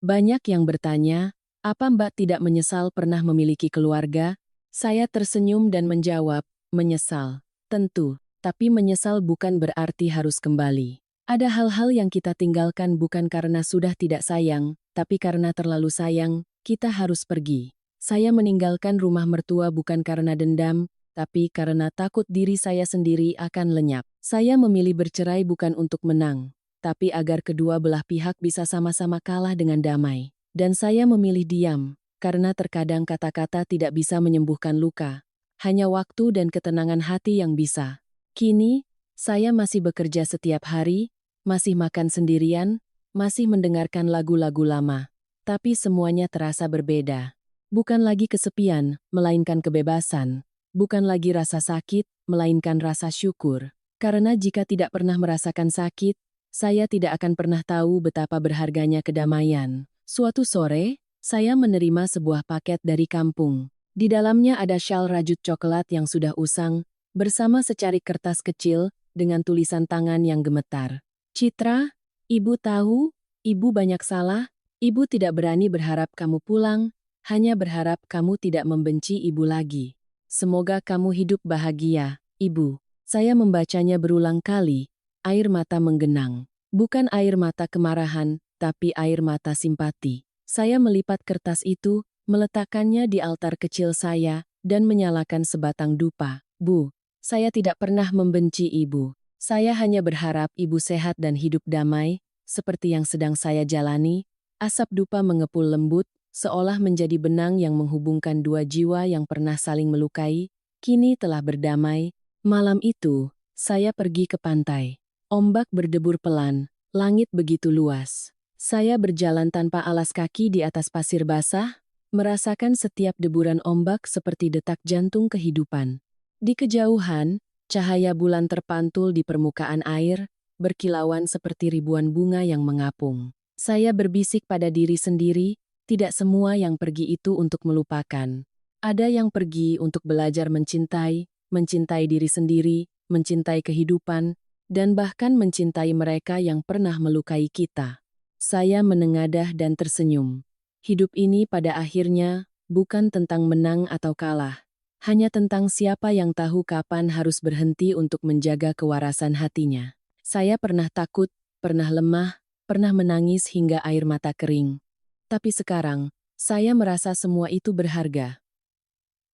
Banyak yang bertanya, apa Mbak tidak menyesal pernah memiliki keluarga? Saya tersenyum dan menjawab, menyesal. Tentu, tapi menyesal bukan berarti harus kembali. Ada hal-hal yang kita tinggalkan bukan karena sudah tidak sayang, tapi karena terlalu sayang, kita harus pergi. Saya meninggalkan rumah mertua bukan karena dendam, tapi karena takut diri saya sendiri akan lenyap. Saya memilih bercerai bukan untuk menang, tapi agar kedua belah pihak bisa sama-sama kalah dengan damai. Dan saya memilih diam, karena terkadang kata-kata tidak bisa menyembuhkan luka. Hanya waktu dan ketenangan hati yang bisa. Kini, saya masih bekerja setiap hari, masih makan sendirian, masih mendengarkan lagu-lagu lama. Tapi semuanya terasa berbeda. Bukan lagi kesepian, melainkan kebebasan. Bukan lagi rasa sakit, melainkan rasa syukur. Karena jika tidak pernah merasakan sakit, saya tidak akan pernah tahu betapa berharganya kedamaian. Suatu sore, saya menerima sebuah paket dari kampung. Di dalamnya ada syal rajut coklat yang sudah usang, bersama secarik kertas kecil dengan tulisan tangan yang gemetar. Citra, ibu tahu, ibu banyak salah, ibu tidak berani berharap kamu pulang, hanya berharap kamu tidak membenci ibu lagi. Semoga kamu hidup bahagia, ibu. Saya membacanya berulang kali, air mata menggenang. Bukan air mata kemarahan, tapi air mata simpati. Saya melipat kertas itu, meletakkannya di altar kecil saya, dan menyalakan sebatang dupa. Bu, saya tidak pernah membenci ibu. Saya hanya berharap ibu sehat dan hidup damai, seperti yang sedang saya jalani. Asap dupa mengepul lembut, seolah menjadi benang yang menghubungkan dua jiwa yang pernah saling melukai, kini telah berdamai. Malam itu, saya pergi ke pantai. Ombak berdebur pelan, langit begitu luas. Saya berjalan tanpa alas kaki di atas pasir basah, merasakan setiap deburan ombak seperti detak jantung kehidupan. Di kejauhan, cahaya bulan terpantul di permukaan air, berkilauan seperti ribuan bunga yang mengapung. Saya berbisik pada diri sendiri, tidak semua yang pergi itu untuk melupakan. Ada yang pergi untuk belajar mencintai diri sendiri, mencintai kehidupan, dan bahkan mencintai mereka yang pernah melukai kita. Saya menengadah dan tersenyum. Hidup ini pada akhirnya bukan tentang menang atau kalah, hanya tentang siapa yang tahu kapan harus berhenti untuk menjaga kewarasan hatinya. Saya pernah takut, pernah lemah, pernah menangis hingga air mata kering. Tapi sekarang, saya merasa semua itu berharga.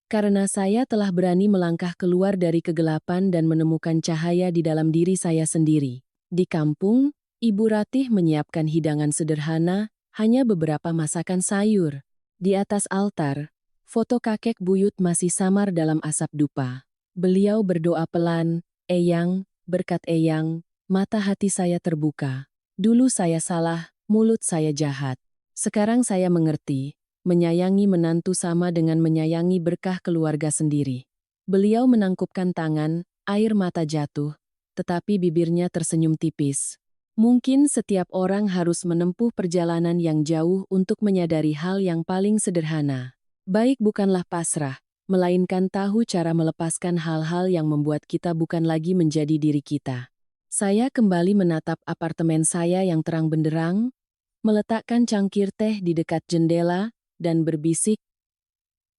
Karena saya telah berani melangkah keluar dari kegelapan dan menemukan cahaya di dalam diri saya sendiri. Di kampung, Ibu Ratih menyiapkan hidangan sederhana, hanya beberapa masakan sayur. Di atas altar, foto kakek buyut masih samar dalam asap dupa. Beliau berdoa pelan, "Eyang, berkat Eyang, mata hati saya terbuka. Dulu saya salah, mulut saya jahat. Sekarang saya mengerti, menyayangi menantu sama dengan menyayangi berkah keluarga sendiri." Beliau menangkupkan tangan, air mata jatuh, tetapi bibirnya tersenyum tipis. Mungkin setiap orang harus menempuh perjalanan yang jauh untuk menyadari hal yang paling sederhana. Baik bukanlah pasrah, melainkan tahu cara melepaskan hal-hal yang membuat kita bukan lagi menjadi diri kita. Saya kembali menatap apartemen saya yang terang benderang, meletakkan cangkir teh di dekat jendela, dan berbisik,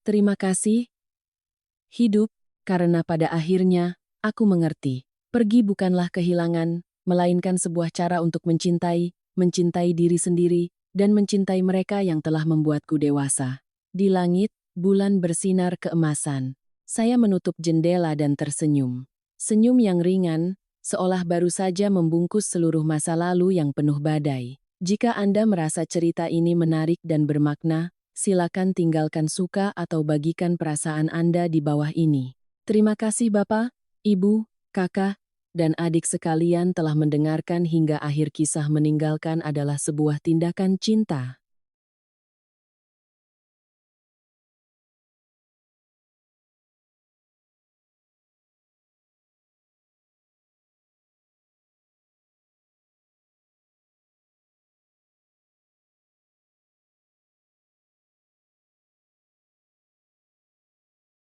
"Terima kasih, hidup, karena pada akhirnya, aku mengerti. Pergi bukanlah kehilangan, melainkan sebuah cara untuk mencintai diri sendiri, dan mencintai mereka yang telah membuatku dewasa." Di langit, bulan bersinar keemasan. Saya menutup jendela dan tersenyum. Senyum yang ringan, seolah baru saja membungkus seluruh masa lalu yang penuh badai. Jika Anda merasa cerita ini menarik dan bermakna, silakan tinggalkan suka atau bagikan perasaan Anda di bawah ini. Terima kasih Bapak, Ibu, Kakak, dan adik sekalian telah mendengarkan hingga akhir. Kisah meninggalkan adalah sebuah tindakan cinta.